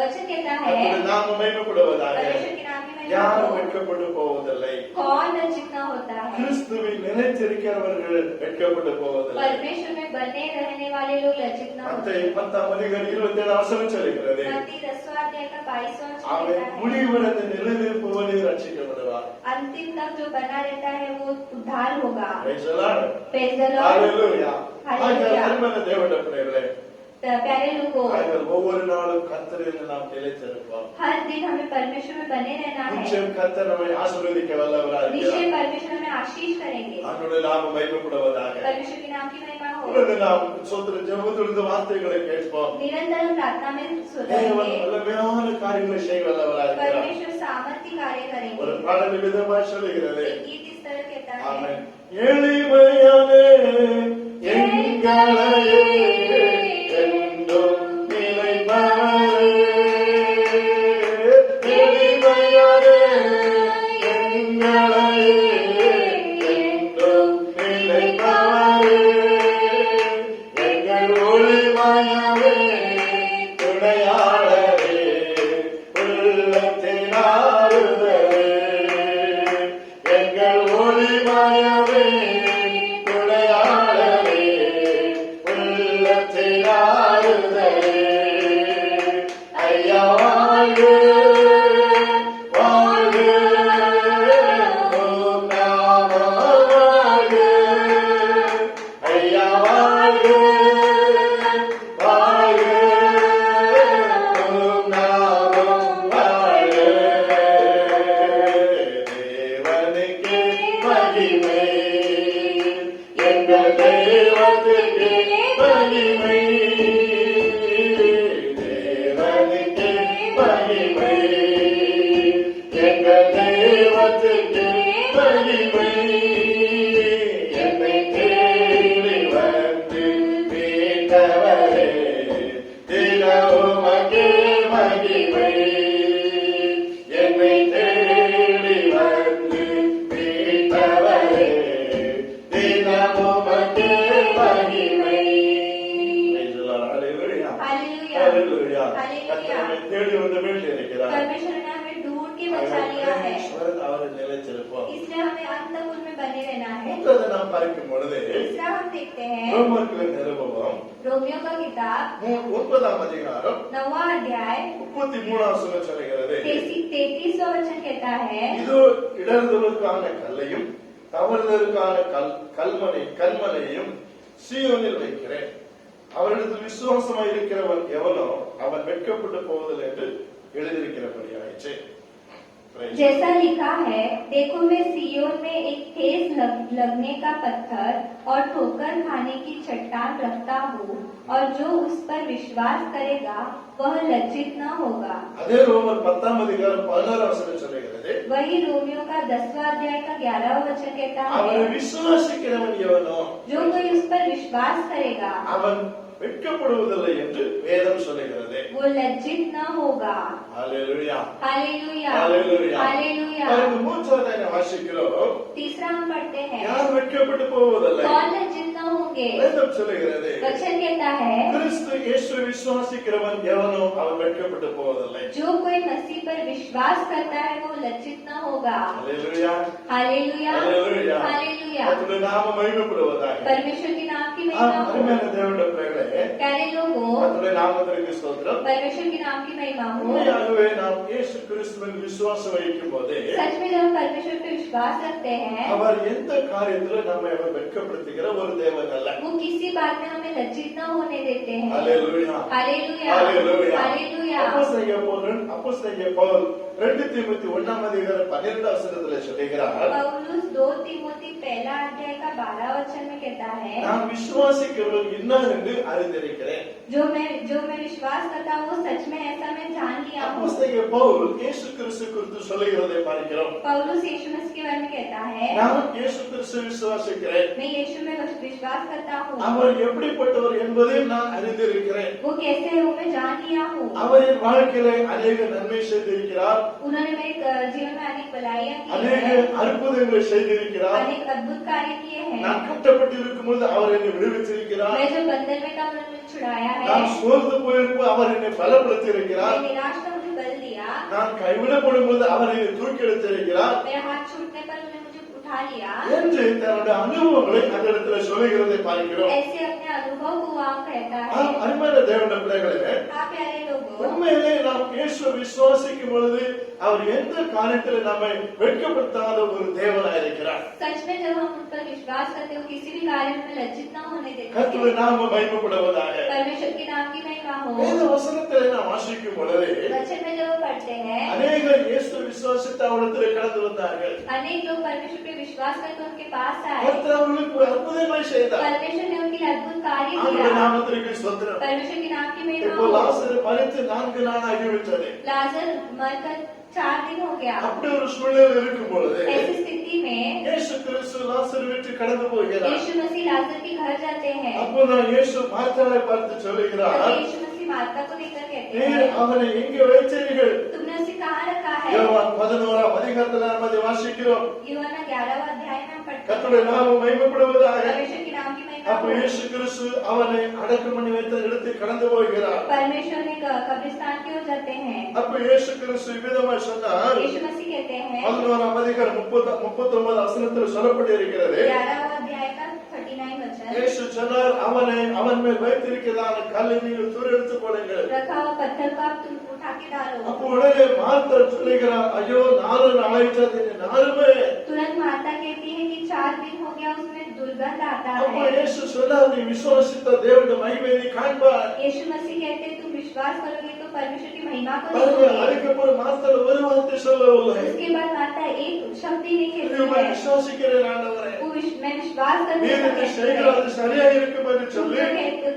वचन कहता है, கர்த்தருடைய நாமம் மகிமைப்படுவதாக. परमेश्वर के नाम में யாரும் महिमा हो, வெட்கப்பட்டு போவதில்லை. कौन लज्जित न होता है। கிறிஸ்துவில் நிலைத்திருக்கிறவர்கள் வெட்கப்பட்டு போவதில்லை. परमेश्वर में बने रहने वाले लोग लज्जित न होते மத்தேயு हैं। 10:27 சொல்லுகிறது, मत्ती 10वां अध्याय का 22वां वचन அவன் कहता है, முடிவடைந்த நிலைநிற்பவனே ரட்சிக்கப்படுவார். अंतिम तक जो बना रहता है वो उद्धार होगा। Praise the Lord. Praise the Lord। Hallelujah. Hallelujah. ஆகியால் அருமையான தேவனுடைய பிள்ளைகளே, प्यारे लोगों, ஆகியால் ஒவ்வொரு நாளும் கர்த்தரில் நாம் நிலைத்திருப்போம். हर दिन हमें परमेश्वर में बने रहना है। நிச்சயம் கர்த்தர் நம்மை ஆசீர்வதிக்க வல்லவராக निश्चय இருக்கிறார். परमेश्वर हमें आशीष करेंगे। அவருடைய நாமம் மகிமைப்படுவதாக. परमेश्वर के नाम की महिमा हो। தொடர்ந்து நாம் சோத்திர ஜெபத்திலிருந்து வார்த்தைகளை கேட்போம். निरंतर हम प्रार्थना में தேவன் सुनेंगे। வல்லமையான காரியங்களை செய்ய வல்லவராக இருக்கிறார். परमेश्वर सामर्थ्य कार्य ஒரு करेंगे। பாடல் விதமாய் சொல்லுகிறது, एक गीत इस तरह कहता है, ஆமென். எளிமையானே எங்களையே என்றும் நிலைப்பவரே, எளிமையானே எங்களையே என்றும் நிலைப்பவரே, எங்கள் ஒளிமயமே துணையாளரே, உள்ளத்தின் ஆறுதலே, எங்கள் ஒளிமயமே துணையாளரே, உள்ளத்தின் ஆறுதலே. ஐயா வாழ்க, வாழ்க, உம் நாமம் வாழ்க. ஐயா வாழ்க, வாழ்க, மகிமை என்னை தேடி வந்து மீட்டவரே தினமும் உமக்கே மகிமை என்னை தேடி வந்து மீட்டவரே தினமும் உமக்கே மகிமை. Praise the Lord. Hallelujah. Hallelujah Hallelujah. Hallelujah கர்த்தர் நம்மை தேடி வந்து மீட்டிருக்கிறார். परमेश्वर ने हमें ढूंढ के बचा लिया है, ஈஸ்வரன் அவரை நிலைத்திருப்போம். इसलिए हमें अंत तक उनमें बने रहना है। மூன்றாவது நாம் பார்க்கும் பொழுது तीसरा हम देखते हैं ரோமர்களின் நிருபம் रोमियो का किताब 9ஆம் அதிகாரம் 9वां अध्याय 33ஆம் வசனம் சொல்கிறது, 33वां वचन कहता है, இது இடறுதலுக்கான கல்லையும் தவறுதலுக்கான கல்மனையும் சீயோனில் வைக்கிறேன். அவரிடத்தில் விசுவாசமாய் இருக்கிறவன் எவனோ அவன் வெட்கப்பட்டு போவதில்லை என்று எழுதியிருக்கிறபடியாயிற்று. जैसा लिखा है, देखो मैं सियोन में एक ठेस लगने का पत्थर और ठोकर खाने की चट्टान रखता हूँ, और जो उस पर विश्वास करेगा वह लज्जित न होगा। அதே ரோமர் 10ஆம் அதிகாரம் 16ஆம் வசனம் சொல்கிறது, वही रोमियो का 10वां अध्याय का 11वां वचन कहता அவனை है, விசுவாசிக்கிறவன் எவனோ जो कोई उस पर विश्वास करेगा அவன் வெட்கப்படுவதில்லை என்று வேதம் சொல்லுகிறது. वो लज्जित न होगा। ஹalleluya हालेलुया ஹalleluya. हालेलुया। பாருங்க, மூன்றாவது என்ன வாசிக்கிறோம், तीसरा हम पढ़ते हैं, யார் வெட்கப்பட்டு போவதில்லை कौन लज्जित न होंगे। வேதம் சொல்லுகிறது, वचन कहता है, கிறிஸ்து இயேசுவை விசுவாசிக்கிறவன் எவனோ அவன் வெட்கப்பட்டு போவதில்லை. जो कोई मसीह पर विश्वास करता है वो लज्जित न होगा। ஹalleluya हालेलुया ஹalleluya. हालेलुया। கர்த்தருடைய நாமம் மகிமைப்படுவதாக. परमेश्वर के नाम की महिमा हो। அருமையான தேவனுடைய பிள்ளைகளே, प्यारे लोगों, கர்த்தருடைய நாமத்திற்கு ஸ்தோத்திரம். परमेश्वर के नाम की महिमा हो। உண்மையாகவே நாம் இயேசு கிறிஸ்துவின் விசுவாசம் வைக்கும் போது सच में जब हम परमेश्वर पे विश्वास रखते हैं, அவர் எந்த காரியத்திலும் நம்மை அவர் வெட்கப்படுத்துகிற ஒரு தேவன் அல்ல. वो किसी बात में हमें लज्जित न होने देते हैं। ஹalleluya हालेलुया ஹalleluya. हालेलुया। அப்போஸ்தலனாகிய பவுல் 2 தீமோத்தேயு 1ஆம் அதிகாரம் 12ஆம் வசனத்திலே சொல்கிறார், पौलुस 2 तीमोथी पहला अध्याय का 12 वचन में कहता है, நான் விசுவாசிக்கிறவர்கள் இன்னார் என்று அறிந்திருக்கிறேன். जो मैं विश्वास करता हूँ वो सच में ऐसा मैं जान लिया हूँ। அப்போஸ்தலனாகிய பவுல் இயேசு கிறிஸ்து குறித்து சொல்லுகிறதை பார்க்கிறோம். पौलुस यीशु मसीह के बारे में कहता है, நான் இயேசு கிறிஸ்துவை விசுவாசிக்கிறேன். मैं यीशु में विश्वास करता हूँ, அவர் எப்படிப்பட்டவர் என்பதையும் நான் அறிந்திருக்கிறேன். वो कैसे है वो मैं जान लिया हूँ। அவரின் வாழ்க்கையிலே अनेक நன்மை செய்திருக்கிறார், उन्होंने मेरे जीवन में अनेक भलाइयाँ की अनेक है, அற்புதங்களை செய்திருக்கிறார். अनेक अद्भुत कार्य किए हैं। நான் கட்டப்பட்டு இருக்கும் பொழுது அவர் என்னை விடுவித்திருக்கிறார். मैं जो बंधन में था उन्होंने मुझे छुड़ाया है। நான் சோர்ந்து போயிருக்கும் அவர் என்னை பலப்படுத்தி இருக்கிறார். मैं निराश था मुझे बल दिया। நான் கைவிடப்படும் போது அவர் என்னை தூக்கி எடுத்திருக்கிறார் मेरा हाथ छूटने पर उन्होंने मुझे उठा लिया। என்று தன்னுடைய அனுபவங்களை அந்த இடத்துல சொல்லுகிறதை பார்க்கிறோம். ऐसे अपने अनुभव को वहाँ कहता है। அருமையான தேவனுடைய பிள்ளைகளே, हाँ प्यारे लोगों, உண்மையிலே நாம் இயேசுவை விசுவாசிக்கும் பொழுது அவர் எந்த காரியத்தில் நம்மை வெட்கப்படுத்தாத ஒரு தேவனாய் இருக்கிறார். सच में जब हम उन पर विश्वास करते हो किसी भी कार्य में लज्जित न होने देते கர்த்தருடைய हैं। நாமம் மகிமைப்படுவதாக. परमेश्वर के नाम की महिमा हो। வேத வசனத்திலே நாம் வாசிக்கும் பொழுது वचन में जब पढ़ते हैं, அநேகர் இயேசு விசுவாசித்து அவரிடத்தில் கடந்து வந்தார்கள். अनेक लोग परमेश्वर पे विश्वास करके उनके पास आए। கர்த்தர் அவர்களுக்கு அற்புதங்களை செய்தார். परमेश्वर ने उनके लिए अद्भुत कार्य அவருடைய किया। நாமத்திற்கு ஸ்தோத்திரம். परमेश्वर के नाम की महिमा இப்போ हो। லாசரு மரித்து 4 நாள் ஆகிவிட்டது. लाजर मरकर 4 दिन हो गया। அப்படி ஒரு சூழ்நிலை இருக்கும் பொழுது ऐसी स्थिति में இயேசு கிறிஸ்து லாசரு விட்டு கடந்து போகிறார். यीशु मसीह लाजर के घर जाते हैं। அப்போ நான் இயேசு மார்த்தாளை பார்த்து சொல்லுகிறார், तब यीशु मसीह मार्था को देखकर कहते நீர் हैं, அவனை எங்கே வைத்தீர்கள்? तुमने उसे कहाँ रखा है? யோவான் 11ஆம் அதிகாரத்தில் நாம் அதை வாசிக்கிறோம். यूहन्ना 11वां अध्याय में हम पढ़ते கர்த்தருடைய हैं। நாமம் மகிமைப்படுவதாக. परमेश्वर के नाम की महिमा அப்போ हो। இயேசு கிறிஸ்து அவனை அடக்கம் பண்ணி வைத்த இடத்தில் கடந்து போகிறார். परमेश्वर ने कब्रिस्तान की ओर जाते हैं। அப்போ இயேசு கிறிஸ்து விதமாய் சொன்னார், यीशु मसीह कहते हैं, 11ஆம் அதிகாரம் 39 வசனத்தில் சொல்லப்பட்டிருக்கிறது, 11वां अध्याय का 39 वचन, இயேசு சொன்னார், அவன் மேல் வைத்திருக்கிறதான கல்லை நீங்கள் தூர எடுத்து போடுங்கள். रखा हुआ पत्थर को आप तुम उठा के डालो। அப்போ உடனே மார்த்தா சொல்லுகிறார், ஐயோ 4 நாள் ஆயிட்டது, நாருமே. तुरंत माता कहती है कि 4 दिन हो गया, उसमें दुर्गंध आता அப்போ है। இயேசு சொன்னார், நீ விசுவாசித்த தேவனுடைய மகிமையை நீ காண்பாய். यीशु मसीह कहते हैं तुम विश्वास करोगे तो परमेश्वर की महिमा को பாருங்க, देखोगे। அதுக்கப்புறம் மார்த்தா ஒரு வார்த்தை சொல்லவில்லை. उसके बाद माता एक शब्द ही नहीं நீ कहती है। விசுவாசிக்கிறேன் ஆண்டவரே, मैं विश्वास करती நீர் இதை செய்கிறது சரியாக இருக்கும் என்று சொல்லி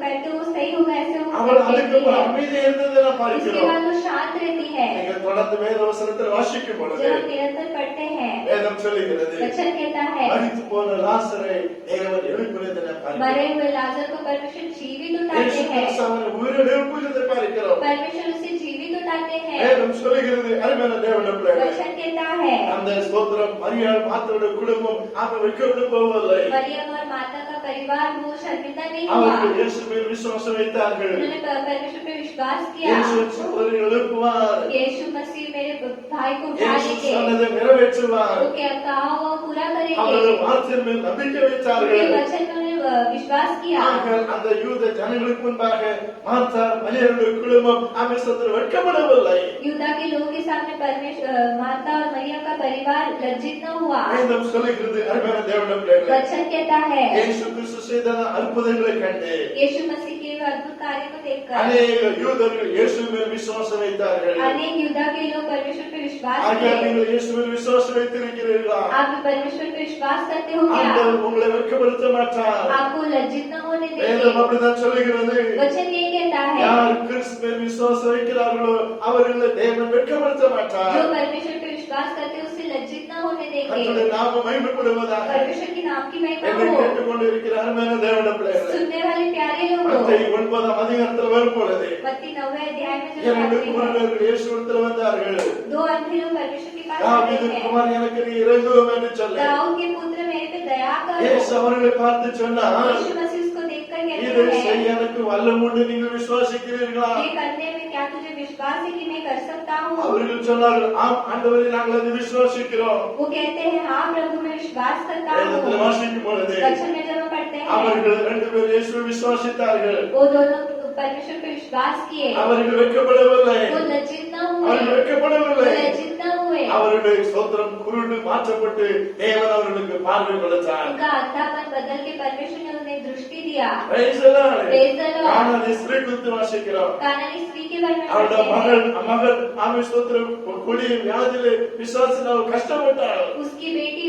कहते वो सही होगा ऐसे होगा அவள் respect அதுக்கு देती है, அமைதியா இருந்ததை நான் उसके பார்க்கிறோம். बाद वो शांत रहती है। நீங்கள் தொடர்ந்து வேத வசனத்தில் வாசிக்கும் பொழுது जब हम निरंतर पढ़ते हैं, வேதம் சொல்லுகிறது वचन कहता है, மரித்து போன லாசரை தேவன் எழுப்பினதை நான் பார்க்கிறோம். मरे हुए लाजर को परमेश्वर जीवित उठाते இயேசு हैं, கிறிஸ்து அவரை உயிரோடு எழுப்புகிறதை பார்க்கிறோம். परमेश्वर उसे जीवित उठाते हैं। வேதம் சொல்லுகிறது அருமையான தேவனுடைய பிள்ளைகளே, वचन कहता है, அந்த ஸ்தோத்திரம் மரியாள் மாத்தோட குடும்பம் அவன் வெட்கப்பட்டு போவதில்லை. मरियम और माता का परिवार वो शर्मिंदा नहीं हुआ, அவர்கள் இயேசு மேல் விசுவாசம் வைத்தார்கள். उन्होंने परमेश्वर पे विश्वास किया। இயேசு சகோதரி எழுப்புவார், यीशु मसीह मेरे भाई को उठा இயேசு लेंगे, சொன்னதை நிறைவேற்றுவார். वो क्या कहा वो पूरा करेंगे। அவர்கள் வார்த்தையின் மேல் நம்பிக்கை उनके வைத்தார்கள். वचन में उन्होंने विश्वास किया। அவர்கள் அந்த யூத ஜனங்களுக்கு முன்பாக மார்த்தா மரியாளுடைய குடும்பம் ஆமெசத்தில் வெட்கப்படவில்லை. यूदा के लोगों के सामने परमेश्वर माता और मरियम का परिवार लज्जित न हुआ। வேதம் சொல்லுகிறது அருமையான தேவனுடைய பிள்ளைகளே, वचन कहता है, இயேசு கிறிஸ்து செய்த அற்புதங்களை கண்டு यीशु मसीह के अद्भुत कार्य को देखकर அநேக யூதர்கள் இயேசு மேல் விசுவாசம் வைத்தார்கள். अनेक यूदा के लोग परमेश्वर पे विश्वास ஆகையால் किए। நீங்கள் இயேசு மேல் விசுவாசம் வைத்திருக்கிறீர்களா? आप भी परमेश्वर पे विश्वास करते हो क्या? ஆண்டவர் உங்களை வெட்கப்படுத்த மாட்டார். आपको लज्जित न होने வேதம் देंगे। அப்படிதான் சொல்லுகிறது. वचन ये कहता है, யார் கிறிஸ்து மேல் விசுவாசம் வைக்கிறார்களோ அவர்களை தேவன் வெட்கப்படுத்த மாட்டார். जो परमेश्वर पे विश्वास करते हैं उसे लज्जित न होने கர்த்தருடைய देंगे। நாமம் மகிமைப்படுவதாக. परमेश्वर के नाम की महिमा என்னை हो। கேட்டுக்கொண்டு இருக்கிற அருமையான தேவனுடைய பிள்ளைகளே, सुनने वाले प्यारे लोग हो। மத்தேயு 9 அதிகாரத்தில் வரும் பொழுது मत्ती 9वें अध्याय में जब இரண்டு आते हैं, குருடர்கள் இயேசுவிடத்தில் வந்தார்கள். दो अंधे लोग परमेश्वर के पास தாவீது आते हैं, குமார் எனக்கு நீ இறங்குவோம் என்று சொல்ல दाऊद के पुत्र मेरे पे दया இயேசு करो। அவர்களை பார்த்து சொன்னார், यीशु मसीह उसको देखकर இதை कहते हैं, செய்ய எனக்கு வல்லம் உண்டு, நீங்கள் விசுவாசிக்கிறீர்களா? ये करने में क्या तुझे विश्वास है कि मैं कर सकता हूँ? அவர்கள் சொன்னார்கள், ஆம் ஆண்டவரே, நாங்கள் அதை விசுவாசிக்கிறோம். वो कहते हैं, हाँ प्रभु मैं विश्वास करता வேதத்தில் हूँ। வாசிக்கும் பொழுது वचन में जब हम पढ़ते हैं, அவர்கள் ரெண்டு பேர் இயேசுவை விசுவாசித்தார்கள். वो दोनों परमेश्वर पे विश्वास किए, அவர்கள் வெட்கப்படவில்லை. वो लज्जित न हुए, அவர்கள் वो வெட்கப்படவில்லை. लज्जित न हुए। அவருடைய ஸ்தோத்திரம் குருடு மாற்றப்பட்டு தேவன் அவர்களுக்கு பார்வை கொடுத்தார். उनका अंधापन बदल के परमेश्वर ने उन्हें दृष्टि दिया। Praise the Lord. Praise the Lord. கானானிய ஸ்திரீ குறித்து வாசிக்கிறோம். कानानी स्त्री के बारे में அவருடைய पढ़ते हैं। மகள் ஆமென் ஸ்தோத்திரம் கொடிய வியாதியிலே பிசாசினால் கஷ்டப்பட்டாள். उसकी बेटी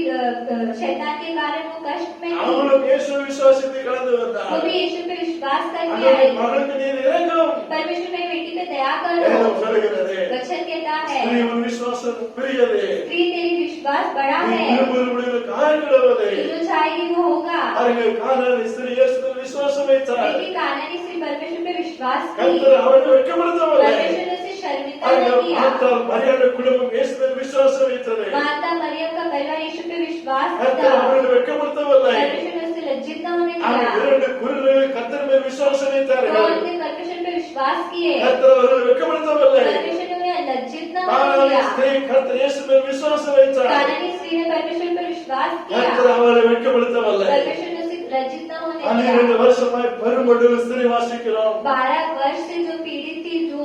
शैतान के कारण वो कष्ट में थी, அவளும் இயேசுவை விசுவாசித்து கடந்து वो வந்தாள். भी यीशु पे विश्वास करके அவளுடைய आई। மகளுக்கு நீர் இறங்கும். परमेश्वर मेरी बेटी पे दया வேதம் करो। சொல்லுகிறது, वचन कहता है, ஸ்திரீ உன் விசுவாசம் பெரியது, स्त्री तेरी विश्वास बड़ा நீ है, விரும்புகிறவர்களுக்கு காய்கிடுவது. तू जो चाहेगी वो होगा। அவர்கள் கானானிய ஸ்திரீ இயேசுவில் விசுவாசம் வைத்தார். लेकिन कानानी स्त्री परमेश्वर पे विश्वास की, கர்த்தர் அவளை வெட்கப்படுத்தவில்லை. परमेश्वर ने उसे शर्मिंदा அவர்கள் नहीं किया। மார்த்தாள் மரியாதை குடும்பம் இயேசுவில் விசுவாசம் வைத்தது. माता मरियम का परिवार यीशु पे विश्वास கர்த்தர் किया, அவர்களை வெட்கப்படுத்தவில்லை. परमेश्वर ने उसे लज्जित न होने அவர்கள் दिया। இரண்டு குருடர்கள் கர்த்தர் மேல் விசுவாசம் तो வைத்தார்கள். उन्होंने परमेश्वर पे विश्वास किए, கர்த்தர் அவர்களை வெட்கப்படுத்தவில்லை. परमेश्वर ने उन्हें लज्जित न होने கானானிய दिया। ஸ்திரீ கர்த்தர் இயேசு மேல் விசுவாசம் வைத்தார். कानानी स्त्री ने परमेश्वर पर विश्वास किया, கர்த்தர் அவரை வெட்கப்படுத்தவில்லை. परमेश्वर ने उसे लज्जित न होने 12 दिया। வருஷமாய் பெரும்படுல ஸ்திரீ வாசிக்கிறோம். 12 वर्ष से जो पीड़ित थी जो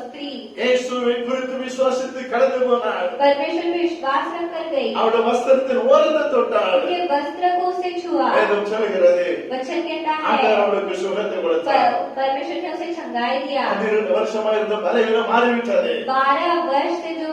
स्त्री இயேசுவை குறித்து விசுவாசித்து கடந்து போனாள். परमेश्वर पे विश्वास रखकर गई, அவருடைய வஸ்திரத்தின் ஓரத்தை தொட்டாள். उनके वस्त्र को उसे छुआ। வேதம் சொல்கிறது, वचन कहता ஆண்டவர் है, அவளுக்கு சுகத்தை கொடுத்தார். परमेश्वर ने उसे छंगाई दिया। 12 வருஷமா இருந்த பலவீனம் மாறிவிட்டது. 12 वर्ष से जो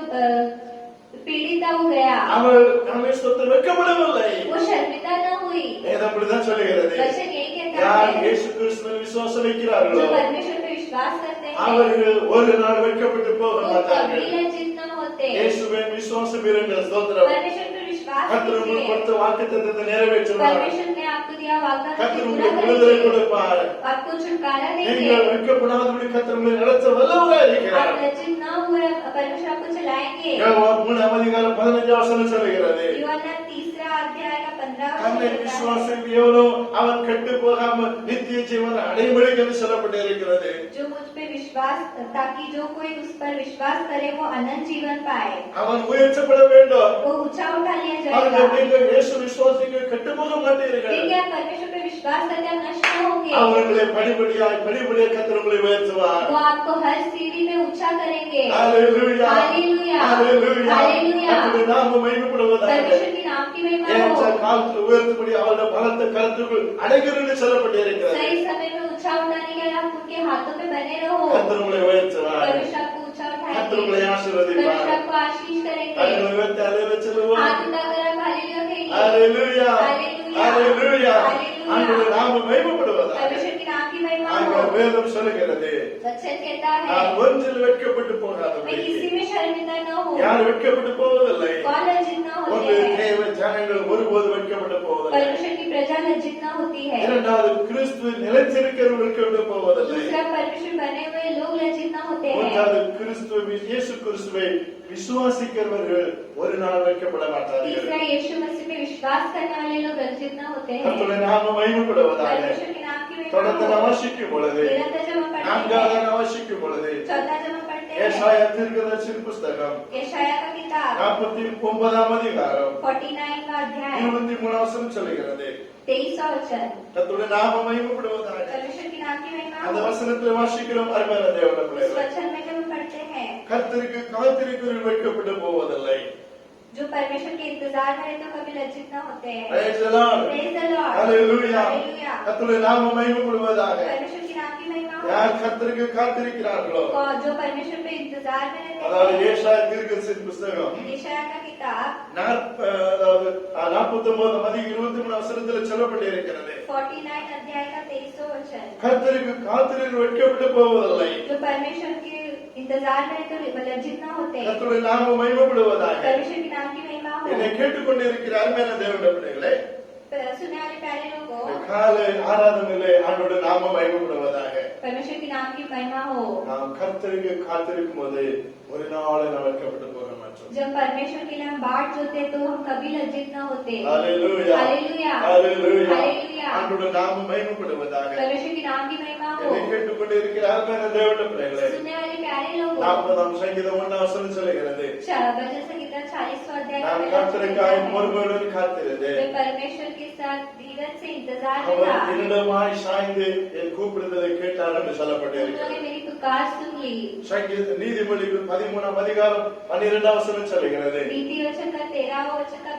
पीड़ित था वो गया, அவள் நம்மை சொத்து வெட்கப்படவில்லை. वो शर्मिंदा न हुई। வேதம் அப்படிதான் சொல்லுகிறது. वचन यही कहता யார் है, இயேசு கிறிஸ்துவில் விசுவாசம் வைக்கிறார்களோ जो परमेश्वर पे विश्वास करते हैं அவர்கள் ஒரு நாள் வெட்கப்பட்டு போக वो कभी மாட்டார்கள். लज्जित न होते। இயேசுவின் விசுவாசம் இருங்கள். ஸ்தோத்திரம். परमेश्वर पे विश्वास கர்த்தர் உங்களுக்கு कीजिए, கொடுத்த வாக்குத்தத்தத்தை நிறைவேற்றுவார். परमेश्वर ने आपको दिया वादा கர்த்தர் पूरा உங்களுக்கு விடுதலை करेंगे, கொடுப்பார். आपको छुटकारा நீங்கள் देंगे, வெட்கப்படாதபடி கர்த்தர் உங்களை நடத்த வல்லவராய் आप இருக்கிறார். लज्जित न हुए परमेश्वर आपको चलाएंगे। யோவான் 3 அதிகாரம் 15 வசனம் சொல்லுகிறது, यूहन्ना 3 अध्याय का 15 தன்னை वचन कहता है, விசுவாசம் எவனோ அவன் கெட்டு போகாமல் நித்திய ஜீவன் அடைமொழிக்கு என்று சொல்லப்பட்டு இருக்கிறது. जो मुझ पे विश्वास ताकि जो कोई उस पर विश्वास करे वो अनंत जीवन पाए, அவன் उयர்த்தப்பட வேண்டும். वो ऊंचा उठा लिया அவர்கள் जाएगा। நீங்கள் இயேசு விசுவாசிக்க கெட்டு போக மாட்டீர்கள். लेकिन आप परमेश्वर पे विश्वास करते आप नष्ट न होंगे, அவர்களை படிப்படியாய் கர்த்தர் உங்களை உயர்த்துவார். वो आपको हर सीढ़ी में ऊंचा करेंगे। ஹalleluya, हालेलुया, ஹalleluya. हालेलुया। கர்த்தருடைய நாமம் மகிமைப்படுவதாக. परमेश्वर के नाम की महिमा ஏற்ற हो, காலத்தில் உயர்த்தும்படி அவருடைய பலத்த கருத்துக்குள் அடைகிறது சொல்லப்பட்டு இருக்கிறது. सही समय में ऊंचा उठाने के लिए आप उनके हाथों पे बने रहो। கர்த்தர் உங்களை உயர்த்துவார். परमेश्वर आपको ऊंचा கர்த்தர் उठाएंगे, உங்களை परमेश्वर ஆசீர்வதிப்பார். आपको आशीष करेंगे। கரங்களை உயர்த்தி அல்லேலூயா சொல்லுவோம். हाथ उठाकर आप हालेलुया कहेंगे। ஹalleluya, हालेलुया, ஹalleluya. हालेलुया। ஆண்டவருடைய நாமம் மகிமைப்படுவதாக. परमेश्वर के नाम की महिमा ஆக हो। வேதம் சொல்லுகிறது वचन कहता है நான் ஒன்றில் வெட்கப்பட்டு मैं போகாதபடி किसी में शर्मिंदा न हूँ। யார் வெட்கப்பட்டு போவதில்லை कौन लज्जित न होते ஒன்று हैं? தேவ ஜனங்கள் ஒருபோது வெட்கப்பட்டு போவதில்லை परमेश्वर की प्रजा लज्जित न होती है। இரண்டாவது கிறிஸ்து நிலைத்திருக்கிறவர்கள் வெட்கப்பட்டு போவதில்லை दूसरा, परमेश्वर बने हुए लोग लज्जित न होते हैं। மூன்றாவது கிறிஸ்து இயேசு கிறிஸ்துவை விசுவாசிக்கிறவர்கள் ஒரு நாள் வெட்கப்பட மாட்டார்கள் तीसरा, यीशु मसीह में विश्वास करने वाले लोग लज्जित न होते हैं। கர்த்தருடைய நாமம் மகிமைப்படுவதாக परमेश्वर के नाम की महिमा தொடர்ந்து हो। நவசிக்கும் பொழுது निरंतर जब हम पढ़ते நான்காவது हैं, நவசிக்கும் பொழுது चौथा जब हम पढ़ते हैं, ஏசாயா தீர்க்கதரிசி புஸ்தகம் यशाया का किताब 49ஆம் அதிகாரம் 49 का अध्याय 23 வசனம் சொல்லுகிறது 23 वचन। கர்த்தருடைய நாமம் மகிமைப்படுவதாக परमेश्वर के नाम की महिमा அந்த हो। வசனத்தில் வாசிக்கிறோம் அருமையான தேவனுடைய उस பிள்ளைகளே वचन में जब हम पढ़ते हैं, கர்த்தருக்கு காத்திருக்கிறவர்கள் வெட்கப்பட்டு போவதில்லை जो परमेश्वर के इंतजार में रहते हैं, कभी लज्जित न होते हैं। Praise the Lord. Praise the Lord. Hallelujah. Hallelujah. கர்த்தருடைய நாமம் மகிமைப்படுவதாக परमेश्वर के नाम की महिमा हो। யார் கர்த்தருக்கு காத்திருக்கிறார்களோ और जो परमेश्वर पे इंतजार में அதாவது रहते हैं, ஏசாயா தீர்க்கதரிசி புஸ்தகம் यशाया का किताब 49 அதிகாரம் 23 வசனத்தில் சொல்லப்பட்டிருக்கிறது 49 अध्याय का 23 वचन। கர்த்தருக்கு காத்திருக்கிறவர்கள் வெட்கப்பட்டு போவதில்லை जो परमेश्वर के इंतजार में रहते हैं, लज्जित न होते। கர்த்தருடைய நாமம் மகிமைப்படுவதாக परमेश्वर के नाम की महिमा हो। என்னை கேட்டுக்கொண்டிருக்கிற அருமையான தேவனுடைய பிள்ளைகளே सुनने वाले प्यारे लोगों, காலை ஆராதனையிலே ஆண்டவருடைய நாமம் மகிமைப்படுவதாக परमेश्वर के नाम की महिमा हो। நாம் கர்த்தருக்கு காத்திருக்கும் போது ஒரு நாள் நாம் வெட்கப்பட்டு போக மாட்டோம் जब परमेश्वर के लिए हम बाट जोते तो हम कभी लज्जित न होते। ஹalleluya हालेलुया। ஹalleluya हालेलुया। ஆண்டவருடைய நாமம் மகிமைப்படுவதாக परमेश्वर के नाम की महिमा हो। என்னை கேட்டுக்கொண்டிருக்கிற அருமையான தேவனுடைய பிள்ளைகளே सुनने वाले प्यारे लोगों, 40ஆம் சங்கீதம் 1 வசனம் சொல்லுகிறது भजन संगीता 40वां अध्याय का நான் पहला वचन கர்த்தருக்காய் कहता है, பொறுமையுடன் காத்திருந்தேன் मैं परमेश्वर के साथ धीरज से इंतजार में அவர் था। என்னிடமாய் சாய்ந்து என் கூப்பிடுதலை கேட்டார் என்று சொல்லப்பட்டிருக்கிறது उन्होंने मेरी पुकार सुन ली। சங்கீத நீதிமொழிகள் 13ஆம் அதிகாரம் 12ஆம் வசனம் சொல்லுகிறது नीति वचन का 13वां अध्याय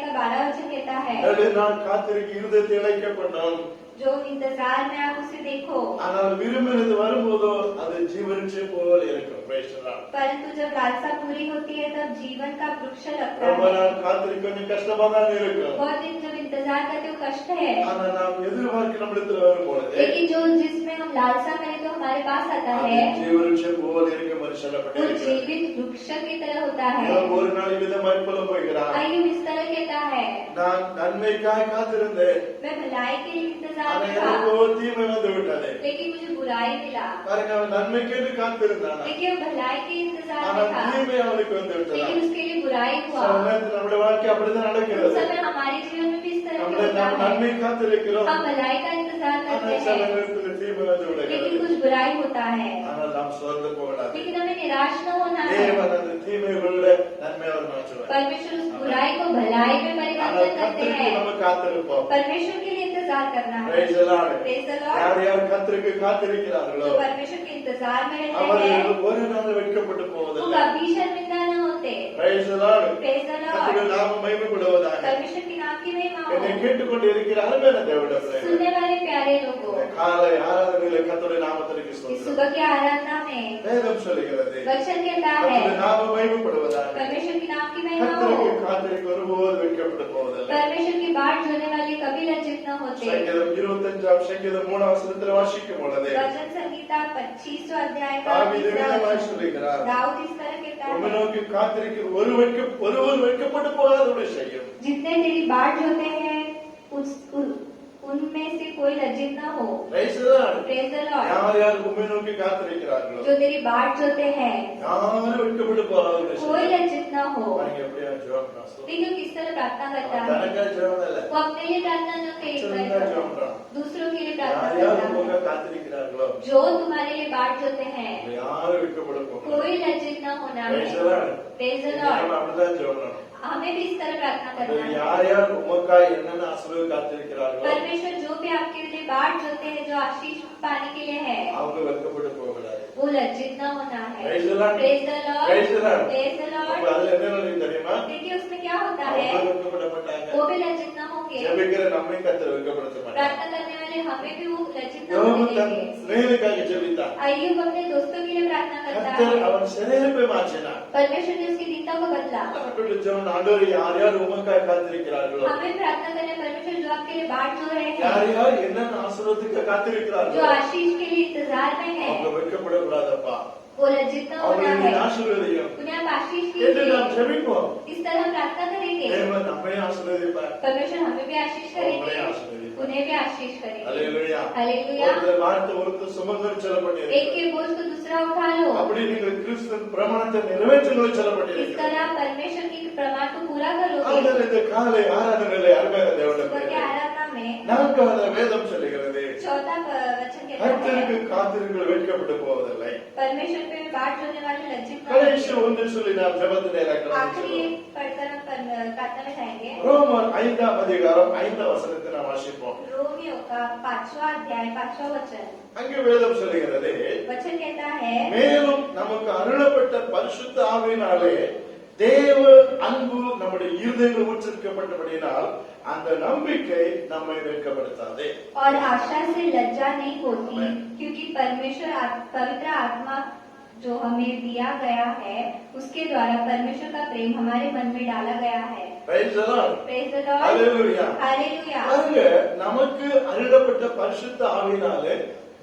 का 12वां वचन कहता है, நடு நாள் காத்திருக்க இருதயத்தை இழைக்கப்படும் जो इंतजार में आप उसे देखो, ஆனால் விரும்பினது வரும்போதோ அது ஜீவனிச்சை போல இருக்கும் Praise the Lord. परंतु जब लालसा पूरी होती है तब जीवन का वृक्ष लगता ரொம்ப है। நாள் காத்திருக்க கொஞ்சம் கஷ்டமா தான் இருக்கும் बहुत दिन जब इंतजार करते हो कष्ट है, ஆனா நாம் எதிர்பார்க்க நம்மிடத்துல வரும்பொழுது लेकिन जो जिसमें हम लालसा करें तो हमारे पास आता அது है, ஜீவனிச்சை போல இருக்கும் என்று वो சொல்லப்பட்டிருக்கிறது जीवित वृक्ष की तरह होता है। இவன் ஒரு நாள் விதமாய் புலம் போகிறான் अय्यूब इस तरह कहता है, நான் நன்மைக்காய் காத்திருந்தேன் मैं भलाई के लिए इंतजार ஆனா में எனக்கு था, ஒரு தீமை வந்து விட்டது लेकिन मुझे बुराई मिला। பாருங்க அவன் நன்மை கேட்டு காத்திருந்தான் लेकिन वो भलाई के इंतजार ஆனா में था, தீமை அவனுக்கு வந்து விட்டதா लेकिन उसके लिए बुराई சில हुआ। நேரத்தில் நம்முடைய வாழ்க்கை அப்படிதான் उस நடக்கிறது समय हमारे जीवन में भी इस तरह நம்மளை होता நாம் है, நன்மை காத்திருக்கிறோம் हम भलाई का इंतजार ஆனா करते சில हैं, நேரத்தில் தீமை வந்து लेकिन விடுகிறது कुछ बुराई होता है। ஆனால் நாம் சோர்ந்து போகக்கூடாது लेकिन हमें निराश न होना है। தேவன் அந்த தீமைகளுள்ள நன்மை அவர் மாற்றுவார் परमेश्वर उस बुराई को भलाई में ஆனால் परिवर्तन करते கர்த்தருக்கு हैं। நம்ம காத்திருப்போம் परमेश्वर के लिए इंतजार करना है। Praise the Lord. Praise the Lord। யார் யார் கர்த்தருக்கு காத்திருக்கிறார்களோ जो परमेश्वर के इंतजार में रहते हैं, அவர்கள் ஒரு நாள் வெட்கப்பட்டு वो போவதில்லை कभी शर्मिंदा न होते। Praise the Lord. Praise the கர்த்தருடைய Lord। நாமம் மகிமைப்படுவதாக परमेश्वर के नाम की महिमा என்னை हो। கேட்டுக்கொண்டு இருக்கிற அருமையான தேவனுடைய பிள்ளைகளே, सुनने वाले प्यारे लोगों, காலை ஆராதனையில கர்த்தருடைய நாமத்திற்கு इस ஸ்தோத்திரம். सुबह की आराधना में வேதம் சொல்லுகிறது वचन कहता கர்த்தருடைய है, நாமம் மகிமைப்படுவதாக परमेश्वर के नाम की महिमा हो। கர்த்தருக்கு காத்திருக்க ஒருபோது வெட்கப்பட்டு போவதில்லை परमेश्वर की बाट जोने वाले कभी लज्जित न होते। சங்கீதம் 25ஆம் சங்கீதம் 3ஆம் வசனத்தில் வாசிக்கும் பொழுது वचन संगीता 25वां अध्याय का தாவீது 3वां விதமாய் वचन। சொல்லுகிறார் दाऊद इस तरह कहता உம்மை है, நோக்கி காத்திருக்கிற ஒருவர் வெட்கப்பட்டு போகாதபடி செய்யும் जितने तेरी बाट जोते हैं उनमें से कोई लज्जित न हो। Praise the Lord. Praise the Lord। யார் யார் உம்மை நோக்கி காத்திருக்கிறார்களோ जो तेरी बाट जोते हैं யாரும் வெட்கப்பட்டு போகாதபடி कोई செய்யும் लज्जित न हो। பாருங்க எப்படியா ஜெபம் பண்ணா देखियो किस तरह प्रार्थना करता है। தனக்கா ஜெபம் இல்ல वो अपने लिए प्रार्थना न மற்றவங்களுக்காக करता, ஜெபம் பண்றான் दूसरों के लिए யார் प्रार्थना யார் करता உங்க है। காத்திருக்கிறார்களோ जो तुम्हारे लिए बाट जोते हैं யாரும் வெட்கப்பட போகிறார்கள் कोई लज्जित न होना है। Praise the Lord. Praise the நம்ம Lord। அப்படிதான் ஜெபம் பண்ணணும் हमें भी इस तरह प्रार्थना அது करना है। யார் யார் உமக்காய் என்னென்ன ஆசீர்வாதம் காத்திருக்கிறார்களோ परमेश्वर जो भी आपके लिए बाट जोते हैं, जो आशीष पाने के लिए है, அவங்க வெட்கப்பட்டு போகக்கூடாது वो लज्जित न होना है। Praise the Lord. Praise the Lord. Praise the Lord. Praise the Lord. அப்ப அதுல என்ன நடக்குது தெரியுமா? देखिए उसमें क्या होता है, அவங்க வெட்கப்பட மாட்டாங்க. वो भी लज्जित न होंगे। ஜெபிக்கிற நம்மை கர்த்தர் வெட்கப்படுத்த மாட்டார். प्रार्थना करने वाले हमें भी वो लज्जित न யோபு होने தன் देंगे। சிநேகிதனுக்காக ஜெபித்தான். अय्यूब अपने दोस्तों के लिए प्रार्थना करता கர்த்தர் है, அவன் சிநேகிப்பை மாற்றினார். परमेश्वर ने उसकी दीनता को बदला। ஆண்டவருடைய ஜெபம், ஆண்டவரே யார் யார் உமக்காக காத்திருக்கிறார்களோ, हमें प्रार्थना करने परमेश्वर जो आपके लिए बाट जो रहे யார் हैं, யார் என்னென்ன ஆசீர்வாதத்துக்கு जो காத்திருக்கிறார்களோ, आशीष के लिए इंतजार में அவங்க है, வெட்கப்படக்கூடாதப்பா. वो लज्जित न होना அவங்களை है। ஆசீர்வதியும் उन्हें आप आशीष என்று कीजिए। நாம் ஜெபிப்போம். इस तरह प्रार्थना करेंगे, தேவன் நம்மை ஆசீர்வதிப்பார். परमेश्वर हमें भी आशीष அவங்களை करेंगे, ஆசீர்வதிப்பார். उन्हें भी आशीष करेंगे। அல்லேலூயா. हालेलुया। ஒருத்தர் வார்த்தை ஒருத்தர் சுமந்து एक சொல்லப்பட்டிருக்கிறது. के बोझ को दूसरा उठा लो। அப்படி நீங்கள் கிறிஸ்துவின் பிரமாணத்தை நிறைவேற்றுங்கள் इस சொல்லப்பட்டிருக்கிறது. तरह परमेश्वर के प्रमाण को पूरा करोगे। ஆனால் இந்த காலை ஆராதனையிலே அருமையான தேவனுடைய सुबह के பிள்ளைகளே, आराधना में நான்காவது வேதம் சொல்லுகிறது, चौथा वचन कहता கர்த்தருக்கு है, காத்திருங்கள் வெட்கப்பட்டு போவதில்லை. परमेश्वर पे बाट जोड़ने वाले लज्जित न கடைசி होंगे। ஒன்று சொல்லி நாம் ஜெபத்திலே आखिरी இறங்குவோம். एक पढ़कर हम प्रार्थना में जाएंगे। ரோமர் 5ஆம் அதிகாரம் 5ஆம் வசனத்தை நாம் வாசிப்போம். रोमियो का 5वां अध्याय 5वां वचन அங்கே வேதம் சொல்லுகிறது, वचन कहता है, மேலும் நமக்கு அருளப்பட்ட பரிசுத்த ஆவியினாலே தேவ அன்பு நம்முடைய இருதயங்களில் ஊற்றிருக்கப்பட்டபடியினால் அந்த நம்பிக்கை நம்மை வெட்கப்படுத்தாது. और आशा से लज्जा नहीं होती, क्योंकि परमेश्वर पवित्र आत्मा जो हमें दिया गया है, उसके द्वारा परमेश्वर का प्रेम हमारे मन में डाला गया है। Praise the Lord. Praise the Lord. Hallelujah. Hallelujah. பாருங்க, நமக்கு அருளப்பட்ட பரிசுத்த ஆவியினாலே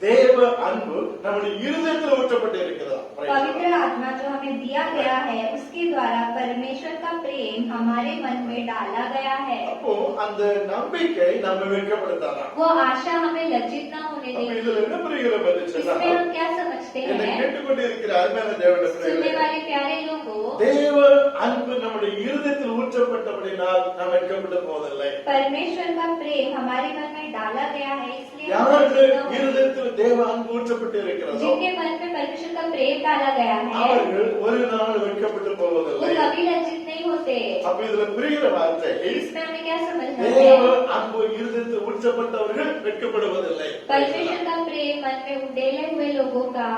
தேவ அன்பு நம்முடைய இருதயத்தில் ஊற்றப்பட்டு இருக்கிறதா. पवित्र आत्मा जो हमें दिया गया है, उसके द्वारा परमेश्वर का प्रेम हमारे मन में डाला गया है। அப்போ அந்த நம்பிக்கை நம்ம வெட்கப்படுத்தாதா. वो आशा हमें लज्जित न होने அப்ப देगी। இதுல என்ன புரிகிறது इसमें சொன்னா, हम क्या समझते என்னை हैं, கேட்டுக்கொண்டு இருக்கிற அருமையான தேவனுடைய सुनने பிள்ளைகளே, वाले प्यारे लोगों, தேவ அன்பு நம்முடைய இருதயத்தில் ஊற்றப்பட்டபடினால் நாம் வெட்கப்பட்டு போவதில்லை. परमेश्वर का प्रेम हमारे मन में डाला गया है, इसलिए हम யாருக்கு लज्जित न होंगे। இருதயத்தில் தேவ அன்பு ஊற்றப்பட்டு இருக்கிறதோ, जिनके मन में परमेश्वर का प्रेम डाला गया है, அவர்கள் ஒரு நாள் வெட்கப்பட்டு वो போவதில்லை. कभी लज्जित नहीं होते। அப்ப இதுல புரிகிற வார்த்தை, इसमें हमें क्या समझना தேவ है, அன்பு இருதயத்தில் ஊற்றப்பட்டவர்கள் வெட்கப்படுவதில்லை. परमेश्वर का प्रेम मन में उडेले हुए लोगों का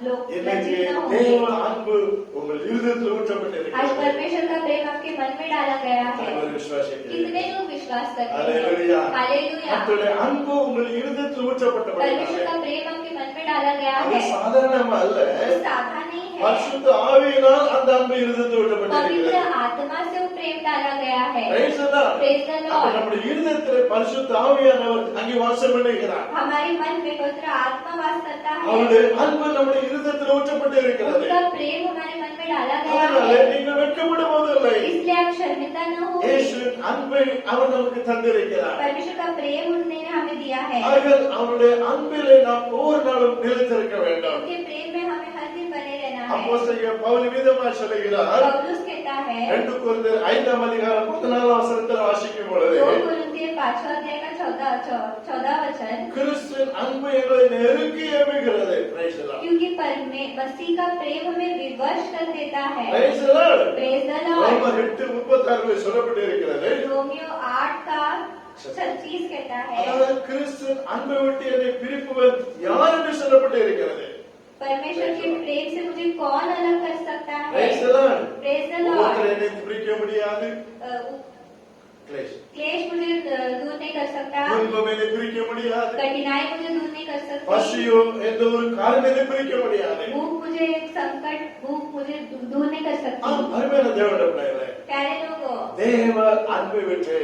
लोग இன்னைக்கு लज्जित न தேவ होंगे। அன்பு உங்கள் இருதயத்தில் ஊற்றப்பட்டு आज இருக்கிறது. परमेश्वर का प्रेम आपके मन में डाला गया है। அவர் விசுவாசிக்கிறேன். कितने लोग विश्वास करते ஹalleluya. हैं? हालेलुया। கர்த்தருடைய அன்பு உங்கள் இருதயத்தில் परमेश्वर ஊற்றப்பட்டபடினாலே का प्रेम आपके मन में डाला गया அது है, சாதாரணமா அல்ல, वो साधा नहीं है। பரிசுத்த ஆவியினால் அந்த அன்பு இருதயத்தில் ஊற்றப்பட்டு पवित्र இருக்கிறது. आत्मा से वो प्रेम डाला गया है। Praise the Lord. Praise the அப்ப Lord। நம்முடைய இருதயத்திலே பரிசுத்த ஆவியானவர் அங்கே வாசம் பண்ணுகிறார். हमारे मन में पवित्र आत्मा वास करता है, அவருடைய அன்பு நம்முடைய இருதயத்தில் ஊற்றப்பட்டு இருக்கிறது. उसका प्रेम हमारे मन में डाला गया அதனாலே है, நீங்கள் வெட்கப்படும் போதில்லை. इसलिए आप शर्मिंदा न हो। இயேசுவின் அன்பை அவர் நமக்கு தந்திருக்கிறார். परमेश्वर का प्रेम उसने हमें दिया है, ஆகையால் அவருடைய அன்பிலே நாம் ஒவ்வொரு நாளும் நிலைத்திருக்க வேண்டும். उनके प्रेम में हमें हर दिन बने रहना है। அப்போஸ்தலன் பவுல் விதமாக சொல்லுகிறார், पौलुस कहता है, 2 கொரிந்தியர் 5ஆம் அதிகாரம் 14ஆம் வசனத்தில் வாசிக்கும் பொழுது, 2 कोरिन्थियर 5वां अध्याय का 14वां वचन, கிறிஸ்துவின் அன்பு எங்களை நெருக்கி ஏவுகிறது. Praise the Lord. क्योंकि मसीह का प्रेम हमें विवश कर देता है। Praise the Lord. Praise the Lord. ரோமர் 8:36 சொல்லப்பட்டு இருக்கிறது, रोमियो 8 का 36 कहता है, அதாவது கிறிஸ்துவின் அன்பை விட்டு என்னை பிரிப்பவர் யார் என்று சொல்லப்பட்டு இருக்கிறது. परमेश्वर के प्रेम से मुझे कौन अलग कर सकता है? Praise the Lord. Praise the ஒருத்தர் लॉर्ड। என்னை பிரிக்க முடியாது. क्लेश क्लेश मुझे दूर नहीं कर सकता, துன்பம் என்னை பிரிக்க முடியாது. कठिनाई मुझे दूर नहीं कर सकती, பசியோ எந்த ஒரு காரணம் என்னை பிரிக்க முடியாது. भूख मुझे संकट भूख मुझे दूर नहीं कर सकती। அருமையான தேவனுடைய பிள்ளைகளே, प्यारे लोगों, தேவ அன்பை விட்டு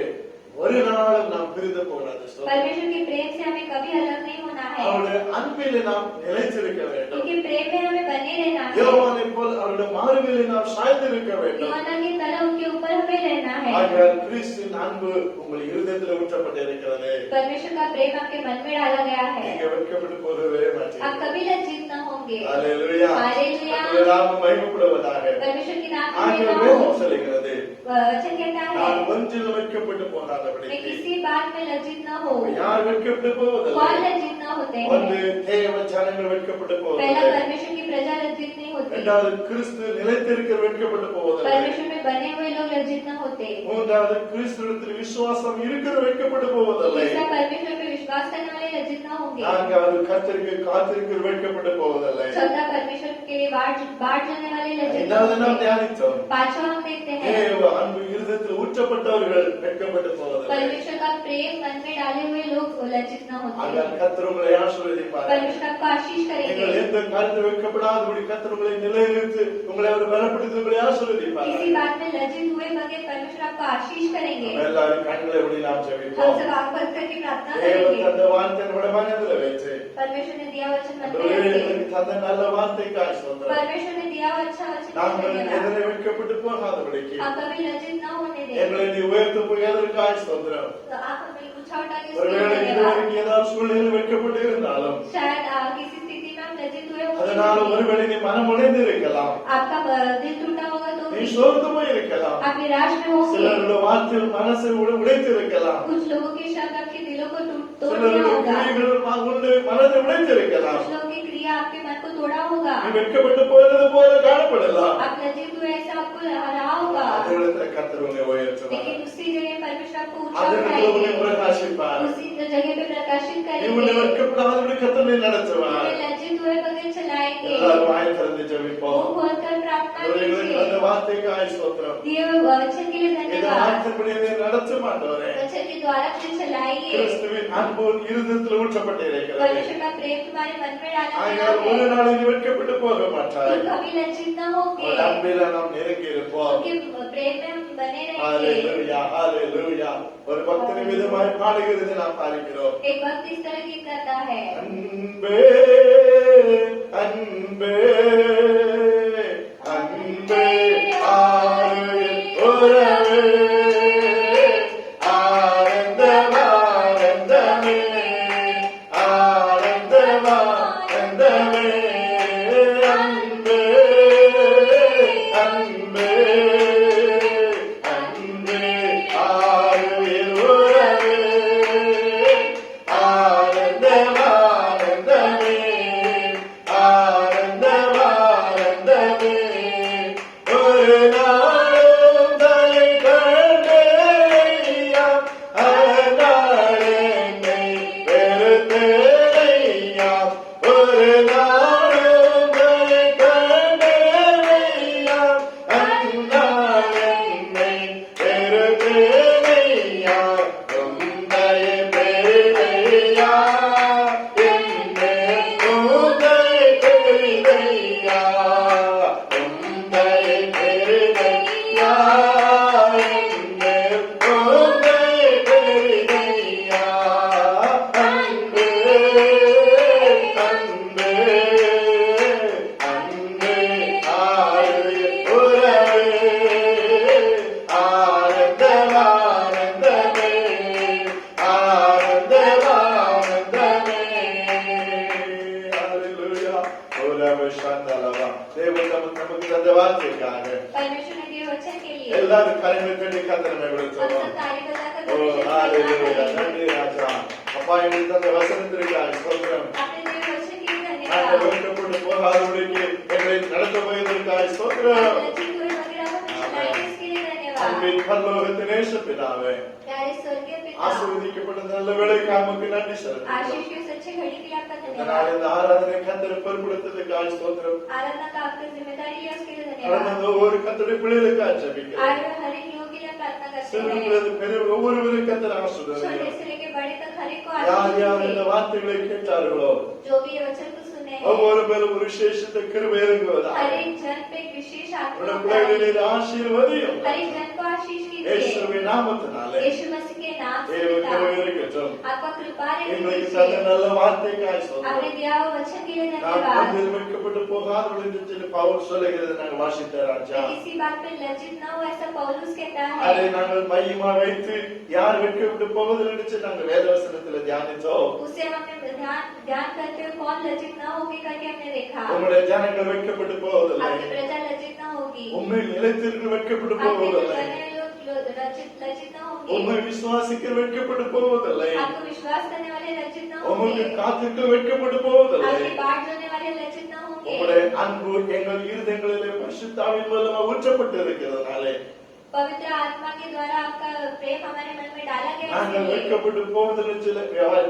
ஒரு நாளும் நாம் பிரிந்து போகக்கூடாது. परमेश्वर के प्रेम से हमें कभी अलग नहीं होना है, அவருடைய அன்பிலே நாம் நிலைத்திருக்க வேண்டும். उनके प्रेम में हमें बने रहना है, யோவானை போல் அவருடைய மார்பிலே நாம் சாய்ந்திருக்க வேண்டும். यूहन्ना की तरह उनके ऊपर हमें रहना है। ஆகையால் கிறிஸ்துவின் அன்பு உங்கள் இருதயத்தில் ஊற்றப்பட்டு இருக்கிறது. परमेश्वर का प्रेम आपके मन में डाला गया है, நீங்க வெட்கப்பட்டு போகவே आप மாட்டீங்க. कभी लज्जित न होंगे। ஹalleluya. हालेलुया। கர்த்தருடைய நாமம் மகிமைப்படுவதாக. परमेश्वर की नाम में ஆகையால் ना வேதம் हो। சொல்லுகிறது, वचन कहता நான் है, ஒன்றில் வெட்கப்பட்டு मैं போகாதபடிக்கு. किसी बात में लज्जित न हो। யார் வெட்கப்பட்டு कौन போவதில்லை? लज्जित न होते ஒன்று हैं? தேவ ஜனங்கள் வெட்கப்பட்டு पहला போவதில்லை. परमेश्वर की प्रजा लज्जित नहीं होती, இரண்டாவது கிறிஸ்து நிலைத்திருக்கிற வெட்கப்பட்டு போவதில்லை. परमेश्वर में बने हुए लोग लज्जित न होते, மூன்றாவது கிறிஸ்துவிடத்தில் விசுவாசம் இருக்கிற வெட்கப்பட்டு போவதில்லை. तीसरा परमेश्वर पे विश्वास करने वाले लज्जित न होंगे, நான்காவது கர்த்தருக்கு காத்திருக்கிற வெட்கப்பட்டு போவதில்லை. चौथा परमेश्वर के लिए बाट जाने वाले लज्जित न ஐந்தாவது நாம் होंगे। தியானித்தோம். पांचवा हम देखते हैं அன்பு இருதயத்தில் ஊற்றப்பட்டவர்கள் வெட்கப்பட்டு போவதில்லை. परमेश्वर का प्रेम मन में डाले हुए लोग लज्जित न होते। ஆகையால் கர்த்தர் உங்களை ஆசீர்வதிப்பார். परमेश्वर आपको आशीष நீங்கள் करेंगे। எந்த காரியத்தில் வெட்கப்படாதபடி கர்த்தர் உங்களை நிலைநிறுத்தி உங்களை அவர் பலப்படுத்தி உங்களை ஆசீர்வதிப்பார். किसी बात में लज्जित हुए बगैर परमेश्वर आपको आशीष करेंगे। எல்லாரும் கண்களை மூடி நாம் हम ஜெபிப்போம். सब आंख बंद करके प्रार्थना தேவன் करेंगे। தந்த வார்த்தை நம்முடைய மனதில் வைத்து परमेश्वर ने दिया वचन मन में ஆண்டவரே, रखें। எங்களுக்கு தந்த நல்ல வார்த்தைக்காய் ஸ்தோத்திரம். परमेश्वर ने दिया हुआ अच्छा वचन நாங்கள் धन्यवाद। எதிரே வெட்கப்பட்டு போகாதபடிக்கு हम कभी लज्जित न होने दें। எங்களை நீ உயர்த்த போயதற்காய் ஸ்தோத்திரம். तो आप हमें ऊंचा उठा के उसके ஒருவேளை लिए धन्यवाद। இதுவரைக்கும் ஏதாவது சூழ்நிலையில் வெட்கப்பட்டு இருந்தாலும் शायद किसी स्थिति में हम लज्जित हुए அதனால होंगे। ஒருவேளை நீ மனம் உடைந்து இருக்கலாம், आपका दिल टूटा होगा तो நீ சோர்ந்து போய் இருக்கலாம், आप निराश में होंगे। சிலருடைய வார்த்தையில் மனசை உடைத்து இருக்கலாம், कुछ लोगों के शब्द आपके दिलों को तोड़ दिया சிலருடைய होगा। கிரியைகள் உன்னுடைய மனதை உடைத்து இருக்கலாம். कुछ लोगों की क्रिया आपके मन को तोड़ा होगा। நீ வெட்கப்பட்டு போறது போல காணப்படலாம். आप लज्जित हुए ऐसा आपको रहा होगा। அதிலிருந்து கர்த்தர் உன்னை உயர்த்துவார். लेकिन उसी जगह परमेश्वर आपको ऊंचा அதிலிருந்து உன்னை उठाएंगे। பிரகாசிப்பார். उसी जगह पे प्रकाशित நீ உன்னை करेंगे। வெட்கப்படாதபடி கர்த்தர் உன்னை நடத்துவார். हमें लज्जित हुए बगैर चलाएंगे। எல்லாரும் வாய் திறந்து मुंह ஜெபிப்போம். खोलकर प्रार्थना எங்களுக்கு அந்த कीजिए। வார்த்தைக்காய் ஸ்தோத்திரம். दिए हुए वचन के लिए இந்த धन्यवाद। வார்த்தைப்படி என்னை நடத்த மாட்டவரே. वचन के द्वारा मुझे चलाइए। கிறிஸ்துவின் அன்பு இருதயத்தில் ஊற்றப்பட்டு இருக்கிறது. परमेश्वर का प्रेम तुम्हारे मन में डाला ஆகையால் गया ஒரு है। நாள் நீ வெட்கப்பட்டு போக மாட்டாய். तुम कभी लज्जित न होगे। அவர் அன்பில நாம் நெருங்கி இருப்போம். उनके प्रेम में हम बने रहेंगे। ஹalleluya ஹalleluya. ஒரு பக்தனின் விதமாய் பாடுகிறது நாம் பார்க்கிறோம். एक वक्त इस तरह गीत करता है। அன்பே அன்பே அன்பே ஆறு உறவே ஆனந்தமானந்தமே ஆனந்தமானந்தமே அன்பே அன்பே அன்பே ஆறு உறவே ஆனந்தமானந்தமே ஆனந்தமானந்தமே ஒரு நாளும் தலை கண்டேயா அநாளென்னை வெறுத்தேயா ஒரு நாளும் தலை கண்டேயா அநாளென்னை வெறுத்தேயா உம்மைய பெரிதையா என்னை உம்மை பெரிதையா உம்மை பெரிதையா என்னை உம்மை பெரிதையா அன்பே அன்பே அன்பே ஆறு உறவே ஆனந்தமானந்தமே ஆனந்தமானந்தமே ஹalleluya ஓலவே சந்தலவா தேவன் நமக்கு தந்த வார்த்தைக்காக परमेश्वर ने दिए वचन के लिए எல்லாரும் கரங்களை தட்டி கர்த்தரை हम விடுத்தோம். सब ताली बजाकर ஓ परमेश्वर का ஹalleluya धन्यवाद நன்றி ராஜா. அப்பா எங்களுக்கு தந்த வசனத்திற்காக ஸ்தோத்திரம். आपने दिए वचन के लिए நாங்கள் धन्यवाद। வெட்கப்பட்டு போகாதபடிக்கு எங்களை நடத்த போயதற்காக ஸ்தோத்திரம். लज्जित हुए वगैरह को चलाएंगे इसके लिए धन्यवाद। அன்பின் பரலோகத்தின் நேச பிதாவே, प्यारे स्वर्गीय पिता ஆசீர்வதிக்கப்பட்ட நல்ல வேளைக்காக உமக்கு நன்றி செலுத்துகிறோம். आशीष के सच्चे घड़ी के लिए आपका இந்த धन्यवाद। நாள் இந்த ஆராதனை கர்த்தரை பொறுப்படுத்ததுக்காக ஸ்தோத்திரம். आराधना का आपकी जिम्मेदारी है उसके लिए கடந்த धन्यवाद। இந்த ஒவ்வொரு கர்த்தருடைய பிள்ளைகளுக்காக ஜெபிக்கிறோம். आए हुए हर एक लोगों के लिए प्रार्थना करते हैं। சிறுமிலிருந்து பெரிய ஒவ்வொருவரும் கர்த்தரை छोटे ஆசீர்வதிக்கிறோம். से लेके बड़े तक हर एक को யார் யார் आशीष இந்த दीजिए। வார்த்தைகளை கேட்டார்களோ जो भी ये वचन को सुने हैं, ஒவ்வொரு மேலும் ஒரு விசேஷத்தை கிருபை இறங்குவதாக. हर एक जन पे एक विशेष आत्मा உடைய होता है। பிள்ளைகளில் ஆசீர்வதியும். हर एक जन को आशीष कीजिए। இயேசுவின் நாமத்தினாலே यीशु मसीह के नाम से தேவ पिता, கிருபை இருக்கட்டும். आपका कृपा எங்களுக்கு தந்த रहे। நல்ல வார்த்தைக்காக आपने ஸ்தோத்திரம். दिया हुआ वचन के लिए நாம் धन्यवाद। மனதில் வைக்கப்பட்டு போகாதவர்கள் என்று சொல்லி பவுல் சொல்லுகிறது நாங்கள் வாசித்த ராஜா. किसी बात पे लज्जित न हो ऐसा पौलुस कहता அதை है। நாங்கள் மையமா வைத்து யார் வெட்கப்பட்டு போவதில்லை என்று நாங்கள் வேதவசனத்தில் தியானித்தோம். उसे हमने ध्यान करते हुए कौन लज्जित न होगी करके हमने देखा। உங்களுடைய ஜனங்கள் வெட்கப்பட்டு போவதில்லை. आपकी प्रजा लज्जित न होगी। உண்மையில் நிலைத்திருக்கிற வெட்கப்பட்டு आपके जो போவதில்லை. बने लोग लज्जित न உண்மை होंगे। விசுவாசிக்கிற வெட்கப்பட்டு போவதில்லை. आपको विश्वास करने वाले लज्जित न உங்களுக்கு होंगे। காத்திருக்க வெட்கப்பட்டு போவதில்லை. आपकी बाट जोड़ने वाले लज्जित न होंगे। உங்களுடைய அன்பு எங்கள் இருதயங்களிலே பரிசுத்தாவின் மூலமா ஊற்றப்பட்டு இருக்கிறதுனாலே पवित्र आत्मा के द्वारा आपका प्रेम हमारे मन में डाला गया है, நாங்கள் इसलिए வெட்கப்பட்டு போவதில் சில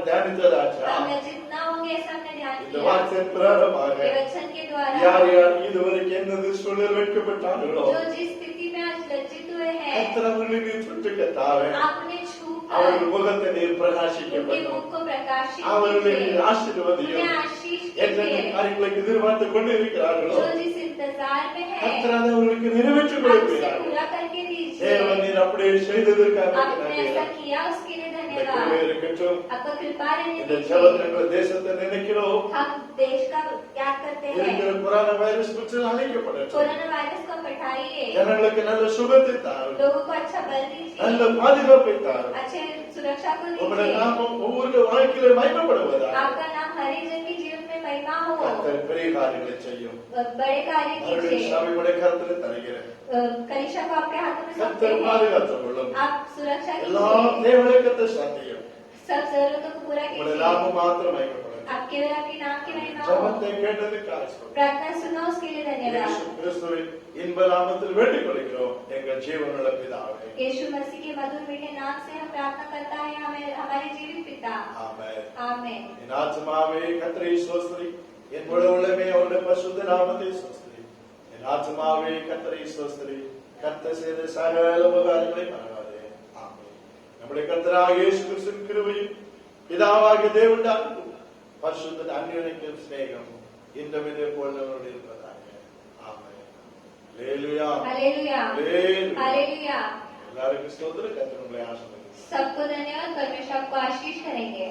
தியானித்த ராஜா हम लज्जित न होंगे, ऐसा हमने ध्यान இந்த किया। வார்த்தையின் பிரகாரமாக ये वचन के द्वारा யார் யார் இதுவரைக்கும் என்னது சூழல் வெட்கப்பட்டார்களோ जो जिस स्थिति में आज लज्जित हुए हैं, கர்த்தர் அவர்களை நீர் சுட்டுக்கத்தாவே आपने छू அவர்கள் कर முகத்தை நீர் பிரகாசிக்க उनके பண்ணும் मुख को प्रकाशित அவர்களை कीजिए, நீர் ஆசீர்வதியும் उन्हें आशीष என்னென்ன कीजिए। காரியங்களை எதிர்பார்த்து கொண்டு இருக்கிறார்களோ जो जिस इंतजार में है, கர்த்தர் அதை அவர்களுக்கு நிறைவேற்றி आप उसे கொடுக்கிறார்கள் पूरा करके दीजिए। தேவன் நீர் அப்படியே செய்ததற்காக आपने நன்றி ऐसा किया, उसके लिए இந்த धन्यवाद। கிருபை இருக்கட்டும் आपका कृपा रहने இந்த दीजिए। ஜெபத்தின் தேசத்தை நினைக்கிறோம் हम देश का याद करते இருக்கிற हैं। கொரோனா வைரஸ் பற்றி அழைக்கப்படட்டும் कोरोना वायरस को हटाइए, ஜனங்களுக்கு நல்ல சுகத்தை தாரும் लोगों को अच्छा बल நல்ல दीजिए, பாதுகாப்பை தாரும் अच्छे सुरक्षा को உங்களுடைய दीजिए। நாமம் ஒவ்வொரு வாழ்க்கையில மகிமைப்படுவதாக आपका नाम हर एक जन के जीवन में महिमा हो, கர்த்தர் பெரிய காரியங்களை செய்யும் बड़े कार्य அவருடைய कीजिए। சாமியுடைய கருத்துல தருகிறேன் कलिशा को आपके हाथों में सौंपते கர்த்தர் हैं, பாதுகாத்துக் கொள்ளும் आप सुरक्षा எல்லா कीजिए, தேவனுக்கு சாத்தியம் सब जरूरतों को पूरा உங்களுடைய कीजिए। நாமம் மாத்திரம் மகிமைப்படும் आप केवल आपके नाम की महिमा हो। ஜெபத்தை கேட்டதுக்காக ஸ்தோத்திரம். प्रार्थना सुनो, उसके लिए धन्यवाद। இயேசு கிறிஸ்துவின் இன்ப நாமத்தில் வேண்டிக் கொள்கிறோம் எங்கள் ஜீவனுள்ள பிதாவே यीशु मसीह के मधुर मीठे नाम से हम प्रार्थना करता है, हमें हमारे जीवित पिता, ஆமென் आमेन। என் ஆத்மாவே கர்த்தரை ஸ்தோத்திரி என் முழு உள்ளமே அவருடைய பரிசுத்த நாமத்தை ஸ்தோத்திரி என் ஆத்மாவே கர்த்தரை ஸ்தோத்திரி கர்த்தர் செய்த சகல உபகாரங்களை மறவாதே ஆமென் நம்முடைய கர்த்தராகிய இயேசு கிறிஸ்துவின் கிருபையும் பிதாவாகிய தேவனுடைய அன்பும் பரிசுத்த அன்யோன்யத்தின் சிநேகம் இன்றும் இதே போல நம்முடைய இருப்பதாக ஆமென் ஹல்லேலூயா हालेलुया, हालेलुया। हालेलुया। எல்லாருக்கும் ஸ்தோத்திரம் கர்த்தர் உங்களை ஆசீர்வதிப்பார் सबको धन्यवाद, परमेश्वर आपको आशीष करेंगे।